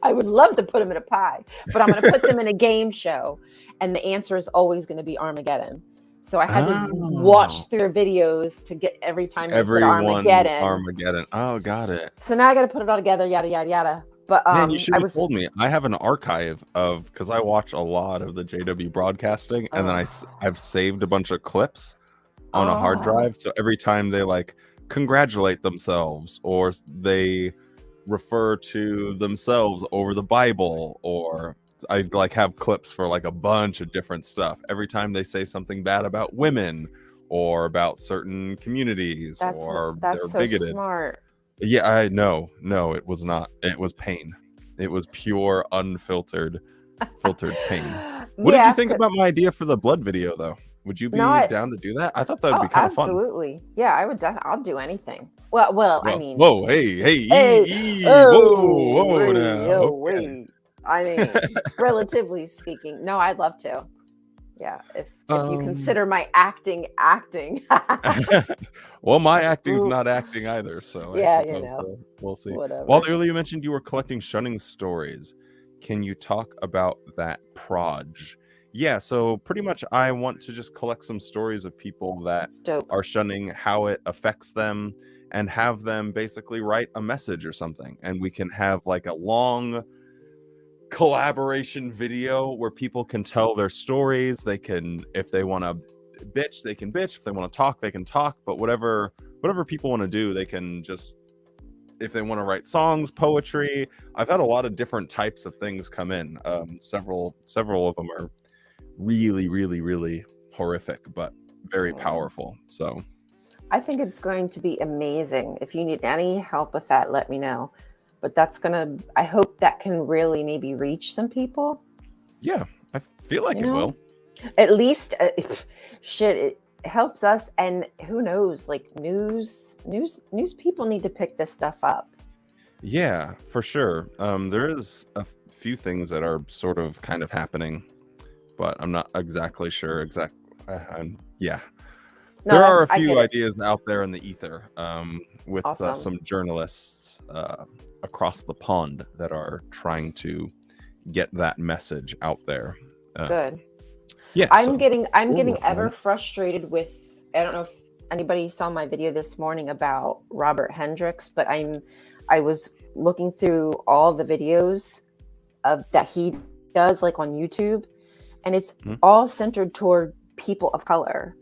I would love to put them in a pie, but I'm going to put them in a game show. And the answer is always going to be Armageddon. So I had to watch through their videos to get every time they said Armageddon. Oh, got it. So now I got to put it all together, yada, yada, yada. But man, you should have told me. I have an archive of, because I watch a lot of the JW broadcasting, and then I've saved a bunch of clips on a hard drive. So every time they like congratulate themselves, or they refer to themselves over the Bible, or I like have clips for like a bunch of different stuff. Every time they say something bad about women or about certain communities, or they're so bigoted. Smart. Yeah, I know. No, it was not. It was pain. It was pure, unfiltered, filtered pain. What did you think about my idea for the blood video, though? Would you be down to do that? I thought that would be kind of fun. Absolutely. Yeah, I would. I'll do anything. Well, I mean. Whoa, hey, whoa, now. Okay. I mean, relatively speaking, no, I'd love to. Yeah, if you consider my acting. Well, my acting's not acting either, so yeah, I suppose we'll see. Whatever. Well, earlier you mentioned you were collecting shunning stories. Can you talk about that proj? Yeah, so pretty much I want to just collect some stories of people that are shunning, how it affects them, and have them basically write a message or something, and we can have like a long collaboration video where people can tell their stories. They can, if they want to bitch, they can bitch. If they want to talk, they can talk. But whatever people want to do, they can just, if they want to write songs, poetry. I've had a lot of different types of things come in. Several of them are really, really, really horrific, but very powerful. So I think it's going to be amazing. If you need any help with that, let me know. But I hope that can really maybe reach some people. Yeah, I feel like it will. At least, it helps us. And who knows, like news people need to pick this stuff up. Yeah, for sure. There is a few things that are sort of kind of happening, but I'm not exactly sure. Yeah. No, there are a I few get it. ideas out there in the ether with Awesome. some journalists across the pond that are trying to get that message out there. Good. Yeah, I'm so getting we'll ever frustrated with. I don't know if anybody saw my video this morning about Robert Hendricks, but I was looking through all the videos that he does, like on YouTube, and it's all centered toward people of color.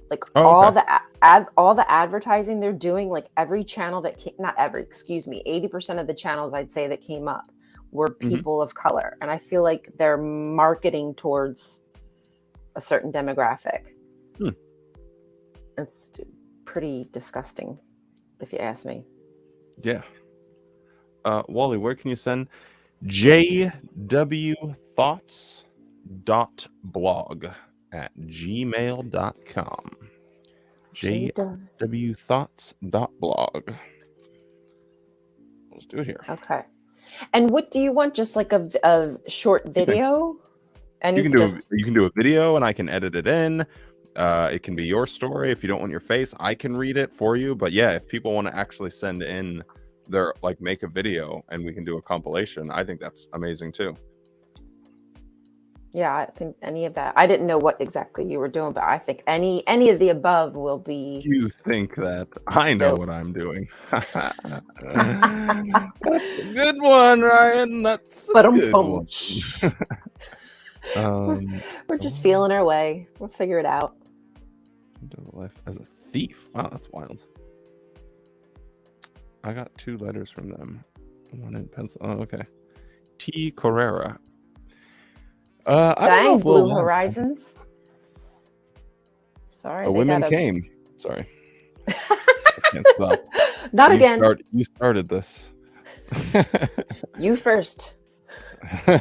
Like all the advertising they're doing, like every channel that came, not every, excuse me, 80% of the channels I'd say that came up were people of color, and I feel like they're marketing towards a certain demographic. It's pretty disgusting, if you ask me. Yeah. Wally, where can you send? jwthoughts.blog@gmail.com. jwthoughts.blog. Let's do it here. Okay. And what do you want? Just like a short video? You can do a video and I can edit it in. It can be your story. If you don't want your face, I can read it for you. But yeah, if people want to actually send in their, like, make a video and we can do a compilation, I think that's amazing too. Yeah, I think any of that. I didn't know what exactly you were doing, but I think any of the above will be. You think that I know what I'm doing? That's a good one, Ryan. That's a good one. We're just feeling our way. We'll figure it out. Life as a thief. Wow, that's wild. I got 2 letters from them. One in pencil. Oh, okay. T. Carrera. I don't know if Blue Horizons. Sorry. A women came. Sorry. I can't stop. Not again. You started this. You first. I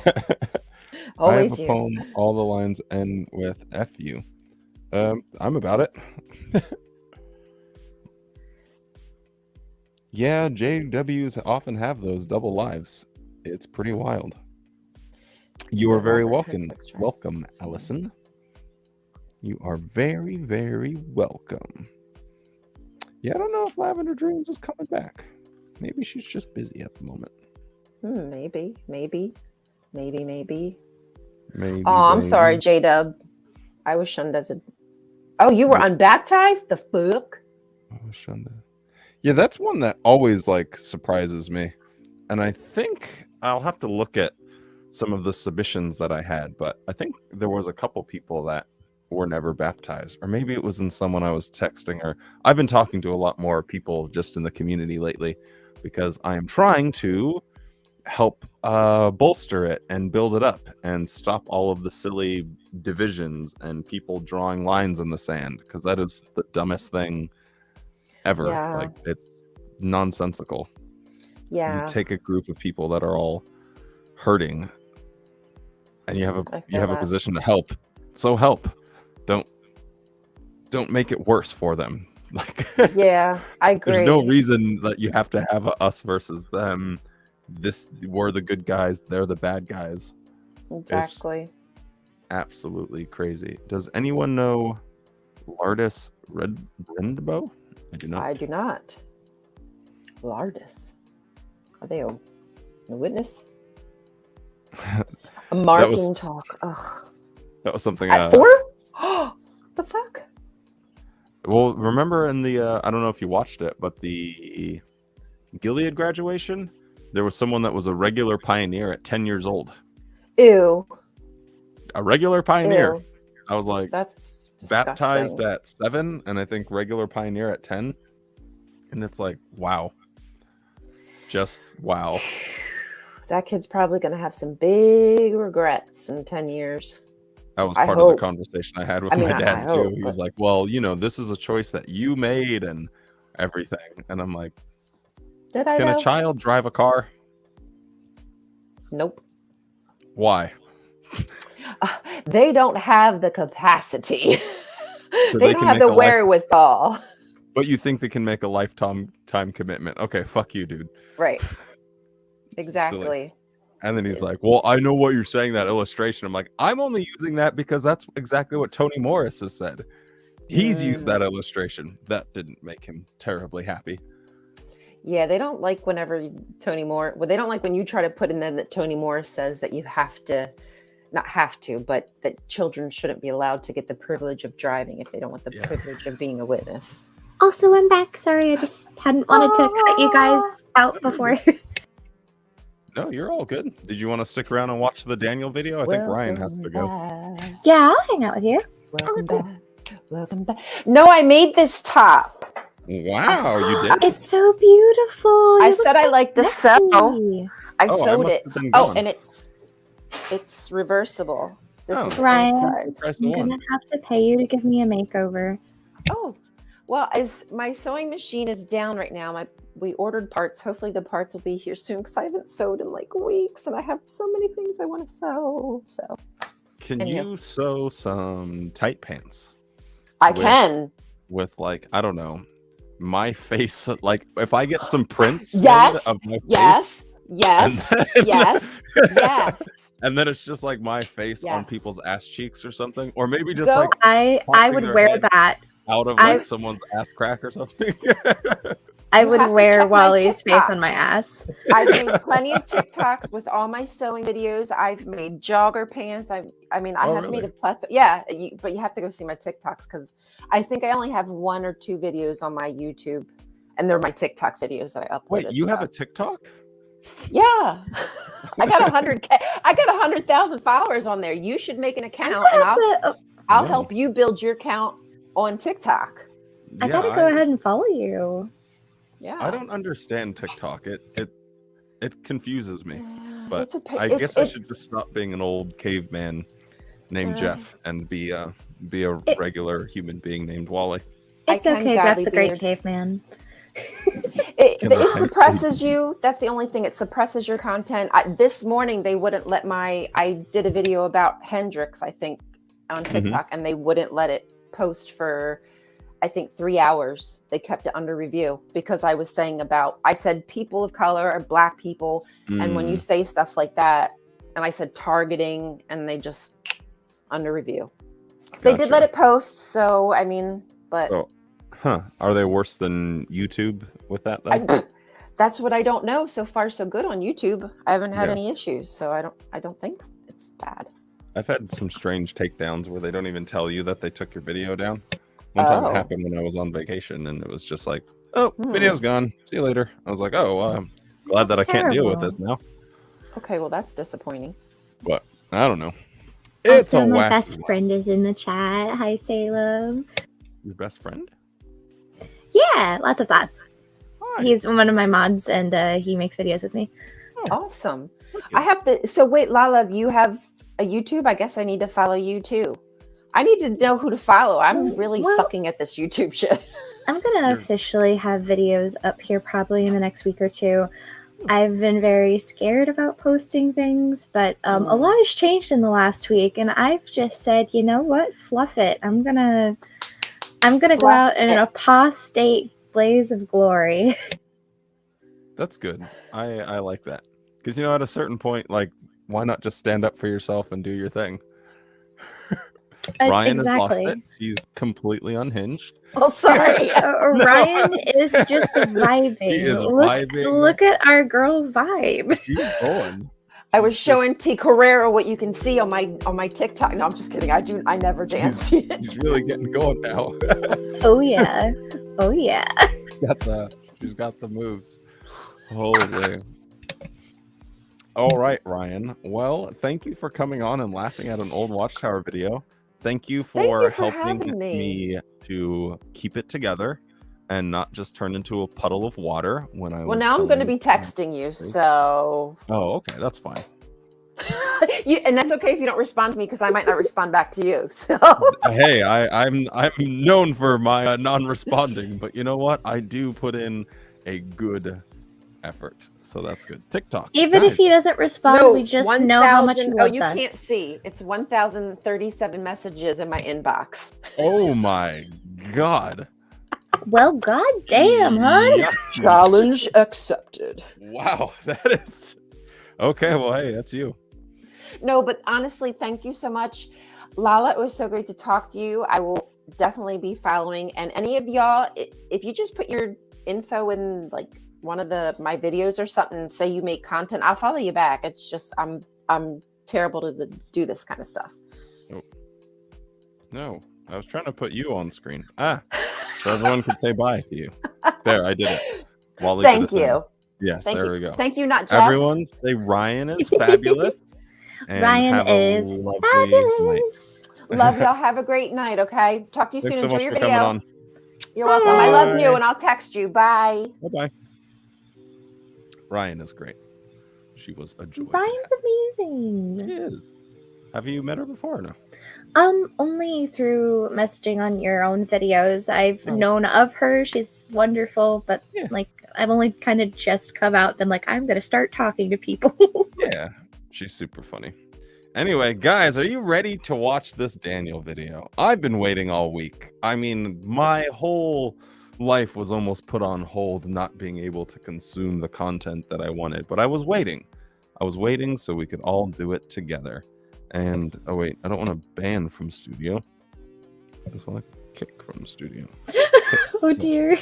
Always have a you. poem. All the lines end with F you. I'm about it. Yeah, JWs often have those double lives. It's pretty wild. You are very welcome. Welcome, Allison. You are very, very welcome. Yeah, I don't know if Lavender Dreams is coming back. Maybe she's just busy at the moment. Maybe. Maybe. Oh, I'm sorry, J-Dub. I was shunned as a... Oh, you were unbaptized? The fuck? I was shunned. Yeah, that's one that always, like, surprises me. And I think I'll have to look at some of the submissions that I had, but I think there was a couple people that were never baptized, or maybe it was in someone I was texting, or I've been talking to a lot more people just in the community lately because I am trying to help bolster it and build it up and stop all of the silly divisions and people drawing lines in the sand, because that is the dumbest thing ever. Yeah. Like, it's nonsensical. Yeah. You take a group of people that are all hurting and you have a position to help. So help. Don't make it worse for them. Like, yeah, I agree. There's no reason that you have to have a us versus them. We're the good guys, they're the bad guys. Exactly. It's absolutely crazy. Does anyone know Lardis Redbo? I do not. I do not. Lardis. Are they a witness? A marking talk. Ugh. That was something. At 4? The fuck? Well, remember in the I don't know if you watched it, but the Gilead graduation, there was someone that was a regular pioneer at 10 years old. Ew. A regular pioneer. Ew. I was like, that's baptized at 7, and I think regular pioneer at 10. And it's like, wow. Just wow. That kid's probably going to have some big regrets in 10 years. That was part of the conversation I had with my dad, too. He was like, well, this is a choice that you made and everything. And I'm like, can a child drive a car? Nope. Why? They don't have the capacity. So they don't have the wherewithal. But you think they can make a lifetime commitment? Okay, fuck you, dude. Right. Exactly. Silly. And then he's like, well, I know what you're saying, that illustration. I'm like, I'm only using that because that's exactly what Toni Morris has said. He's used that illustration. That didn't make him terribly happy. Yeah, they don't like whenever Tony Moore. Well, they don't like when you try to put in there that Tony Moore says that you have to, not have to, but that children shouldn't be allowed to get the privilege of driving if they don't want the privilege of being a witness. Also, I'm back. Sorry, I just hadn't wanted to cut you guys out before. No, you're all good. Did you want to stick around and watch the Daniel video? I think Ryan has to go. Yeah, I'll hang out with you. Welcome back. Welcome back. No, I made this top. Wow, you did? It's so beautiful. I said I like to sew. I Oh, I sewed must it. have been Oh, gone. and it's reversible. This is the Ryan, inside. I'm gonna have to pay you to give me a makeover. Oh, well, as my sewing machine is down right now, we ordered parts. Hopefully the parts will be here soon because I haven't sewed in like weeks and I have so many things I want to sew. So Can Anyhow. you sew some tight pants? I can. With like, I don't know, my face. Like if I get some prints made Yes. of my Yes. face. Yes. and then- Yes. Yes. And then it's just like my face on Yes. people's ass cheeks or something. Or maybe just Go- like I popping would their wear head that. out of I- like someone's ass crack or something. I You would have to wear check my Wally's face TikTok. on my ass. I've made plenty of TikToks with all my sewing videos. I've made jogger pants. I mean, I Oh, have really? made a plethora. Yeah, but you have to go see my TikToks because I think I only have 1 or 2 videos on my YouTube, and they're my TikTok videos that I uploaded. Wait, you have so. a TikTok? Yeah, I got 100K. I got 100,000 followers on there. You should make an account, and I'll No. help you build your account on TikTok. I gotta go ahead and follow you. Yeah, I don't understand TikTok. It confuses me. But it's a pa- I it's- guess I it- should just stop being an old caveman named Uh, Jeff and be a regular human being named Wally. It's I can okay, Jeff godly the Great beard. Caveman. It Can I- suppresses you. That's the only thing. It suppresses your content. This morning they wouldn't let I did a video about Hendrix, I think, on TikTok, and they wouldn't let it post for, I think, 3 hours. They kept it under review because I was saying I said people of color or Black people, and when you say stuff like that, and I said targeting, and they just under review. They did Gotcha. let it post, so I mean, but. So, are they worse than YouTube with that though? That's what I don't know. So far, so good on YouTube. I haven't had Yeah. any issues, so I don't think it's bad. I've had some strange takedowns where they don't even tell you that they took your video down. One time it Oh. happened when I was on vacation, and it was just like, "Oh, video's gone. See you later." I was like, "Oh, well, I'm glad that I That's can't deal with terrible. this now." Okay, well that's disappointing. But I don't know. It's Also, a my wacky best one. friend is in the chat. Hi, Salem. Your best friend? Yeah, lots of thoughts. He's one of my mods, and he makes videos with me. Awesome. I have to. So wait, Lala, you have a YouTube? I guess I need to follow you too. I need to know who to follow. I'm really sucking at this YouTube shit. I'm gonna officially have videos up here probably in the next week or 2. I've been very scared about posting things, but a lot has changed in the last week, and I've just said, you know what, fluff it. I'm gonna go out in an apostate blaze of glory. That's good. I like that. Because, at a certain point, like, why not just stand up for yourself and do your thing? Ryan has lost Exactly. it. He's completely unhinged. Oh, sorry. Ryan is just vibing. He is vibing. Look at our girl vibe. She's going. I was showing T Carrera what you can see on my TikTok. No, I'm just kidding. I never dance. He's really getting going now. Oh yeah. Oh yeah. She's got the moves. Holy. All right, Ryan. Well, thank you for coming on and laughing at an old Watchtower video. Thank you for helping having me to keep it together and not just turn into a puddle of water when I was Well, now I'm going to telling- be texting you, so Oh, okay, that's fine. and that's okay if you don't respond to me because I might not respond back to you. So Hey, I'm known for my non-responding, but you know what? I do put in a good effort, so that's good. TikTok. Even if he doesn't respond, we just know how much he 1,000 loves you us. can't see. It's 1,037 messages in my inbox. Oh my god. Well, goddamn, hon. Yeah. Challenge accepted. Wow, that is okay. Well, hey, that's you. No, but honestly, thank you so much. Lala, it was so great to talk to you. I will definitely be following. And any of y'all, if you just put your info in like one of my videos or something, and say you make content, I'll follow you back. It's just I'm terrible to do this kind of stuff. Oh. No, I was trying to put you on screen. So everyone could say bye to you. There, I did it. Wally Thank you. Yes, there we go. Thank you, not Jeff. Everyone say Ryan is fabulous. And Ryan is fabulous. Love y'all. Have a great night. Okay. Talk to you Thanks soon. so Enjoy much your for video. coming on. You're welcome. I love you, and I'll text you. Bye. Bye-bye. Ryan is great. She was a joy. Ryan's amazing. She is. Have you met her before or no? Only through messaging on your own videos. I've known of her. She's wonderful, but like I've only kind of just come out and been like, I'm gonna start talking to people. Yeah, she's super funny. Anyway, guys, are you ready to watch this Daniel video? I've been waiting all week. I mean, my whole life was almost put on hold, not being able to consume the content that I wanted, but I was waiting. I was waiting so we could all do it together. And oh wait, I don't want to ban from studio. I just want to kick from studio. Oh dear.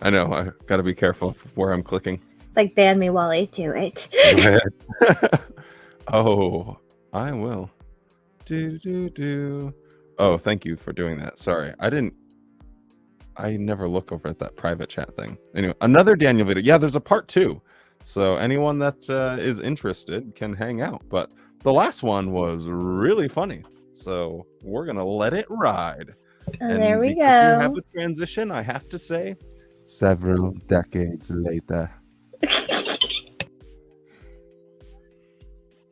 I know, I gotta be careful where I'm clicking. Like ban me while I do it. Oh, I will. Oh, thank you for doing that. Sorry, I never look over at that private chat thing. Anyway, another Daniel video. Yeah, there's a part 2. So anyone that is interested can hang out. But the last one was really funny. So we're going to let it ride. And there we go. We have a transition, I have to say, several decades later.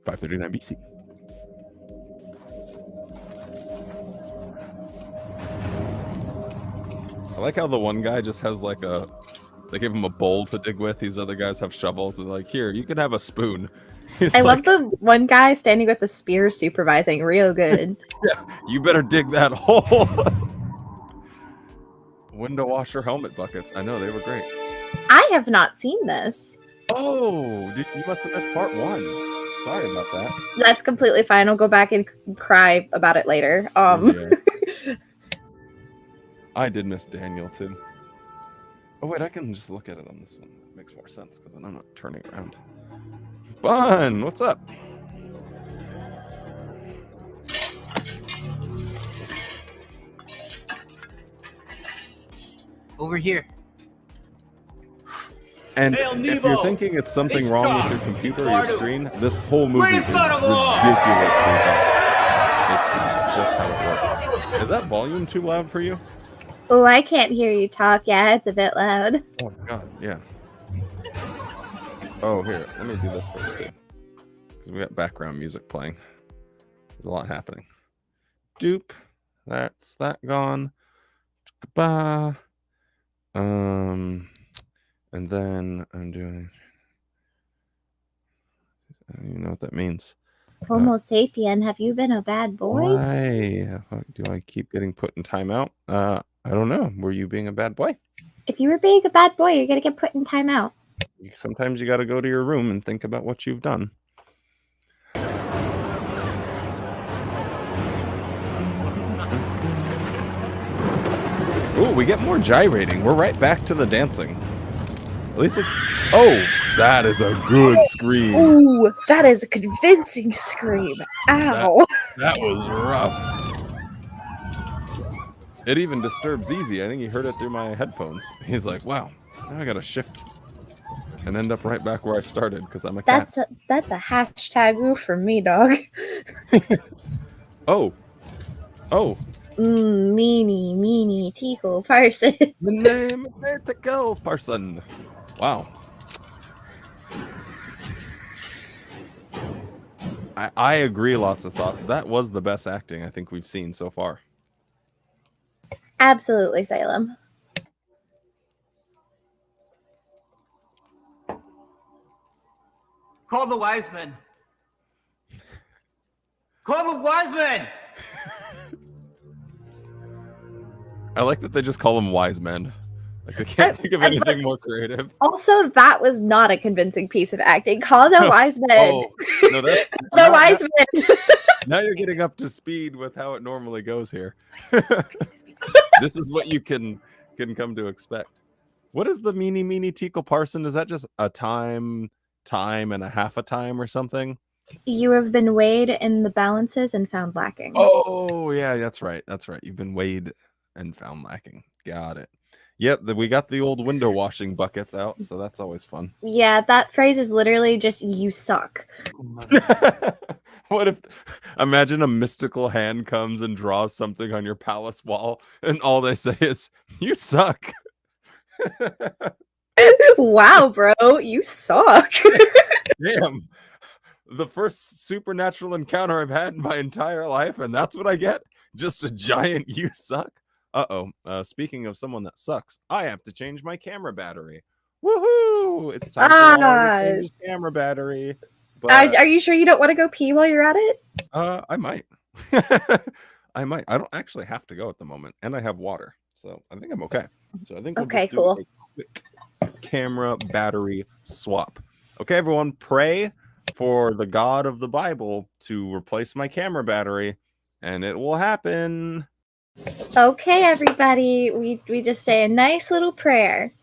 539 BC. I like how the one guy just has like they give him a bowl to dig with. These other guys have shovels. And like, here, you can have a spoon. I love the one guy standing with the spear supervising real good. Yeah, you better dig that hole. Window washer helmet buckets. I know, they were great. I have not seen this. Oh, you must have missed part 1. Sorry about that. That's completely fine. I'll go back and cry about it later. Yeah. I did miss Daniel too. Oh wait, I can just look at it on this one. That makes more sense because then I'm not turning around. Bun, what's up? Over here. And Hail if Nevo! you're thinking it's something It's wrong with Tom. your computer or Eduardo. your screen, this whole movie Praise is God of all! ridiculously bad. It's just how it works. Is that volume too loud for you? Oh, I can't hear you talk. Yeah, it's a bit loud. Oh god, yeah. Oh, here, let me do this first too. Because we got background music playing. There's a lot happening. Dupe. That's that gone. Goodbye. And then I'm doing, I don't even know what that means. Homo sapien, have you been a bad boy? Why do I keep getting put in timeout? I don't know. Were you being a bad boy? If you were being a bad boy, you're gonna get put in timeout. Sometimes you got to go to your room and think about what you've done. Ooh, we get more gyrating. We're right back to the dancing. At least it's... Oh, that is a good scream. Ooh, that is a convincing scream. Ow. That was rough. It even disturbs Easy. I think he heard it through my headphones. He's like, wow, now I got to shift and end up right back where I started because I'm a cat. That's a hashtag ooh for me, dog. Oh. Meanie, tickle, parson. The name is Tickle Parson. Wow. I agree, lots of thoughts. That was the best acting I think we've seen so far. Absolutely, Salem. Call the wise men. Call the wise men. I like that they just call them wise men. Like I can't think of anything more creative. Also, that was not a convincing piece of acting. Call the wise men. Oh, no, that's The wise men. now you're getting up to speed with how it normally goes here. This is what you can come to expect. What is the meanie teakle parson? Is that just a time and a half a time or something? You have been weighed in the balances and found lacking. Oh, yeah, that's right. That's right. You've been weighed and found lacking. Got it. Yep, we got the old window washing buckets out, so that's always fun. Yeah, that phrase is literally just "you suck." What if, imagine a mystical hand comes and draws something on your palace wall, and all they say is, "You suck." Wow, bro, you suck. Damn. The first supernatural encounter I've had in my entire life, and that's what I get? Just a giant "you suck." Uh-oh. Speaking of someone that sucks, I have to change my camera battery. Woohoo! It's time for Waller to change his camera battery. But, are you sure you don't want to go pee while you're at it? I might. I might. I don't actually have to go at the moment, and I have water, so I think I'm okay. So I think we'll Okay, just do cool. a quick camera battery swap. Okay, everyone, pray for the God of the Bible to replace my camera battery, and it will happen. Okay, everybody, we just say a nice little prayer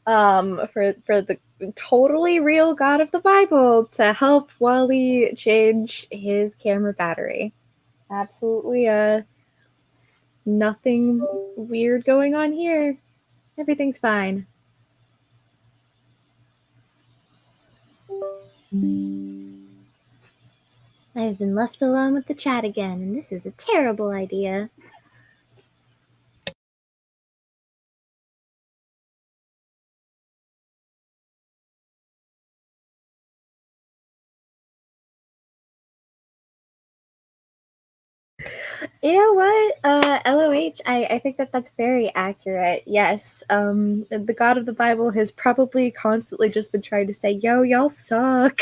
for the totally real God of the Bible to help Wally change his camera battery. Absolutely nothing weird going on here. Everything's fine. I've been left alone with the chat again, and this is a terrible idea. You know what? LOH, I think that's very accurate. Yes, the God of the Bible has probably constantly just been trying to say, yo, y'all suck.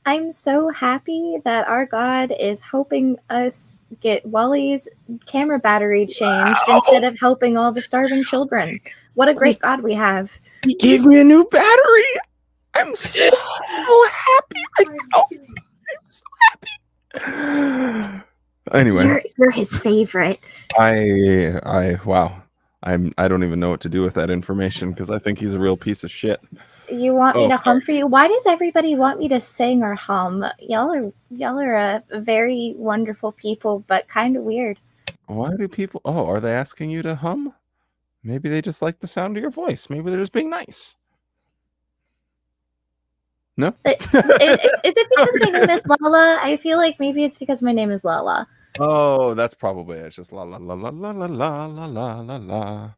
I'm so happy that our God is helping us get Wally's camera battery changed instead of helping all the starving children. What a great God we have. He gave me a new battery. I'm so happy right now. I'm so happy. Anyway, You're his favorite. Wow. I don't even know what to do with that information because I think he's a real piece of shit. You want me to hum for you? Why does everybody want me to sing or hum? Y'all are a very wonderful people, but kind of weird. Why do people? Oh, are they asking you to hum? Maybe they just like the sound of your voice. Maybe they're just being nice. No? Is it because my name is Lala? I feel like maybe it's because my name is Lala. Oh, that's probably it. It's just la la la la la la la la la la la.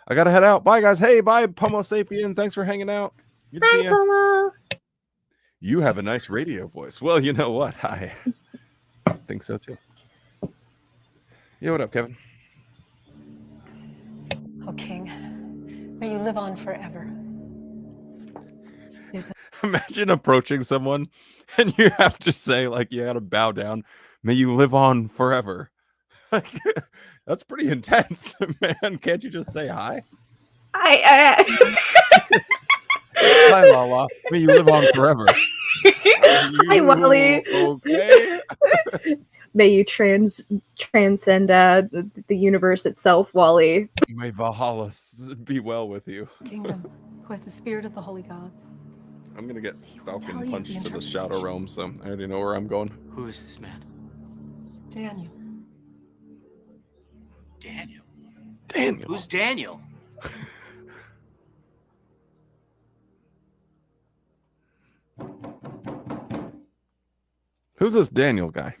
I gotta head out. Bye, guys. Hey, bye, Pomo Sapien. Thanks for hanging out. Good to see Bye, ya. Pomo. You have a nice radio voice. Well, you know what? I think so too. Yeah, what up, Kevin? Oh, King, may you live on forever. Imagine approaching someone and you have to say, like, you gotta bow down. May you live on forever. Like, that's pretty intense, man. Can't you just say hi? Hi, Lala. May you live on forever. Hi, Wally. Okay. May you transcend the universe itself, Wally. May Valhalla be well with you. Kingdom, who has the spirit of the holy gods. I'm gonna get Falcon Tell you punched the to the Shadow Realm, so I already know where I'm going. Who is this man? Daniel. Daniel. Daniel. Who's Daniel? Who's this Daniel guy?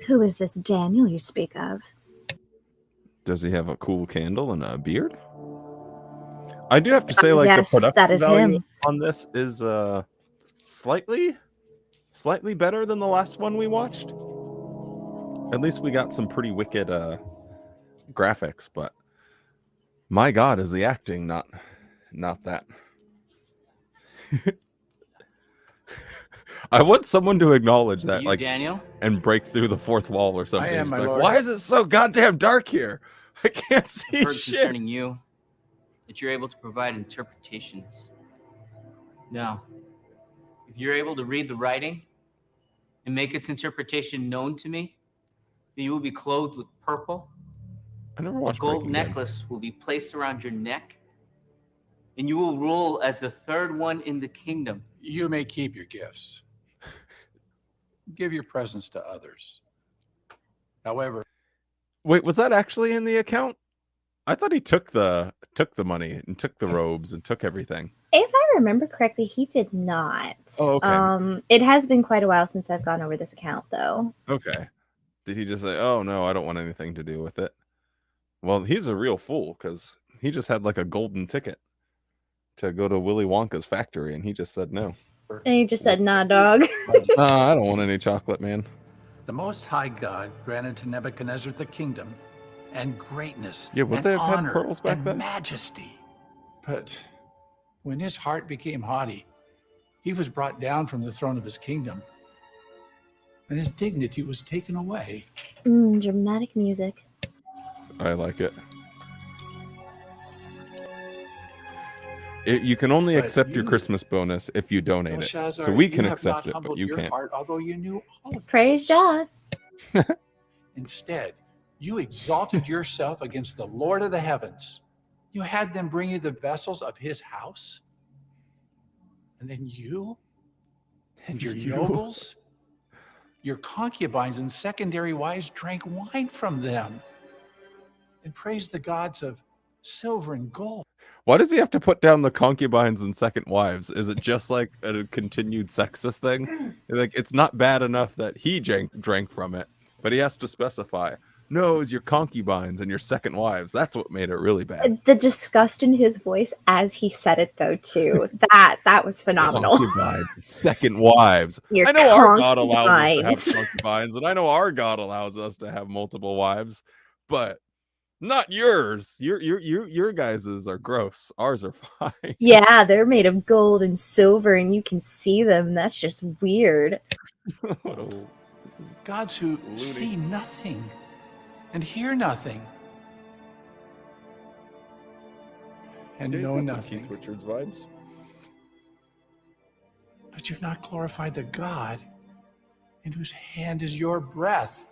Who is this Daniel you speak of? Does he have a cool candle and a beard? I do have to say, like, yes, the production that is value him. on this is slightly better than the last one we watched. At least we got some pretty wicked graphics, but My God is the acting, not that. I want someone to acknowledge that, You, like, Daniel? and break through the fourth wall or something. I am, Just my like, lord. why is it so goddamn dark here? I can't see I've heard shit. concerning you that you're able to provide interpretations. Now, if you're able to read the writing and make its interpretation known to me, then you will be clothed with purple. I never A watched gold Breaking Bad. necklace will be placed around your neck, and you will rule as the third one in the kingdom. You may keep your gifts. Give your presents to others. However, Wait, was that actually in the account? I thought he took the money and took the robes and took everything. If I remember correctly, he did not. Oh, okay. It has been quite a while since I've gone over this account, though. Okay. Did he just say, "Oh no, I don't want anything to do with it"? Well, he's a real fool because he just had like a golden ticket to go to Willy Wonka's factory, and he just said no. And he just said, "Nah, dog." I don't want any chocolate, man. the Most High God granted to Nebuchadnezzar the kingdom and greatness Yeah, would and they have had honor pearls back and then? majesty. But when his heart became haughty, he was brought down from the throne of his kingdom, and his dignity was taken away. Dramatic music. I like it. You can only But accept your you, Christmas bonus if you donate it. Belshazzar, So we you can have accept not it, but humbled you your can't. heart, although you knew all of Praise God. Instead, you exalted yourself against the Lord of the heavens. You had them bring you the vessels of his house. And then you and your nobles, your concubines and secondary wives drank wine from them and praised the gods of silver and gold. Why does he have to put down the concubines and second wives? Is it just like a continued sexist thing? Like, it's not bad enough that he drank from it, but he has to specify, no, it was your concubines and your second wives. That's what made it really bad. The disgust in his voice as he said it, though, too. That was phenomenal. Concubines, second wives. Your I know our God allows us to concubines. have concubines, and I know our God allows us to have multiple wives, but not yours. Your guys's are gross. Ours are fine. Yeah, they're made of gold and silver, and you can see them. That's just weird. Gods who see nothing and hear nothing and Yeah, know he's got some nothing. Keith Richards vibes. But you've not glorified the God in whose hand is your breath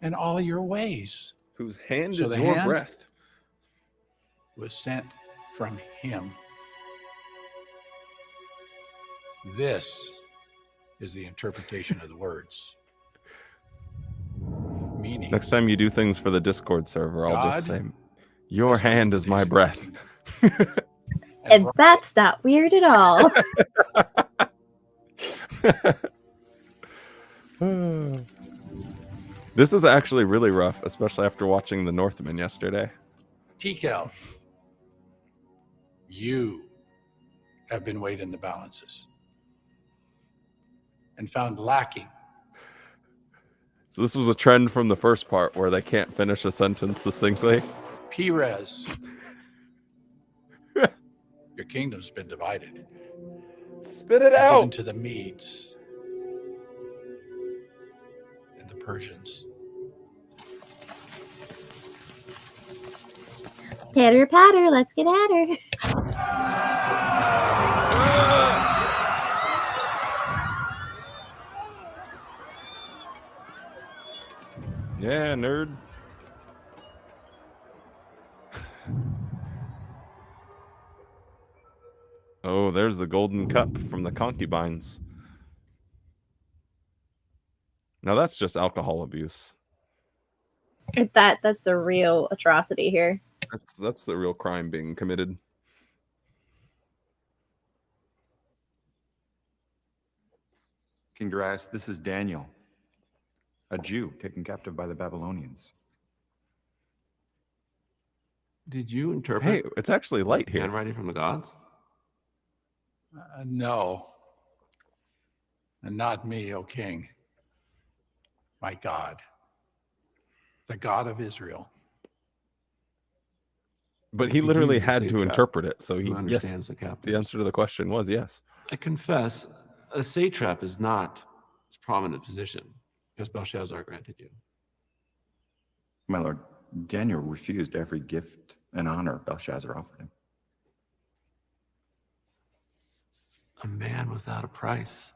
and all your ways. Whose hand So is the your hand breath? was sent from him. This is the interpretation of the words. Meaning, Next time you do things for the Discord server, I'll just God say, your hand is my breath. And that's not weird at all. This is actually really rough, especially after watching The Northman yesterday. Tikal, you have been weighed in the balances and found lacking. So this was a trend from the first part where they can't finish a sentence succinctly. Perez, your kingdom's been divided. Spit it out! Given to the Medes and the Persians. Patter, patter, let's get at her. Yeah, nerd. Oh, there's the golden cup from the concubines. Now that's just alcohol abuse. That's the real atrocity here. That's the real crime being committed. King Darius, this is Daniel, a Jew taken captive by the Babylonians. Did you interpret? Hey, it's actually light here. Handwriting from the gods? No. And not me, O king. My God, the God of Israel. But he He literally used a had to satrap interpret it. So who he understands yes. the The captives. answer to the question was yes. I confess, a satrap is not a prominent position, as Belshazzar granted you. My lord, Daniel refused every gift and honor Belshazzar offered him. A man without a price.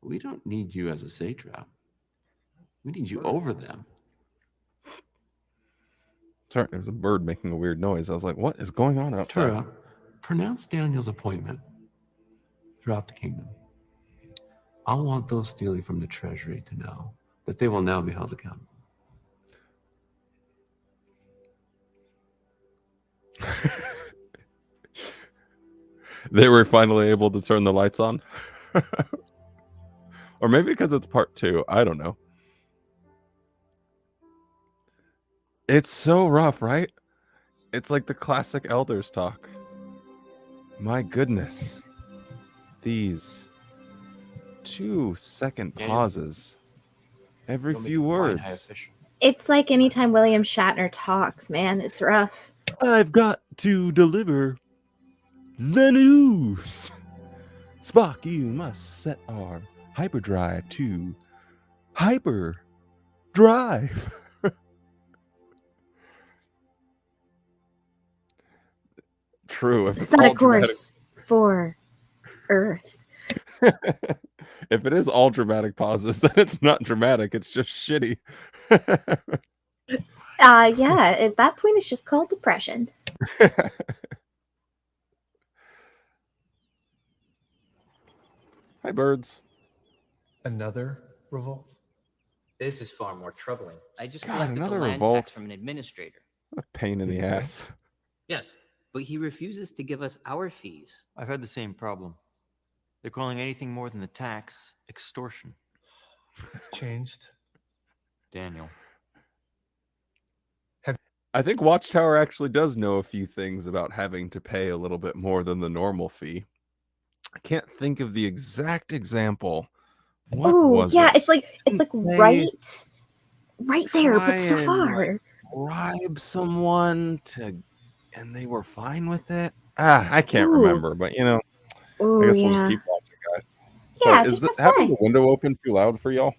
We don't need you as a satrap. We need you over them. Sorry, there was a bird making a weird noise. I was like, what is going on outside? Tura, pronounce Daniel's appointment throughout the kingdom. I want those stealing from the treasury to know that they will now be held accountable. They were finally able to turn the lights on. Or maybe because it's part 2. I don't know. It's so rough, right? It's like the classic elders talk. My goodness. These 2-second pauses every few words. It's like anytime William Shatner talks, man. It's rough. I've got to deliver the news. Spock, you must set our hyperdrive to hyperdrive. True. If it's Set a all dramatic, course for Earth. if it is all dramatic pauses, then it's not dramatic. It's just shitty. Yeah, at that point it's just called depression. Hi, birds. Another revolt? This is far more troubling. I just God, collected the another land revolt. tax from an administrator. What a pain in the ass. Yes, but he refuses to give us our fees. I've had the same problem. They're calling anything more than the tax extortion. It's changed. Daniel. I think Watchtower actually does know a few things about having to pay a little bit more than the normal fee. I can't think of the exact example. What Oh, was yeah, it? it's like They right there, try but so and, far. like, bribe someone to, and they were fine with it. I can't Ooh. remember, but I Ooh, guess we'll just yeah. keep watching, guys. Yeah, So is keep this us having play. the window open too loud for y'all?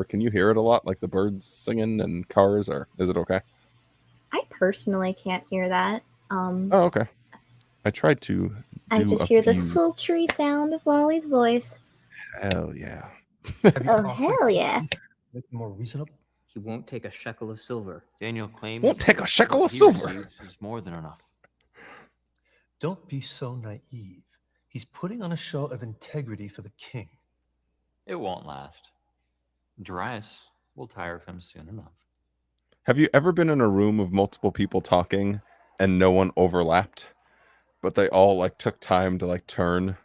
Can you hear it a lot, like the birds singing and cars, or is it okay? I personally can't hear that. Oh, okay. I tried to do I just a hear the few. sultry sound of Wally's voice. Hell yeah. Oh, hell yeah. Make it more reasonable. He won't take a shekel of silver. Daniel claims Won't take a shekel what of he silver. receives is more than enough. Don't be so naive. He's putting on a show of integrity for the king. It won't last. Darius will tire of him soon enough. Have you ever been in a room of multiple people talking and no one overlapped, but they all like took time to like turn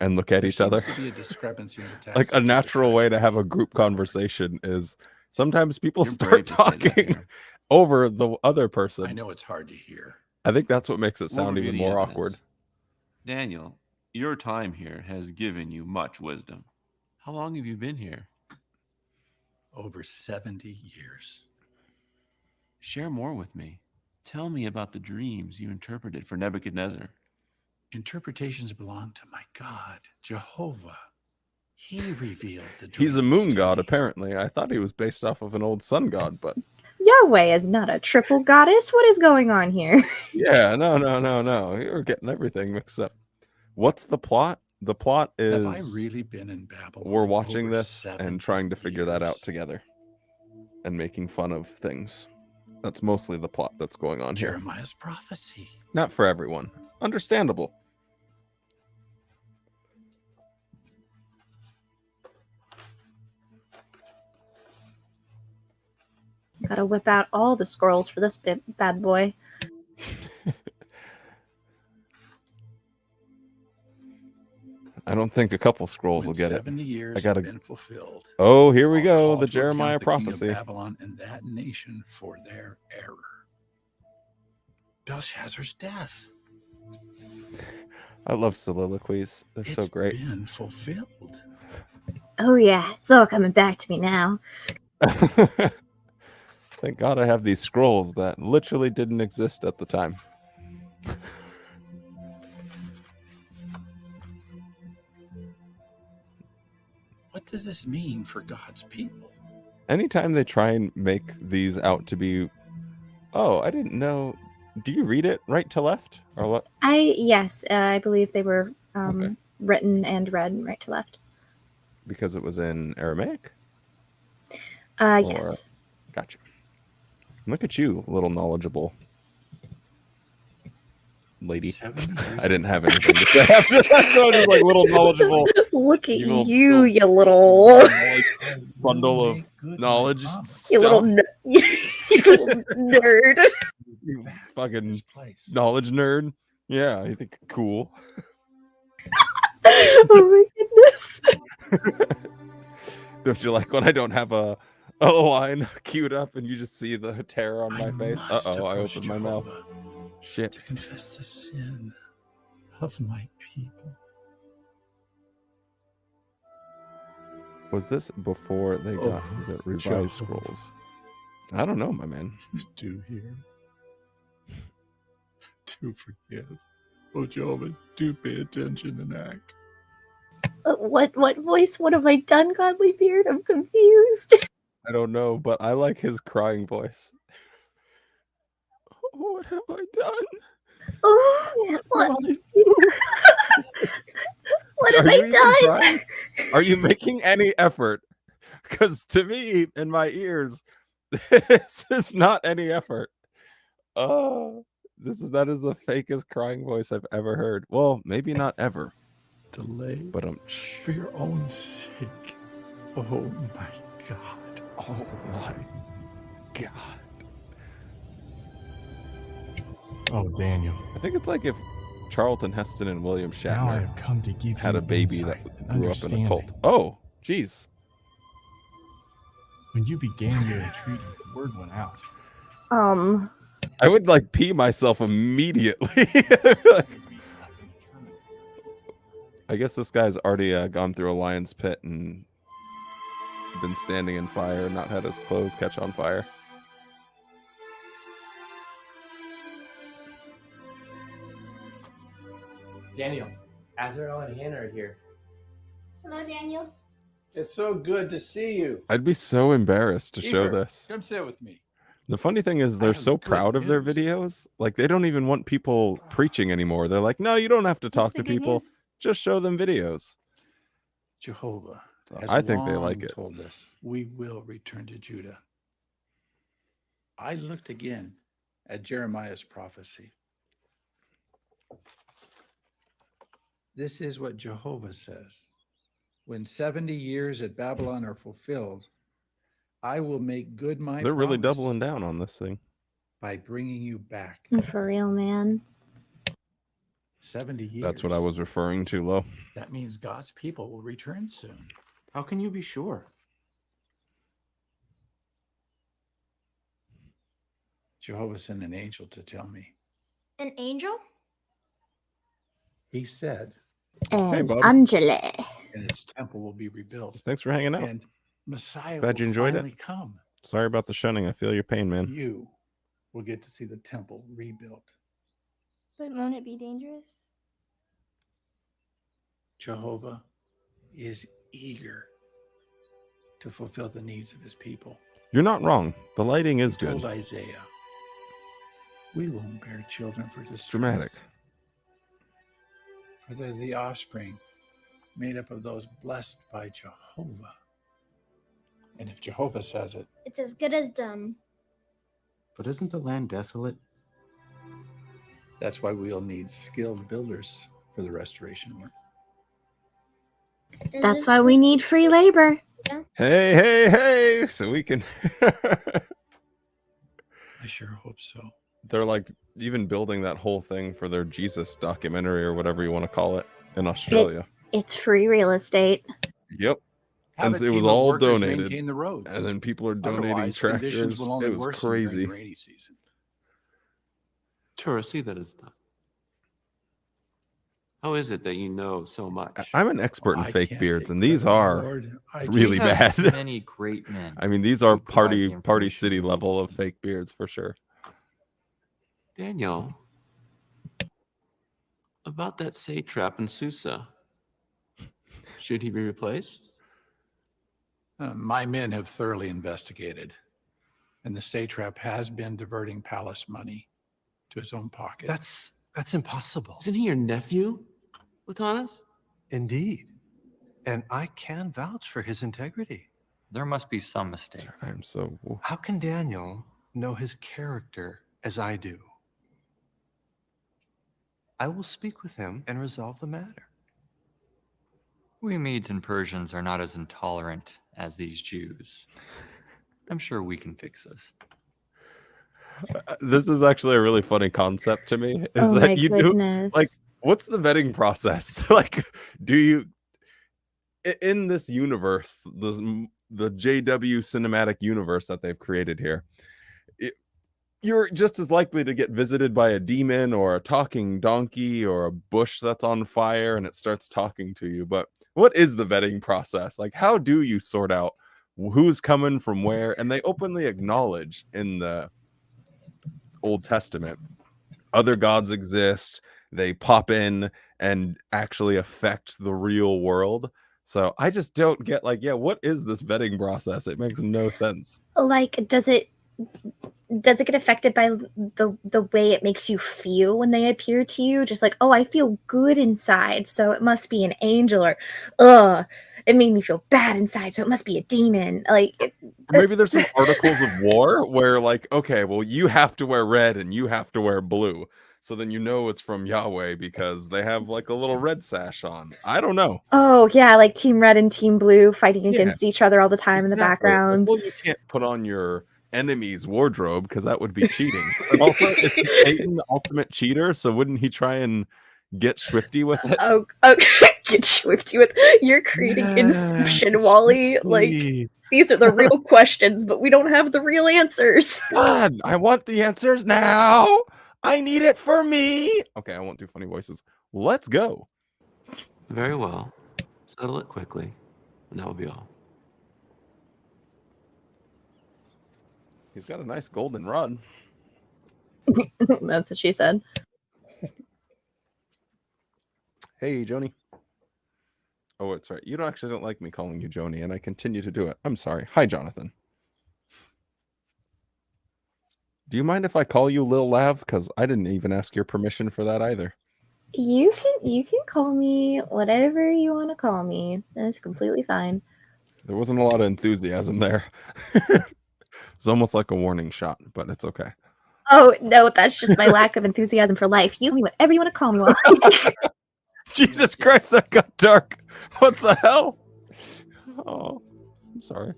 and look at There each other? seems to be a discrepancy in the tax Like a situation. natural way to have a group conversation is sometimes people You're start brave to say that talking here. over the other person. I know it's hard to hear. I think that's what makes it We'll sound review even the more evidence. awkward. Daniel, your time here has given you much wisdom. How long have you been here? Over 70 years. Share more with me. Tell me about the dreams you interpreted for Nebuchadnezzar. Interpretations belong to my God, Jehovah. He revealed the dreams. He's a moon god, apparently. I thought he was based off of an old sun god, but Yahweh is not a triple goddess. What is going on here? yeah, no. You're getting everything mixed up. What's the plot? The plot is Have I really been in Babylon? we're watching over this 70 and trying to figure that out years? together and making fun of things. That's mostly the plot that's going on here. Jeremiah's prophecy. Not for everyone. Understandable. Gotta whip out all the scrolls for this bad boy. I don't think a couple scrolls When will get it. 70 years I gotta. have been fulfilled. Oh, here we I'll go. call The to account Jeremiah the king of prophecy. Babylon and that nation for their error. Belshazzar's death. I love soliloquies. They're so It's great. been fulfilled. Oh yeah, it's all coming back to me now. Thank God I have these scrolls that literally didn't exist at the time. What does this mean for God's people? Anytime they try and make these out to be, oh, I didn't know. Do you read it right to left or what? Yes, I believe they were Okay. written and read right to left. Because it was in Aramaic? Yes. Gotcha. Look at you, little knowledgeable lady. I didn't have anything to say after that, so I was just like, little knowledgeable. Look at you you little bundle of knowledge you stuff. little you little nerd. You fucking knowledge nerd. Yeah, you think cool. Oh my goodness. Don't you like when I don't have a line queued up and you just see the terror on my face? Uh-oh, I opened my mouth. Shit. To confess the sin of my people. Oh, Was this before they got the revised scrolls? I don't know, my man. Do hear. Do forgive. Oh, Jehovah, do pay attention and act. What voice? What have I done, Godly Beard? I'm confused. I don't know, but I like his crying voice. What have I done? Oh, what? What have Are you I even done? trying? Are you making any effort? Because to me, in my ears, this is not any effort. That is the fakest crying voice I've ever heard. Well, maybe not ever. Delay, but for your own sake. Oh my God. Oh my God. Oh, Daniel. I think it's like if Charlton Heston and William Now I Shatner have come to give had you a baby insight that and grew up in a cult. understanding. Oh, jeez. When you began your retreat, the word went out. I would like pee myself immediately. I guess this guy's already gone through a lion's pit and been standing in fire and not had his clothes catch on fire. Daniel, Azrael and Hannah are here. Hello, Daniel. It's so good to see you. I'd be so embarrassed to show Kiefer, this. Come sit with me. The funny thing is they're so proud of their videos. Like they don't even want people preaching anymore. They're like, no, you don't have to talk to people. Just show them videos. Jehovah So has I think they long like it. told us we will return to Judah. I looked again at Jeremiah's prophecy. This is what Jehovah says. When 70 years at Babylon are fulfilled, I will make good my They're really promise doubling down on this thing. by bringing you back. For real, man. 70 years. That's what I was referring to, Lo. That means God's people will return soon. How can you be sure? Jehovah sent an angel to tell me. An angel? He said, Hey, bud. Angela. and his temple will be rebuilt. Thanks for hanging out. And Messiah Glad you will enjoyed finally it. come. Sorry about the shunning. I feel your pain, man. You will get to see the temple rebuilt. But won't it be dangerous? Jehovah is eager to fulfill the needs of his people. You're not wrong. The lighting is He good. told Isaiah, we won't bear children for distress. Dramatic. For they're the offspring made up of those blessed by Jehovah. And if Jehovah says it, It's as good as done. But isn't the land desolate? that's why we'll need skilled builders for the restoration work. That's why we need free labor. Hey, hey, hey. So we can. I sure hope so. They're like even building that whole thing for their Jesus documentary or whatever you want to call it in Australia. It's free real estate. Yep. Have And a it was team of all workers donated. maintain the roads. And then people are donating Otherwise, conditions tractors. will only It was worsen during the crazy. rainy season. Tura, see that is done. How is it that you know so much? I'm an expert in I fake can't beards, take and these credit, my are lord. I really We have bad. many great men. I mean, these are who provide the party information city we need. level of fake beards for sure. Daniel, about that satrap in Susa. Should he be replaced? My men have thoroughly investigated, and the satrap has been diverting palace money to his own pocket. That's impossible. Isn't he your nephew, Latanas? Indeed. And I can vouch for his integrity. There must be some mistake. I'm so. How can Daniel know his character as I do? I will speak with him and resolve the matter. We Medes and Persians are not as intolerant as these Jews. I'm sure we can fix this. This is actually a really funny concept to me. Is Oh that my you goodness. do like what's the vetting process? Like, do you in this universe, the JW cinematic universe that they've created here? You're just as likely to get visited by a demon or a talking donkey or a bush that's on fire and it starts talking to you. But what is the vetting process? Like, how do you sort out who's coming from where? And they openly acknowledge in the Old Testament other gods exist. They pop in and actually affect the real world. So I just don't get like, yeah, what is this vetting process? It makes no sense. Like, does it get affected by the way it makes you feel when they appear to you? Just like, oh, I feel good inside, so it must be an angel, or it made me feel bad inside, so it must be a demon. Like, maybe there's some articles of war where like, okay, well, you have to wear red and you have to wear blue. So then you know it's from Yahweh because they have like a little red sash on. I don't know. oh yeah, like Team Red and Team Blue fighting Yeah. against each other all the time in the Exactly. Like, background. well, you can't put on your enemy's wardrobe because that would be cheating. And also, is Satan the ultimate cheater? So wouldn't he try and get swifty with it? Oh, get swifty with you're creating Inception, Wally. Like, these are the real questions, but we don't have the real answers. God, I want the answers now. I need it for me. Okay, I won't do funny voices. Let's go. Very well. Settle it quickly, and that will be all. He's got a nice golden rod. That's what she said. Hey, Joni. Oh, it's right. You actually don't like me calling you Joni, and I continue to do it. I'm sorry. Hi, Jonathan. Do you mind if I call you Lil Lav? Because I didn't even ask your permission for that either. You can call me whatever you want to call me. That's completely fine. There wasn't a lot of enthusiasm there. It's almost like a warning shot, but it's okay. Oh no, that's just my lack of enthusiasm for life. You can be whatever you want to call me. Jesus Christ, that got dark. What the hell? Oh, I'm sorry.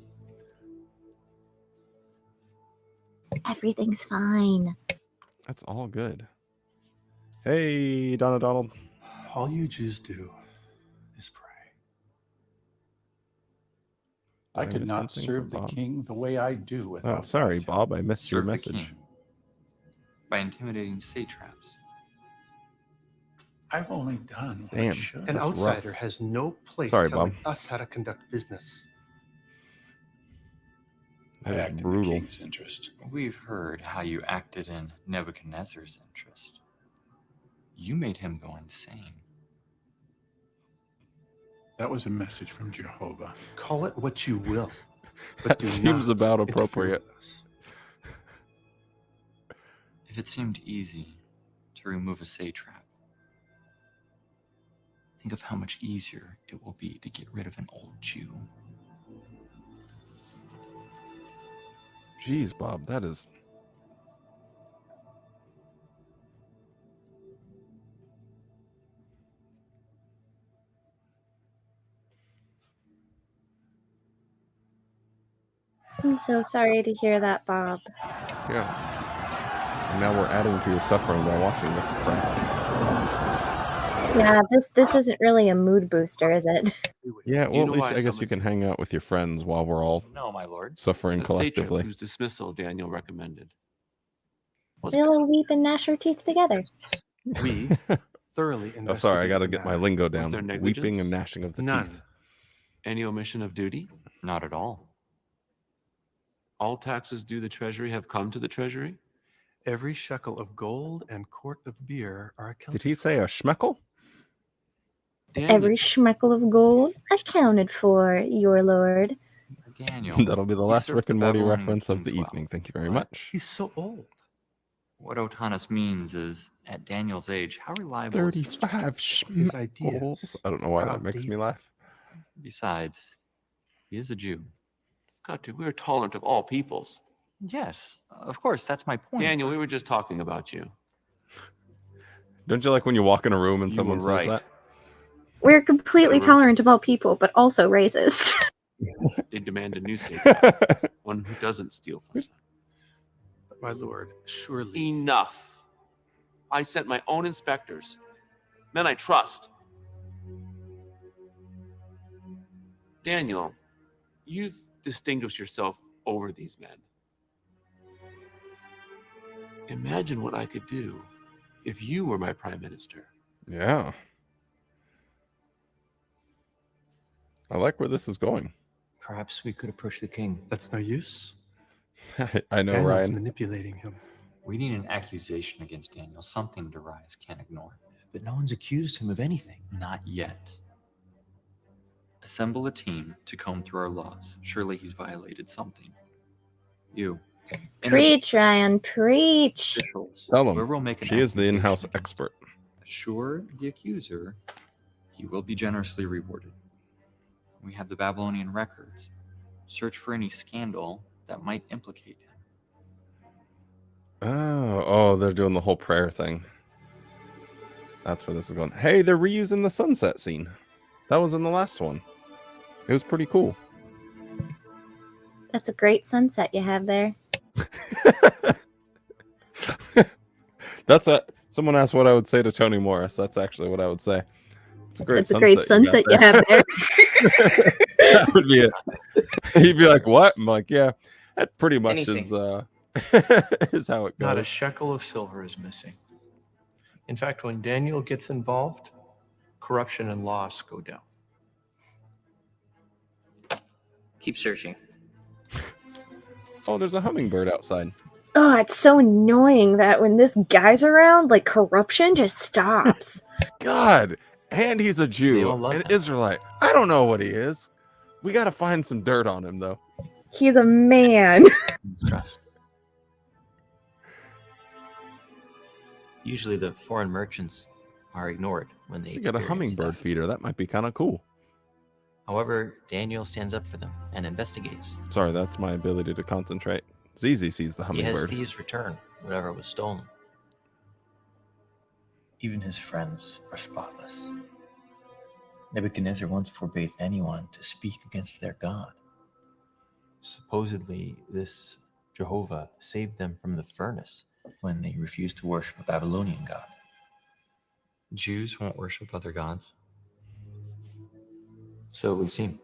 Everything's fine. That's all good. Hey, Donna Donald. All you Jews do is pray. I Did I could miss not something serve from the Bob? king the way I do without. Oh, sorry, that. Bob. I missed your Serve the message. king by intimidating satraps. I've only done what Damn, I should. An That's outsider rough. has no place Sorry, telling Bob. us how to conduct business. I That act is in the brutal. king's interest. We've heard how you acted in Nebuchadnezzar's interest. You made him go insane. That was a message from Jehovah. Call it what you will, but That do seems not about interfere appropriate. with us. If it seemed easy to remove a satrap, think of how much easier it will be to get rid of an old Jew. Jeez, Bob, that is... I'm so sorry to hear that, Bob. Yeah. And now we're adding to your suffering by watching this crap. Yeah, this isn't really a mood booster, is it? Yeah, well, You at know least why I I guess you summoned can hang out with your friends while we're all No, my lord. suffering The satrap collectively. whose dismissal Daniel recommended. We'll all weep and gnash our teeth together. We, thoroughly Oh, sorry, I investigate got to the get my matter. lingo Was down. there Weeping negligence? and gnashing of the None. teeth. Any omission of duty? Not at all. All taxes due the treasury have come to the treasury? Every shekel of gold and quart of beer are accounted Did he say a schmeckel? Every schmeckle of gold accounted for, your lord. Daniel. That'll be the he last served Rick the and Morty Babylonian reference of the kings well, evening. Thank you very but much. He's so old. What Otanis means is, at Daniel's age, how reliable is his 35 His schmeckles. ideas I don't know why are that makes me outdated. laugh. Besides, he is a Jew. Katu, we're tolerant of all peoples. Yes, of course, that's my point. Daniel, we were just talking about you. Don't you like when you walk in a room and You someone were says right. that? We're completely tolerant of all people, but also racist. They demand a new savior, one who doesn't steal from them. But my lord, surely. Enough. I sent my own inspectors, men I trust. Daniel, you've distinguished yourself over these men. Imagine what I could do if you were my prime minister. Yeah. I like where this is going. Perhaps we could approach the king. That's no use. I know, Daniel's Ryan. manipulating him. We need an accusation against Daniel, something Darius can't ignore. But no one's accused him of anything. Not yet. Assemble a team to comb through our laws. Surely he's violated something. You. Preach, Ryan, preach. Officials. Tell Whoever him. will make an She is the in-house accusation expert. assure the accuser he will be generously rewarded. We have the Babylonian records. Search for any scandal that might implicate him. Oh, they're doing the whole prayer thing. That's where this is going. Hey, they're reusing the sunset scene. That was in the last one. It was pretty cool. That's a great sunset you have there. That's what someone asked what I would say to Toni Morris. That's actually what I would say. It's a great That's a great sunset you have there. That would be it. He'd be like, "What?" I'm like, "Yeah, that pretty much is is how it goes." Not a shekel of silver is missing. In fact, when Daniel gets involved, corruption and loss go down. Keep searching. Oh, there's a hummingbird outside. Oh, it's so annoying that when this guy's around, like corruption just stops. God, and he's a They Jew, all love an him. Israelite. I don't know what he is. We got to find some dirt on him, though. He's a man. Trust. Usually the foreign merchants are ignored when they You got a experience hummingbird theft. feeder. That might be kind of cool. However, Daniel stands up for them and investigates. Sorry, that's my ability to concentrate. Zizi sees the He has hummingbird. thieves return whatever was stolen. Even his friends are spotless. Nebuchadnezzar once forbade anyone to speak against their God. Supposedly, this Jehovah saved them from the furnace when they refused to worship a Babylonian god. Jews won't worship other gods. So it would seem.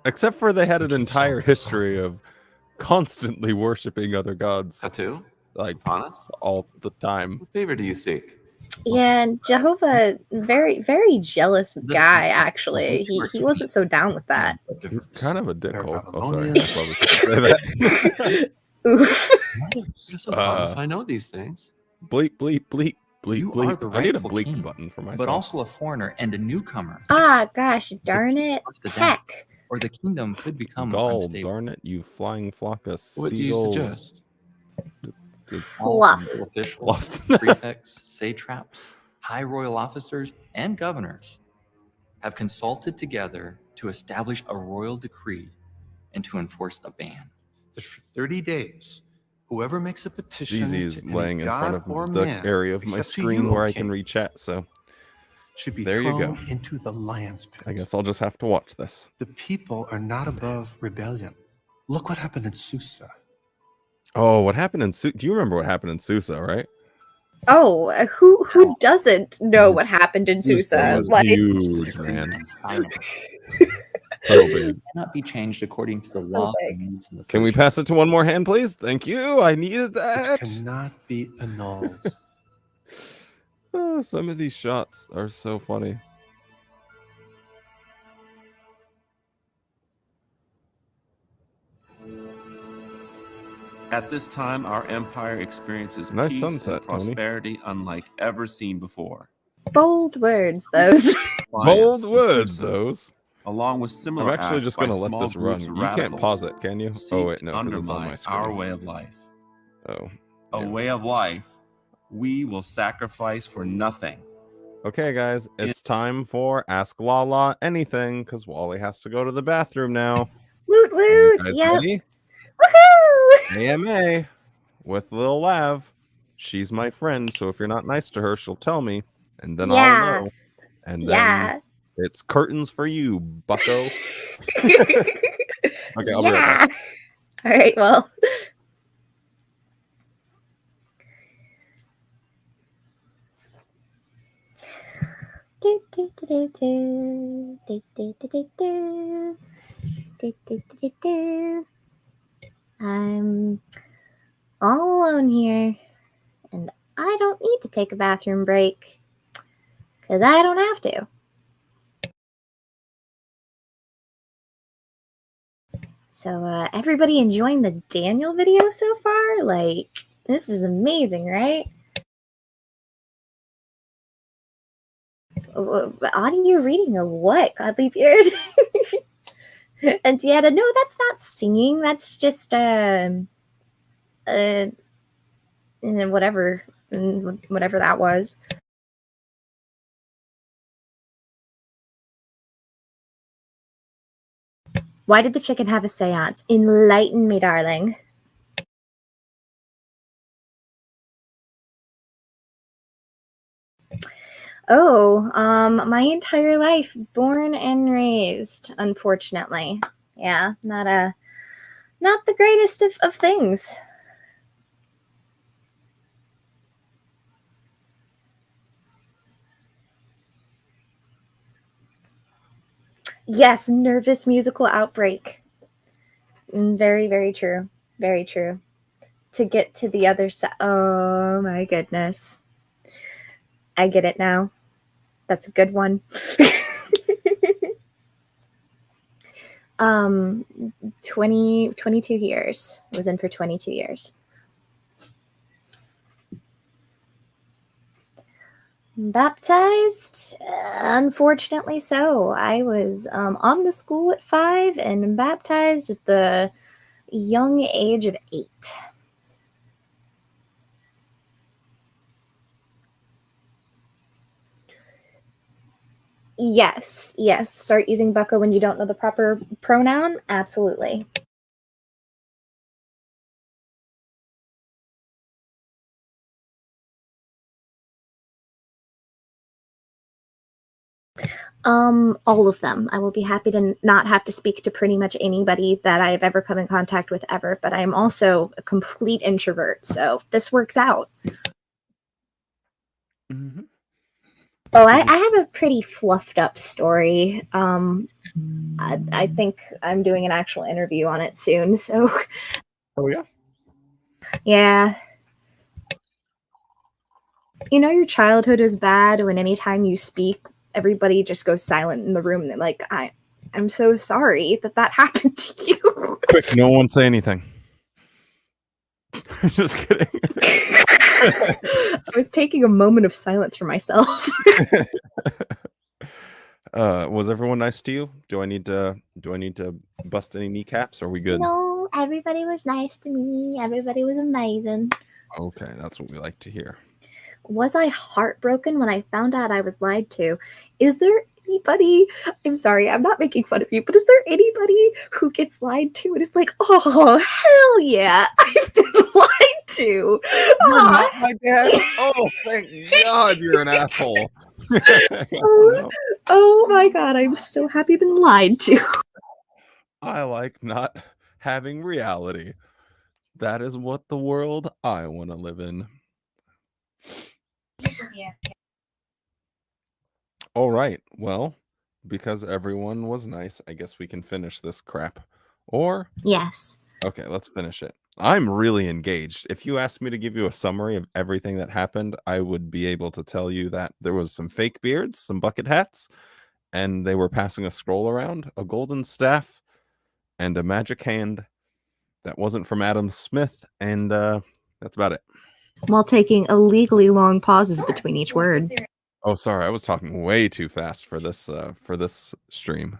Except for they had an entire history of constantly worshiping other gods. Tattoo? Like Honest? all the time. What favor do you seek? Yeah, and Jehovah, very, very jealous guy, actually. He wasn't so down with that. He's kind of a dickhole. Oh, sorry. Babylonians. I probably shouldn't say that. Oof. You're so honest. I know these things. Bleep, bleep, bleep, bleep, You bleep. are the I need a rightful bleep king, button for myself. but also a foreigner and a newcomer. Ah, gosh, darn it. What's the Heck. Or the kingdom could become Gall, unstable. darn it, you flying flock of What do you seagulls. suggest? All Fluff. civil officials, Fluff. prefects, satraps, high royal officers, and governors have consulted together to establish a royal decree and to enforce a ban. That for 30 days, whoever makes a petition Zizi is to any laying in front god of or the man, area of my except to screen you, where O I can king, read chat, so should be there you thrown go. into the lion's pit. I guess I'll just have to watch this. The people are not above rebellion. Look what happened in Susa. Oh, what happened in Susa? Do you remember what happened in Susa, right? Oh, who doesn't know what happened in Susa? was Like, huge, man. And silent. So big. Cannot be changed according to the So law big. and needs of the Can we function. pass it to one more hand, please? Thank you. I needed It that. cannot be annulled. Oh, some of these shots are so funny. At this time, our empire experiences Nice peace sunset, and Tony. prosperity unlike ever seen before. Bold words, those. Bold Alliance in words, Susa, those. along with I'm similar actually acts just by gonna let small this run. groups of You can't pause radicals, it, can you? seek Oh wait, to no, because it's on my undermine screen. our way of life. Oh, A yeah. way of life we will sacrifice for nothing. Okay, guys, it's time for Ask Lala Anything, because Wally has to go to the bathroom now. Woot Are you woot! guys Yep. ready? Woohoo! AMA with Lil Lav. She's my friend, so if you're not nice to her, she'll tell me, and then I'll Yeah. know. And Yeah. then it's curtains for you, bucko. Okay, I'll be right back. All right, well. I'm all alone here, and I don't need to take a bathroom break, because I don't have to. So, everybody enjoying the Daniel video so far? Like, this is amazing, right? Audio reading of what, Godly Beard? And Deanna, no, that's not singing. That's just, whatever that was. Why did the chicken have a seance? Enlighten me, darling. Oh, my entire life, born and raised, unfortunately. Yeah, not the greatest of things. Yes, nervous musical outbreak. Very, very true. Very true. To get to the other side. Oh my goodness. I get it now. That's a good one. 22 years. I was in for 22 years. Baptized? Unfortunately so. I was on the school at 5 and baptized at the young age of 8. Yes. Start using bucko when you don't know the proper pronoun? Absolutely. All of them. I will be happy to not have to speak to pretty much anybody that I've ever come in contact with ever, but I'm also a complete introvert, so this works out. Mm-hmm. Oh, I have a pretty fluffed up story. I think I'm doing an actual interview on it soon, so. Oh, yeah? Yeah. You know your childhood is bad when anytime you speak, everybody just goes silent in the room and they're like, I'm so sorry that happened to you. Quick, no one say anything. Just kidding. I was taking a moment of silence for myself. Was everyone nice to you? Do I need to bust any kneecaps? Are we good? No, everybody was nice to me. Everybody was amazing. Okay, that's what we like to hear. Was I heartbroken when I found out I was lied to? Is there anybody, I'm sorry, I'm not making fun of you, but is there anybody who gets lied to and is like, oh, hell yeah, I've been lied to? You're not my dad? Oh, thank God you're an asshole. Oh my God, I'm so happy I've been lied to. I like not having reality. That is what the world I want to live in. Yeah. All right. Well, because everyone was nice, I guess we can finish this crap. Or yes. Okay, let's finish it. I'm really engaged. If you asked me to give you a summary of everything that happened, I would be able to tell you that there was some fake beards, some bucket hats, and they were passing a scroll around, a golden staff, and a magic hand that wasn't from Adam Smith, and that's about it. While taking illegally long pauses between each word. Oh, sorry, I was talking way too fast for this stream.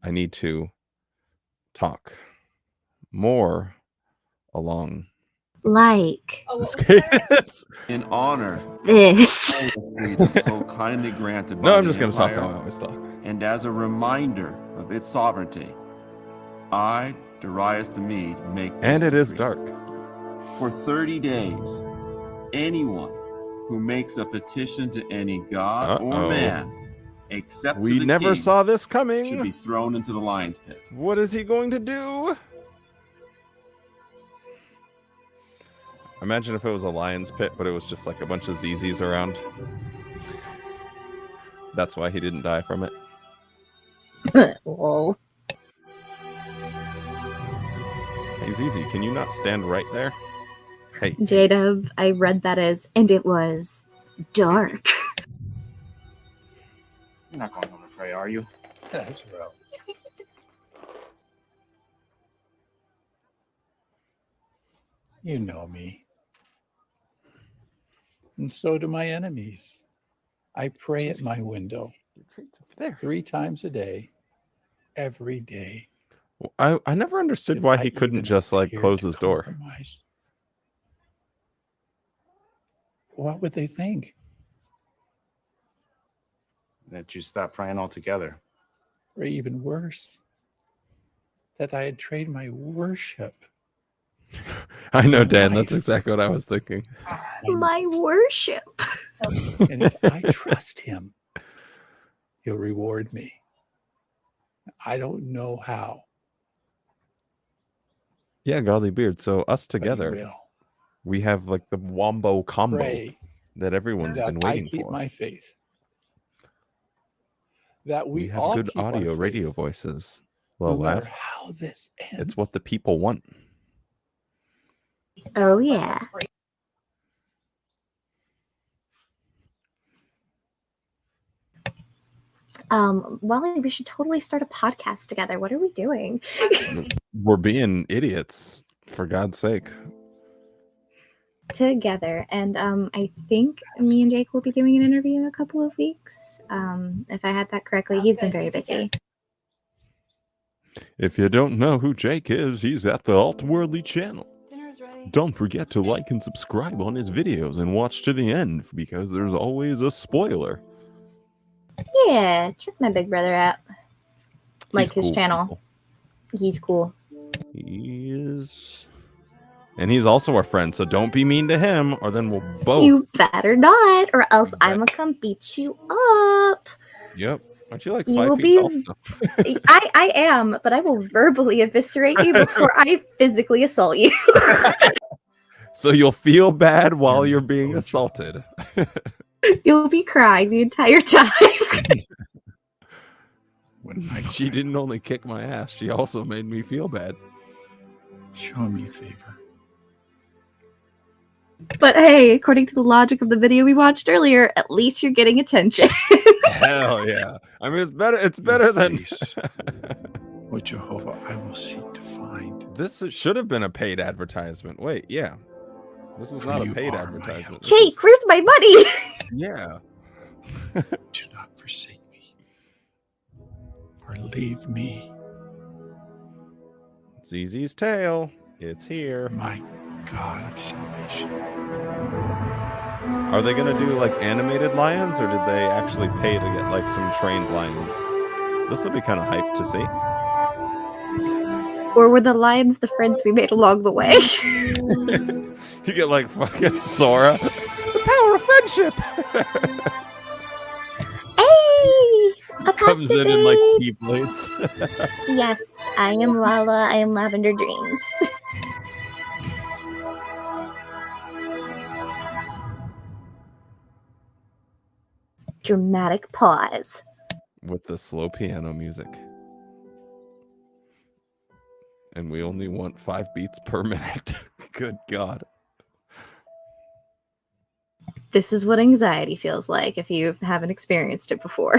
I need to talk more along Like this cadence. In honor this. of the freedom so kindly granted by No, I'm the just going to talk Empire, how I always talk. and as a reminder of its sovereignty, I, Darius the Mede, make this And it is decree. dark. For 30 days, anyone who makes a petition to any god or Uh-oh. man, except We to the never king, saw this coming. should be thrown into the lion's pit. What is he going to do? Imagine if it was a lion's pit, but it was just like a bunch of ZZs around. That's why he didn't die from it. Lol. Hey, ZZ, can you not stand right there? Hey. J-Dub, I read that as, and it was dark. You're not going home to pray, are you? That's right. You know me. And so do my enemies. I pray at my window 3 times a day, every day. I never understood why he couldn't just like close his door. Compromise. What would they think? That you stopped praying altogether. Or even worse, that I had traded my worship. I know, Dan. That's exactly what I was thinking. My worship. And if I trust him, he'll reward me. I don't know how. Yeah, Godly Beard. So us but he together, will. we have like the wombo combo Pray that everyone's that been I waiting keep for. my faith. That We we have all good keep our audio, faith, radio voices. no Well, matter laugh. how this ends. It's what the people want. Oh, yeah. Wally, we should totally start a podcast together. What are we doing? We're being idiots, for God's sake. Together. And I think me and Jake will be doing an interview in a couple of weeks. If I had that correctly, he's been very busy. If you don't know who Jake is, he's at the Altworldly channel. Don't forget to like and subscribe on his videos and watch to the end because there's always a spoiler. Yeah, check my big brother out. Like his cool, channel. people. He's cool. He is. And he's also our friend, so don't be mean to him, or then we'll both. You better not, or else I'm gonna come beat you up. Yep. Aren't you like You 5 will feet be. tall? I am, but I will verbally eviscerate you before I physically assault you. So you'll feel bad while you're being assaulted. You'll be crying the entire time. She didn't only kick my ass, she also made me feel bad. Show me a favor. But hey, according to the logic of the video we watched earlier, at least you're getting attention. Hell yeah. I mean, it's better than... O Jehovah, I will seek to find. This should have been a paid advertisement. Wait, yeah. This was not a paid advertisement. This Jake, where's my money? is- Yeah. Do not forsake me or leave me. ZZ's tail. It's here. My God of salvation. Are they going to do like animated lions, or did they actually pay to get like some trained lions? This will be kind of hyped to see. Or were the lions the friends we made along the way? You get like fucking Sora. The power of friendship. Hey! Comes in like keyblades. Yes, I am Lala. I am Lavender Dreams. Dramatic pause. With the slow piano music. and we only want 5 beats per minute. Good God. This is what anxiety feels like if you haven't experienced it before.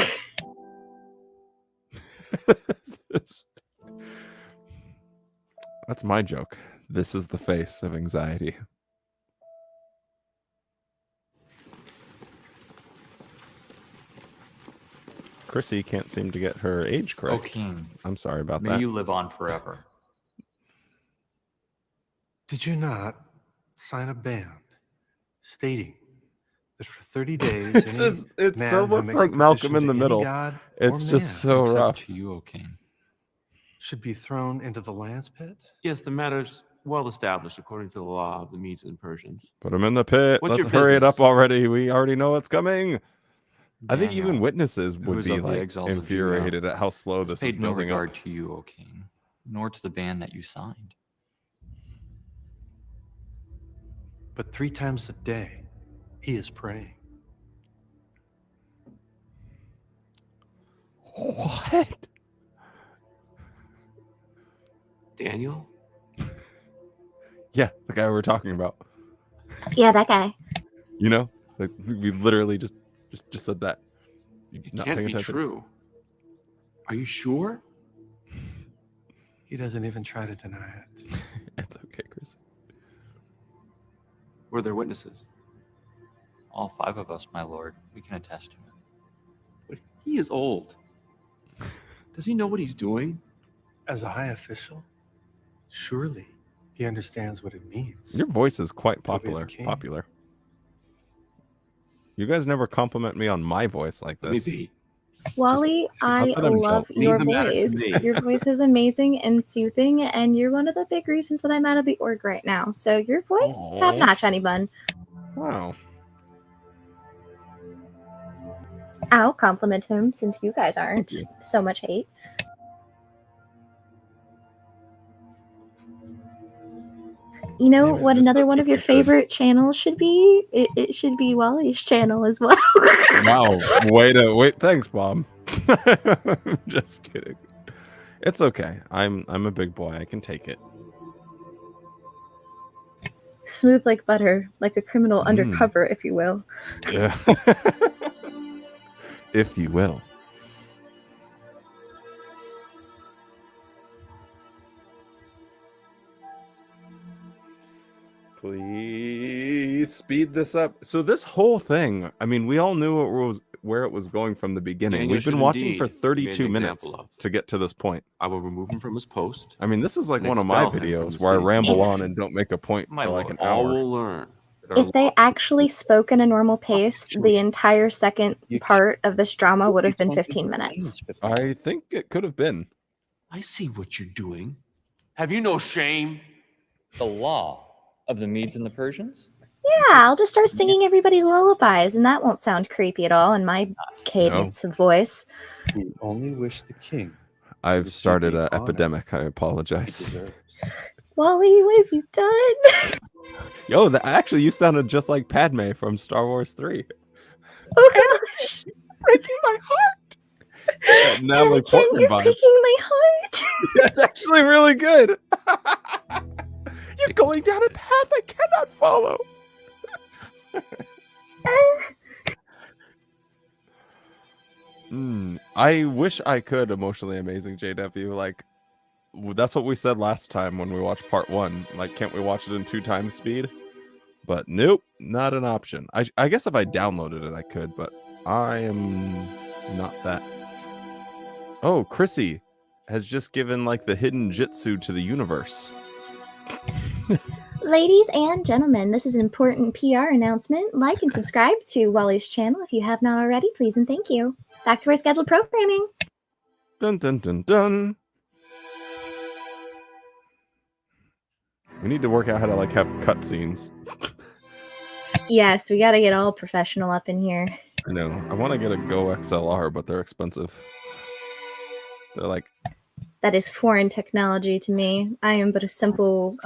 That's my joke. This is the face of anxiety. Chrissy can't seem to get her age correct. O king, I'm sorry about may that. you live on forever. Did you not sign a band stating that for 30 days It's so man who much makes like a Malcolm petition in the to any Middle. god It's or just man so Except rough. to you, O king. should be thrown into the lance pit? Yes, the matter's well established according to the law of the Medes and Persians. Put him in the pit. What's Let's your hurry it up business? already. We already know what's coming. I think even Daniel, witnesses who would is be of the like exiles of Judah, infuriated at how slow has this is paid no building regard up. to you, O king, nor to the band that you signed. But 3 times a day, he is praying. What? Daniel? Yeah, the guy we were talking about. Yeah, that guy. You know, like we literally just said that. It Not can't paying be attention. true. Are you sure? He doesn't even try to deny it. It's okay, Chris. Were there witnesses? All 5 of us, my lord, we can attest to it. But he is old. Does he know what he's doing? As a high official, surely he understands what it means. Your voice is quite to obey the popular. king. Popular. You guys never compliment me on my voice like Let me this. be. Wally, I not that I'm love jealous. your Leave the matter to voice. me. Your voice is amazing and soothing, and you're one of the big reasons that I'm out of the org right now. So your voice, top notch, honey bun. Wow. I'll compliment him since you guys aren't. you. So much hate. You know Damn it, what this another doesn't one of your look good. favorite channels should be? It should be Wally's channel as well. Wow. Wait. Thanks, Bob. Just kidding. It's okay. I'm a big boy. I can take it. Smooth like butter, like a criminal undercover, if you will. Yeah. If you will. Please speed this up. So this whole thing, I mean, we all knew where it was going from the beginning. Daniel We've been should watching for indeed be made 32 an minutes example of. to get to this point. I will remove him from his post. I mean, this is like and one of my expel him from videos the where I city. ramble on and don't make a point My for like lord, an All hour. will learn. that our If they law- actually spoke in a normal pace, the entire second part of this drama would have been 15 minutes. I think it could have been. I see what you're doing. Have you no shame? The law of the Medes and the Persians? Yeah, I'll just start singing everybody lullabies, and that won't sound creepy at all in my cadence of voice. We only wish the king. I've started the an honor epidemic. I he apologize. deserves. Wally, what have you done? Yo, actually, you sounded just like Padme from Star Wars 3. Oh gosh, Breaking my heart. Natalie Anakin, Portman you're vibe. breaking my heart. That's actually really good. You're going down a path I cannot follow. I wish I could emotionally amazing JW. Like, that's what we said last time when we watched part 1. Like, can't we watch it in 2 times speed? But nope, not an option. I guess if I downloaded it, I could, but I am not that. Oh, Chrissy has just given like the hidden jitsu to the universe. Ladies and gentlemen, this is an important PR announcement. Like and subscribe to Wally's channel if you have not already, please and thank you. Back to our scheduled programming. Dun dun dun dun. We need to work out how to like have cutscenes. Yes, we gotta get all professional up in here. I know. I want to get a Go XLR, but they're expensive. They're like That is foreign technology to me. I am but a simple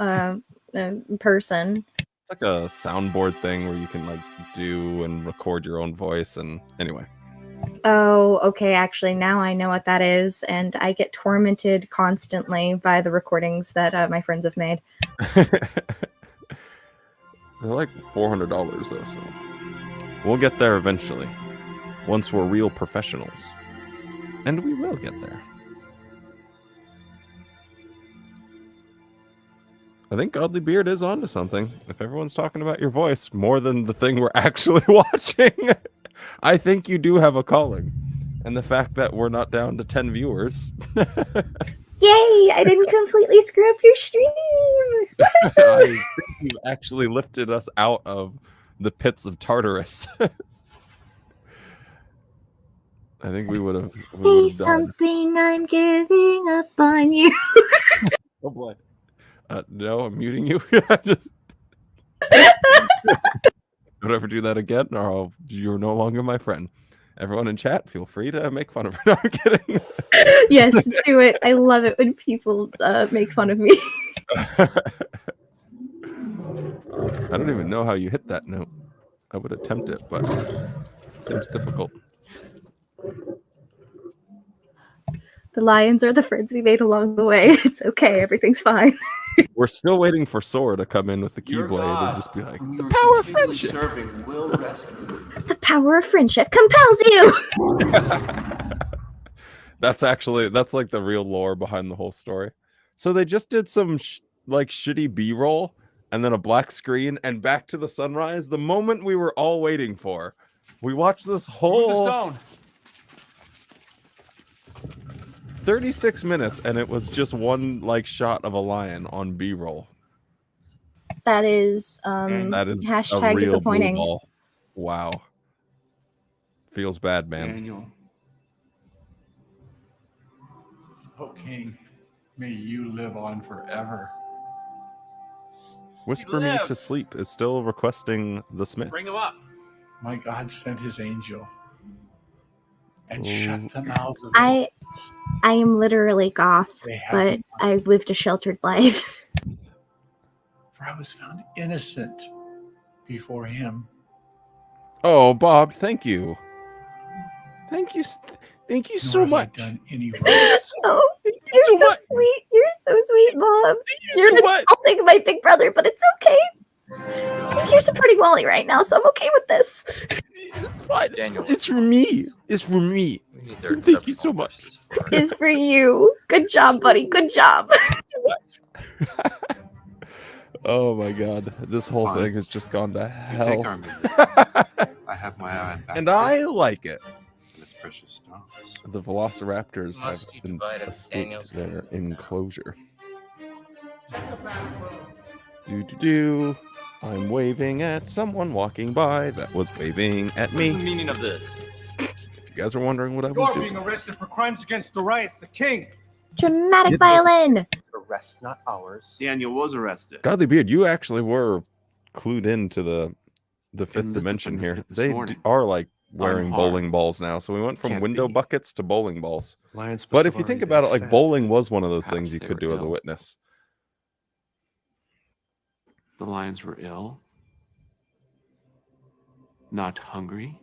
person. it's like a soundboard thing where you can like do and record your own voice. And anyway, Oh, okay. Actually, now I know what that is, and I get tormented constantly by the recordings that my friends have made. They're like $400 though, so we'll get there eventually. Once we're real professionals. And we will get there. I think Godly Beard is onto something. If everyone's talking about your voice more than the thing we're actually watching, I think you do have a calling. And the fact that we're not down to 10 viewers. Yay! I didn't completely screw up your stream! I think you've actually lifted us out of the pits of Tartarus. I think we would have. Say something, I'm giving up on you. Oh boy. No, I'm muting you. Don't ever do that again, or you're no longer my friend. Everyone in chat, feel free to make fun of her. No, I'm kidding. Yes, do it. I love it when people make fun of me. I don't even know how you hit that note. I would attempt it, but it seems difficult. The lions are the friends we made along the way. It's okay. Everything's fine. We're still waiting for Sora to come in with the Keyblade and just be like, the power of friendship. The power of friendship compels you. That's like the real lore behind the whole story. So they just did some like shitty B-roll and then a black screen and back to the sunrise. The moment we were all waiting for. We watched this whole 36 minutes and it was just one like shot of a lion on B-roll. That is that is hashtag a real disappointing. blue ball. Wow. Feels bad, man. Daniel. Oh, King, may you live on forever. Whisper Me to Sleep is still requesting the Smiths. Bring him up. My God sent his angel and shut the mouths of the I am literally goth, They but haven't- I've lived a sheltered life. for I was found innocent before him. Oh, Bob, thank you. Thank you. Thank you so Nor have I much. done any wrong. Oh, you're so so much. sweet. You're so sweet, Bob. You're so much. insulting my big brother, but it's okay. You're supporting Wally right now, so I'm okay with this. Fine. Daniel. It's for me. It's for me. We need their Thank you so much. It's for you. Good job, buddy. Good job. Oh my God. This whole Fine. thing has just gone to You hell. take our meat. I have my eye on back. And I like it. And its precious stones. The velociraptors have Must you been divide up escaped Daniel's their kingdom? enclosure. Do. I'm waving at someone walking by that was waving at What's the me. meaning of this? If you guys are wondering what I was You're doing. being arrested for crimes against the rights, the king. Dramatic violin. Arrest, not ours. Daniel was arrested. Godly Beard, you actually were clued into the fifth looked dimension from here. it this They morning. are like wearing hard. bowling balls now. So we went from Can't window be. buckets to bowling balls. Lions must But have if you think already about been it, like fed. bowling was one of those Perhaps things you they could were do as a ill. witness. The lions were ill, not hungry.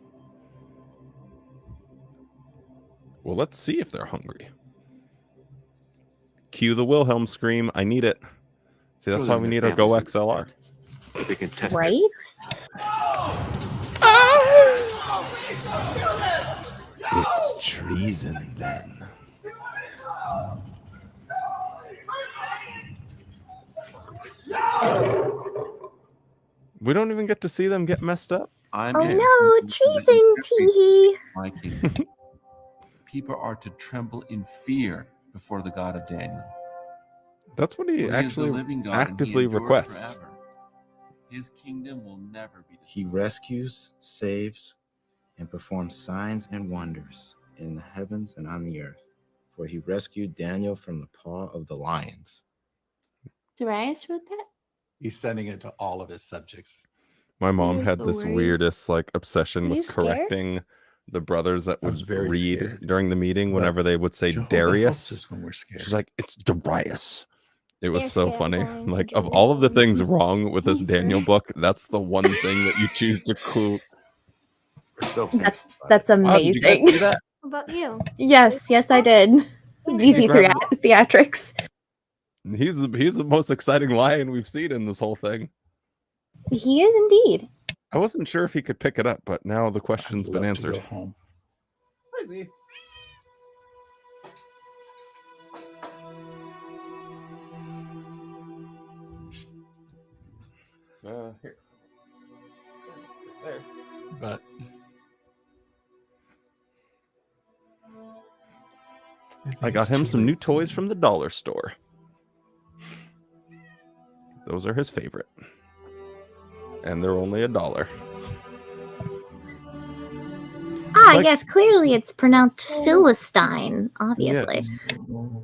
Well, let's see if they're hungry. Cue the Wilhelm scream. I need it. See, that's Throw why them we their need our Go families into XLR. bed, so they can test it. Right? It's treason then. We don't even get to see them get messed up. I'm Oh here. no, treason, teehee. My king. People are to tremble in fear before the God of Daniel. That's what he For he is the actually living God, and he actively endures requests. forever. His kingdom will never be destroyed. He rescues, saves, and performs signs and wonders in the heavens and on the earth. For he rescued Daniel from the paw of the lions. Darius wrote that? He's sending it to all of his subjects. My mom You're had so this worried. weirdest like obsession Were you with scared? correcting the brothers that would very read scared. during the meeting But whenever they would say Jehovah helps Darius. us when we're scared. She's like, it's Darius. It was You're so scared of funny. going to Like, of all of the things Jerusalem. wrong with this Daniel book, that's the one thing that you choose to That's Wow, did you guys amazing. see that? What about you? Yes, I did. It's easy theatrics. He's the most exciting lion we've seen in this whole thing. He is indeed. I wasn't sure if he could pick it up, but now the question's been answered. Home. Hi, Z. Here. There. But I got him some new toys from the dollar store. Those are his favorite. And they're only $1. Ah, like- yes, clearly it's pronounced Philistine, obviously. Yes. Don't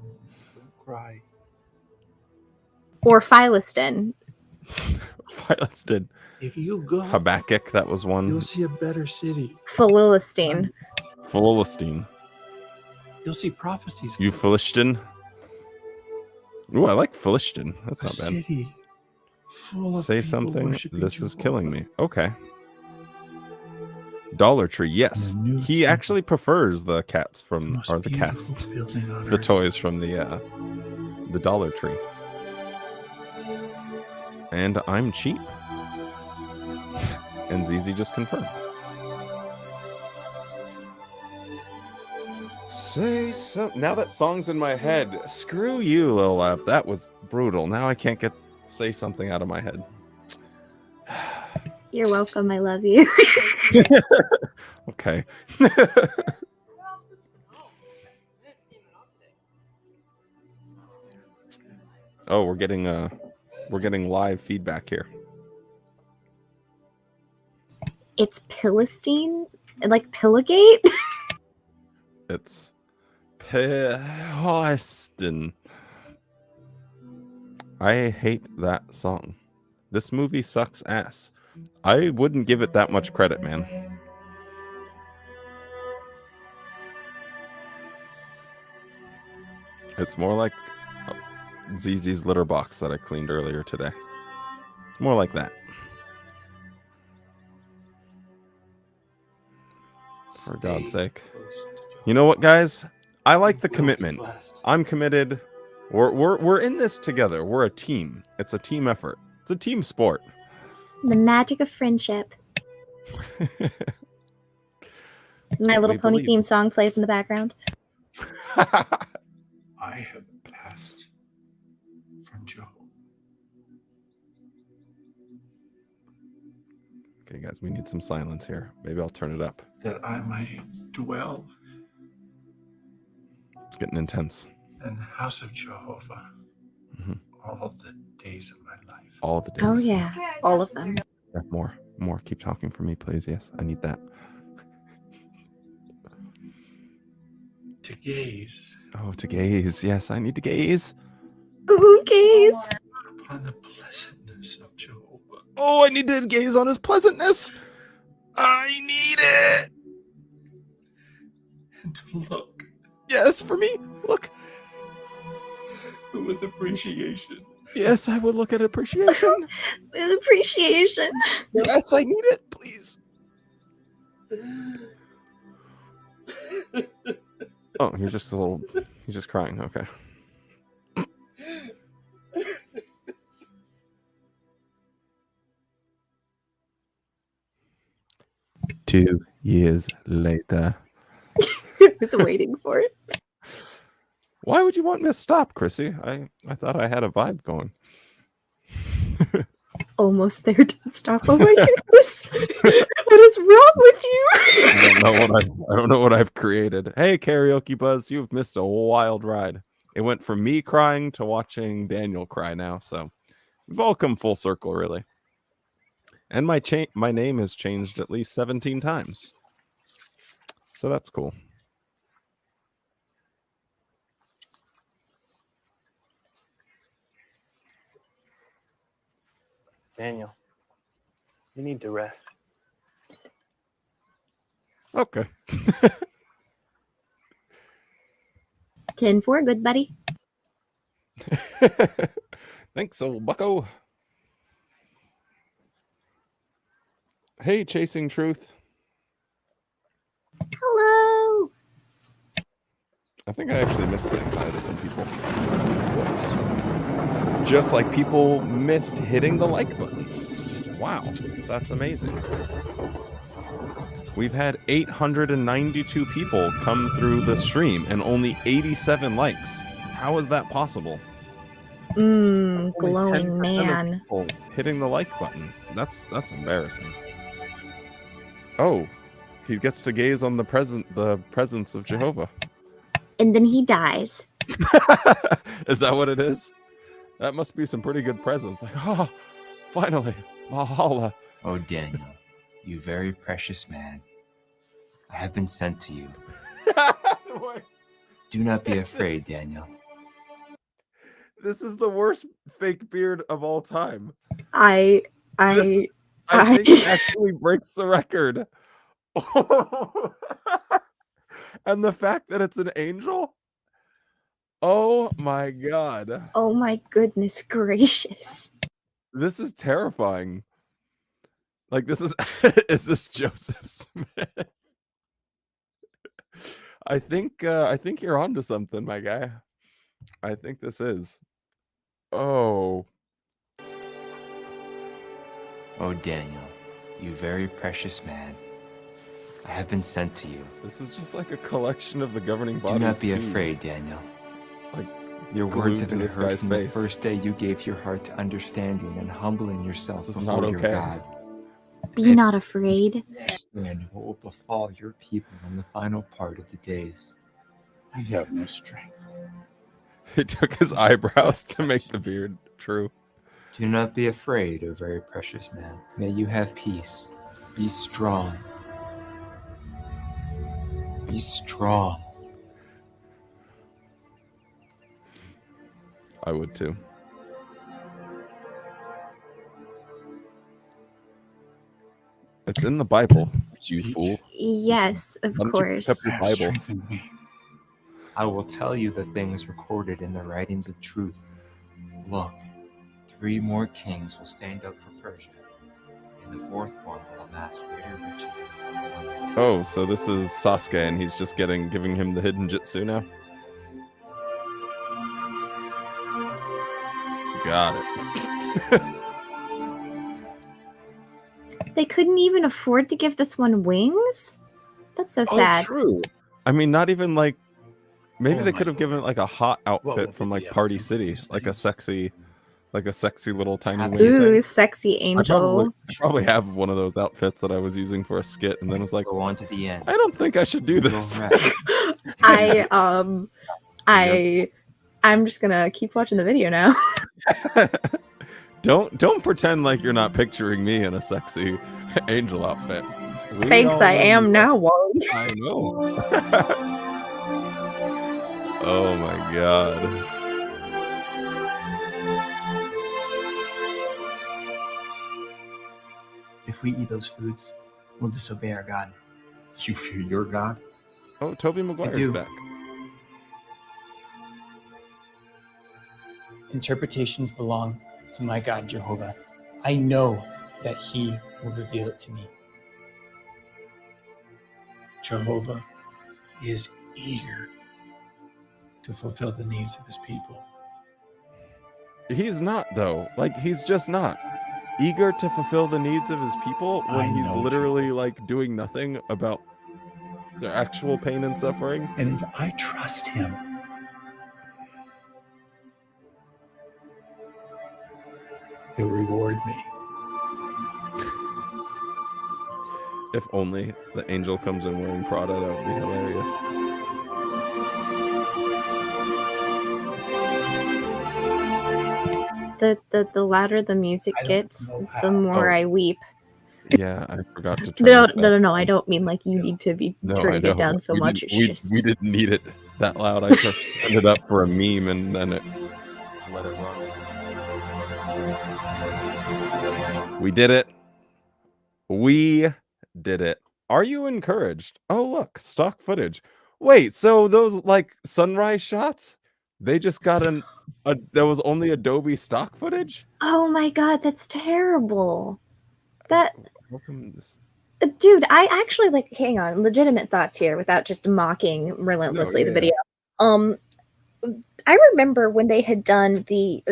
cry. Or Philistin. Philistin. If you go, Habakkuk, that was one. you'll see a better city. Philistine. Philistine. You'll see prophecies. You Philistine. Ooh, I like Philistine. That's not bad. City full of Say people something. worshiping This is Jehovah. killing me. Okay. Dollar Tree, yes. He actually prefers the cats from, or the cats, building on the earth. toys from the Dollar Tree. And I'm cheap. And ZZ just confirmed. Say something. Now that song's in my head. Screw you, Lil F. That was brutal. Now I can't get say something out of my head. You're welcome. I love you. Okay. Oh, we're getting live feedback here. It's Philistine? Like Pillagate? It's Philistine. I hate that song. This movie sucks ass. I wouldn't give it that much credit, man. It's more like ZZ's litter box that I cleaned earlier today. More like that. For God's sake. You know what, guys? I like the commitment. I'm committed. We're in this together. We're a team. It's a team effort. It's a team sport. The magic of friendship. My Little Pony theme song plays in the background. I have asked from Jehovah. Okay, guys, we need some silence here. Maybe I'll turn it up. That I might dwell It's getting intense. in the house of Jehovah Mhm. all the days of my life. All the days. Oh, yeah. All of them. Yeah, more. Keep talking for me, please. Yes, I need that. To gaze Oh, to gaze. Yes, I need to gaze. Ooh, gaze. upon the pleasantness of Jehovah. Oh, I need to gaze on his pleasantness. I need it. And to look Yes, for me. Look. with appreciation. Yes, I would look at appreciation. With appreciation. Yes, I need it, please. Oh, you're just he's just crying. Okay. 2 years later. I was waiting for it. Why would you want me to stop, Chrissy? I thought I had a vibe going. Almost there. Don't stop. Oh my goodness. What is wrong with you? I don't know what I've created. Hey, Karaoke Buzz, you've missed a wild ride. It went from me crying to watching Daniel cry now, so we've all come full circle, really. And my name has changed at least 17 times. So that's cool. Daniel, you need to rest. Okay. 10-4, good buddy. Thanks, old bucko. Hey, Chasing Truth. I think I actually missed saying hi to some people. Whoops. Just like people missed hitting the like button. Wow, that's amazing. We've had 892 people come through the stream and only 87 likes. How is that possible? Only Glowing 10% of man. people hitting the like button. That's embarrassing. Oh, he gets to gaze on the presence of Jehovah. And then he dies. Is that what it is? That must be some pretty good presents. Like, oh, finally, Valhalla. Oh, Daniel, you very precious man. I have been sent to you. Do not be afraid, Daniel. This is the worst fake beard of all time. I think it actually breaks the record. And the fact that it's an angel? Oh my god. Oh my goodness gracious. This is terrifying. Like, this is is this Joseph Smith? I think you're onto something, my guy. I think this is. Oh. Oh, Daniel, you very precious man. I have been sent to you. This is just like a collection of the governing bodies. Do not be pews. afraid, Daniel. Like, your words have glued to been this heard guy's from face. the first day you gave your heart to understanding and humbling yourself This is before not your okay. God. Be not afraid. And what will befall your people in the final part of the days? I have no strength. He took his eyebrows to make the beard true. Do not be afraid, O very precious man. May you have peace. Be strong. Be strong. I would too. It's in the Bible, you fool. Yes, of Why don't you pick course. up your Bible? I will tell you the things recorded in the writings of truth. Look, 3 more kings will stand up for Persia, and the 4th one will amass greater riches than all others. Oh, so this is Sasuke, and he's just giving him the hidden jutsu now. Got it. They couldn't even afford to give this one wings? That's so sad. Oh, true. I mean, not even like. Maybe Oh they my could have given it like a hot will outfit from be like the Party outcome of City, these like a things? sexy little tiny wing Ooh, thing. sexy I angel. probably have one of those outfits that I was using for a skit, and then was like, Go on to the end. I don't think I should do You will this. rest. I'm just gonna keep watching the video now. Don't pretend like you're not picturing me in a sexy angel outfit. We Thanks, all I know am you- now, Wally. I know. Oh my god. If we eat those foods, we'll disobey our God. You fear your God? Oh, Toby Maguire's do. back. Interpretations belong to my God, Jehovah. I know that He will reveal it to me. Jehovah is eager to fulfill the needs of his people. He's not though. Like, he's just not eager to fulfill the needs of his people when I he's know, literally like doing nothing about their actual pain and suffering. And if I trust him, he'll reward me. If only the angel comes in wearing Prada, that would be hilarious. The louder the music I don't gets, know the how. more Oh. I weep. Yeah, I forgot to turn No, this no, back. no. I don't mean like you need to be No, I turning know. it down so we much. Didn't, It's we, just we didn't need it that loud. I just turned it up for a meme and then it let it run. We did it. We did it. Are you encouraged? Oh, look, stock footage. Wait, so those like sunrise shots? They just got there was only Adobe stock footage? oh my god, that's terrible. That How come this? dude, I actually like. Hang on, legitimate thoughts here, without just mocking relentlessly the yeah. video. Um, I remember when they had done the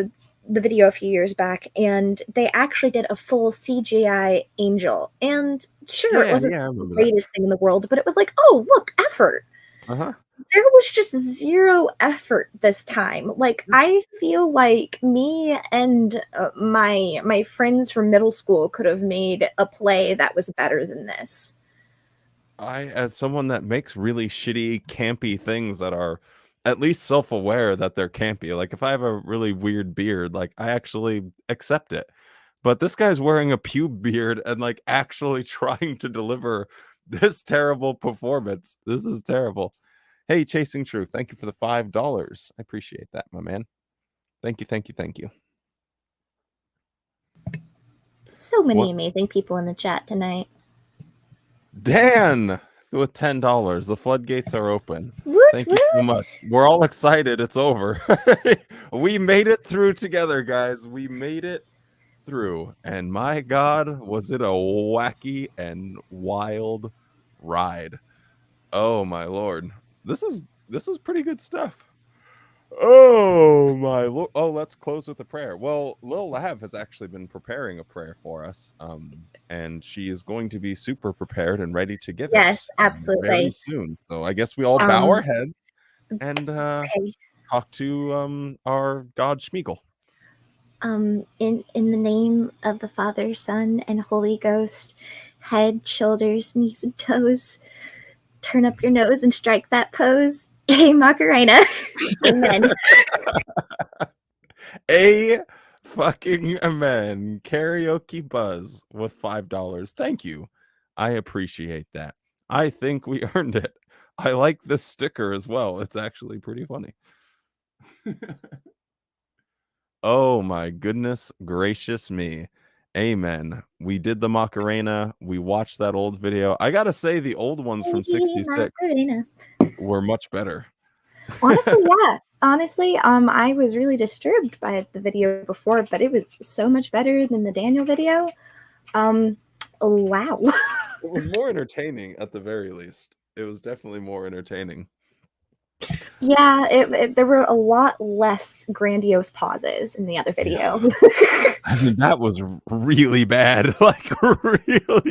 video a few years back, and they actually did a full CGI angel. And sure, it Yeah, wasn't yeah, I the remember that. greatest thing in the world, but it was like, oh, look, effort. Uh-huh. There was just zero effort this time. Like, I feel like me and my friends from middle school could have made a play that was better than this. As someone that makes really shitty, campy things that are at least self-aware that they're campy, like if I have a really weird beard, like I actually accept it. But this guy's wearing a pube beard and like actually trying to deliver this terrible performance. This is terrible. Hey, Chasing Truth, thank you for the $5. I appreciate that, my man. Thank you, thank you, thank you. So many What? amazing people in the chat tonight. Dan with $10. The floodgates are open. Woot, Thank you so much. We're all excited. It's over. We made it through together, guys. We made it through. And my God, was it a wacky and wild ride. Oh my Lord. This is pretty good stuff. Oh my Lord. Oh, let's close with a prayer. Well, Lil Lav has actually been preparing a prayer for us. And she is going to be super prepared and ready to give Yes, it absolutely. very soon. So I guess we all bow our heads and Okay. talk to our God Schmeagle. In the name of the Father, Son, and Holy Ghost, head, shoulders, knees, and toes, turn up your nose and strike that pose. Hey, Macarena. Amen. A fucking amen. Karaoke Buzz with $5. Thank you. I appreciate that. I think we earned it. I like this sticker as well. It's actually pretty funny. Oh my goodness gracious me. Amen. We did the Macarena. We watched that old video. I gotta say, the old ones from Hey, 66 Macarena. were much better. Honestly, yeah. Honestly, I was really disturbed by the video before, but it was so much better than the Daniel video. Wow. It was more entertaining at the very least. It was definitely more entertaining. Yeah, there were a lot less grandiose pauses in the other video. I mean, that was really bad. Like really,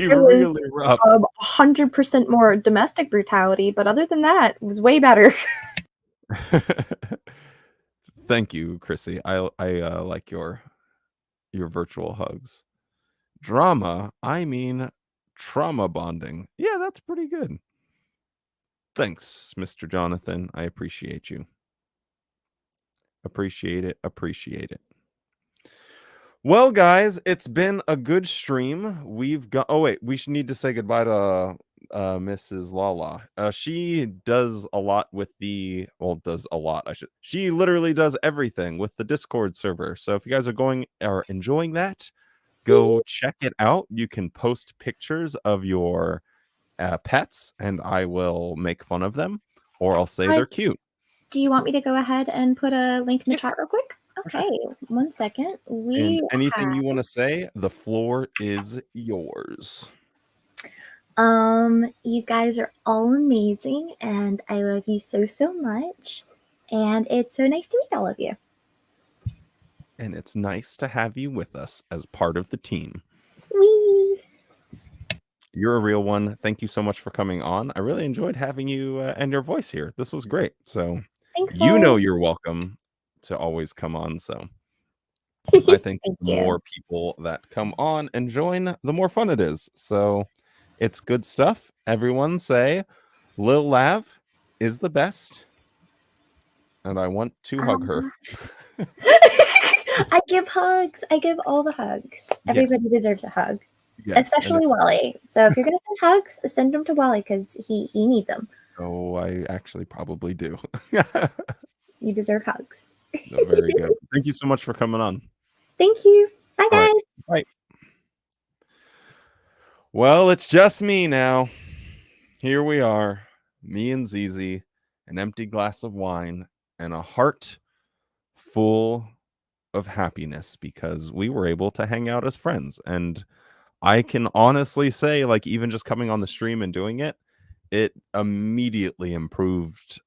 There was really rough. 100% more domestic brutality, but other than that, it was way better. Thank you, Chrissy. I like your virtual hugs. Drama, I mean trauma bonding. Yeah, that's pretty good. Thanks, Mr. Jonathan. I appreciate you. Appreciate it. Appreciate it. Well, guys, it's been a good stream. We've got. Oh wait, we should need to say goodbye to Mrs. Lala. She does a lot with the. Well, does a lot. She literally does everything with the Discord server. So if you guys are enjoying that, go check it out. You can post pictures of your pets, and I will make fun of them, or I'll say they're cute. Do you want me to go ahead and put a link in the chat real quick? Okay, 1 second. And anything you want to say, the floor is yours. You guys are all amazing, and I love you so, so much. And it's so nice to meet all of you. And it's nice to have you with us as part of the team. Whee! You're a real one. Thank you so much for coming on. I really enjoyed having you and your voice here. This was great. So Thanks, you know guys. you're welcome to always come on. So I think the more people that come on and join, the more fun it is. So it's good stuff. Everyone say Lil Lav is the best. And I want to hug her. I give hugs. I give all the hugs. Everybody deserves a hug. Yes, Especially Wally. So if you're going to send hugs, send them to Wally because he needs them. Oh, I actually probably do. You deserve hugs. No, very good. Thank you so much for coming on. Thank you. Bye, All guys. right. Bye. Well, it's just me now. Here we are, me and Zizi, an empty glass of wine, and a heart full of happiness because we were able to hang out as friends. And I can honestly say, like, even just coming on the stream and doing it, it immediately improved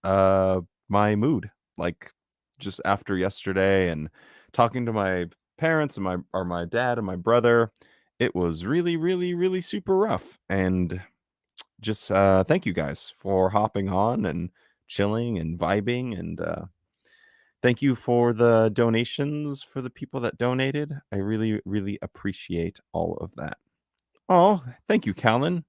my mood. Like just after yesterday and talking to my parents and my dad and my brother, it was really, really, really super rough. And just thank you guys for hopping on and chilling and vibing, and thank you for the donations for the people that donated. I really, really appreciate all of that. Oh, thank you, Callan.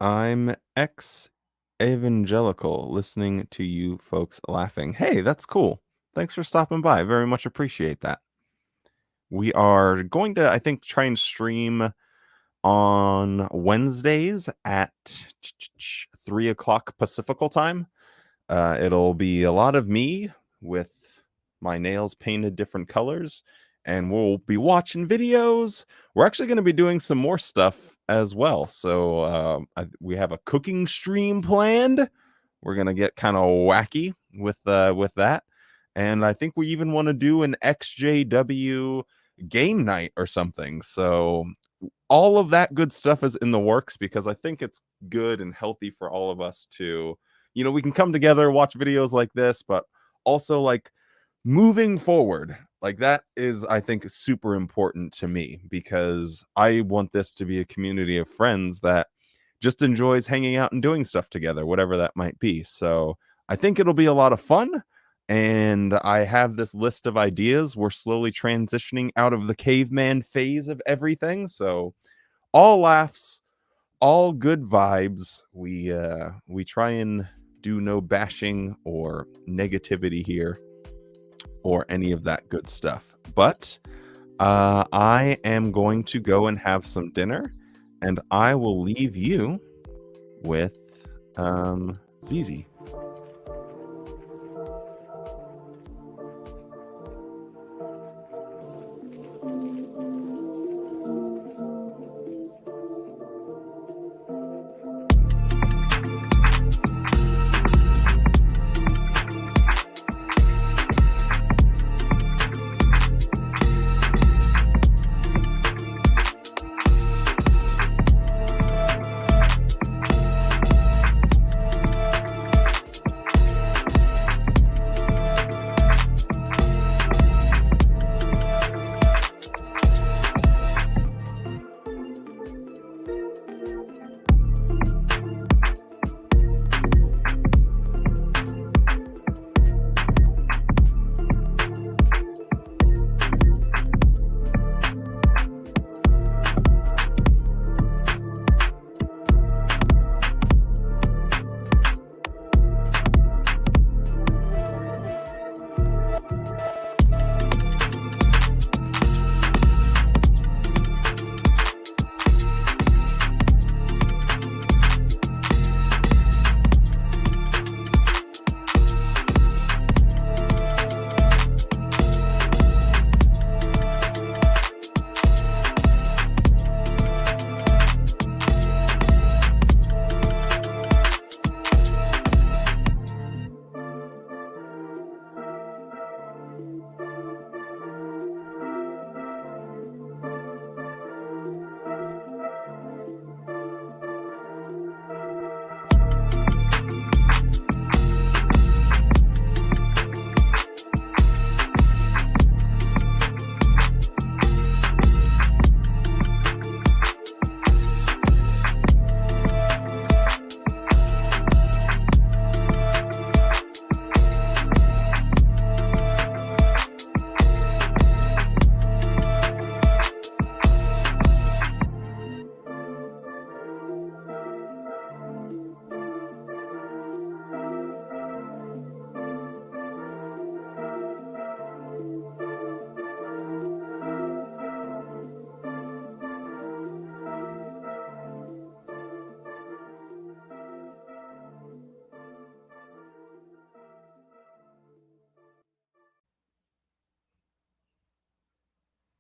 I'm ex-evangelical listening to you folks laughing. Hey, that's cool. Thanks for stopping by. Very much appreciate that. We are going to, I think, try and stream on Wednesdays at 3 o'clock Pacifical time. It'll be a lot of me with my nails painted different colors, and we'll be watching videos. We're actually going to be doing some more stuff as well. So we have a cooking stream planned. We're going to get kind of wacky with that. And I think we even want to do an XJW game night or something. So all of that good stuff is in the works, because I think it's good and healthy for all of us to, we can come together, watch videos like this, but also like moving forward, like that is, I think, super important to me, because I want this to be a community of friends that just enjoys hanging out and doing stuff together, whatever that might be. So I think it'll be a lot of fun. And I have this list of ideas. We're slowly transitioning out of the caveman phase of everything. So all laughs, all good vibes. We try and do no bashing or negativity here or any of that good stuff. But I am going to go and have some dinner, and I will leave you with Zizi.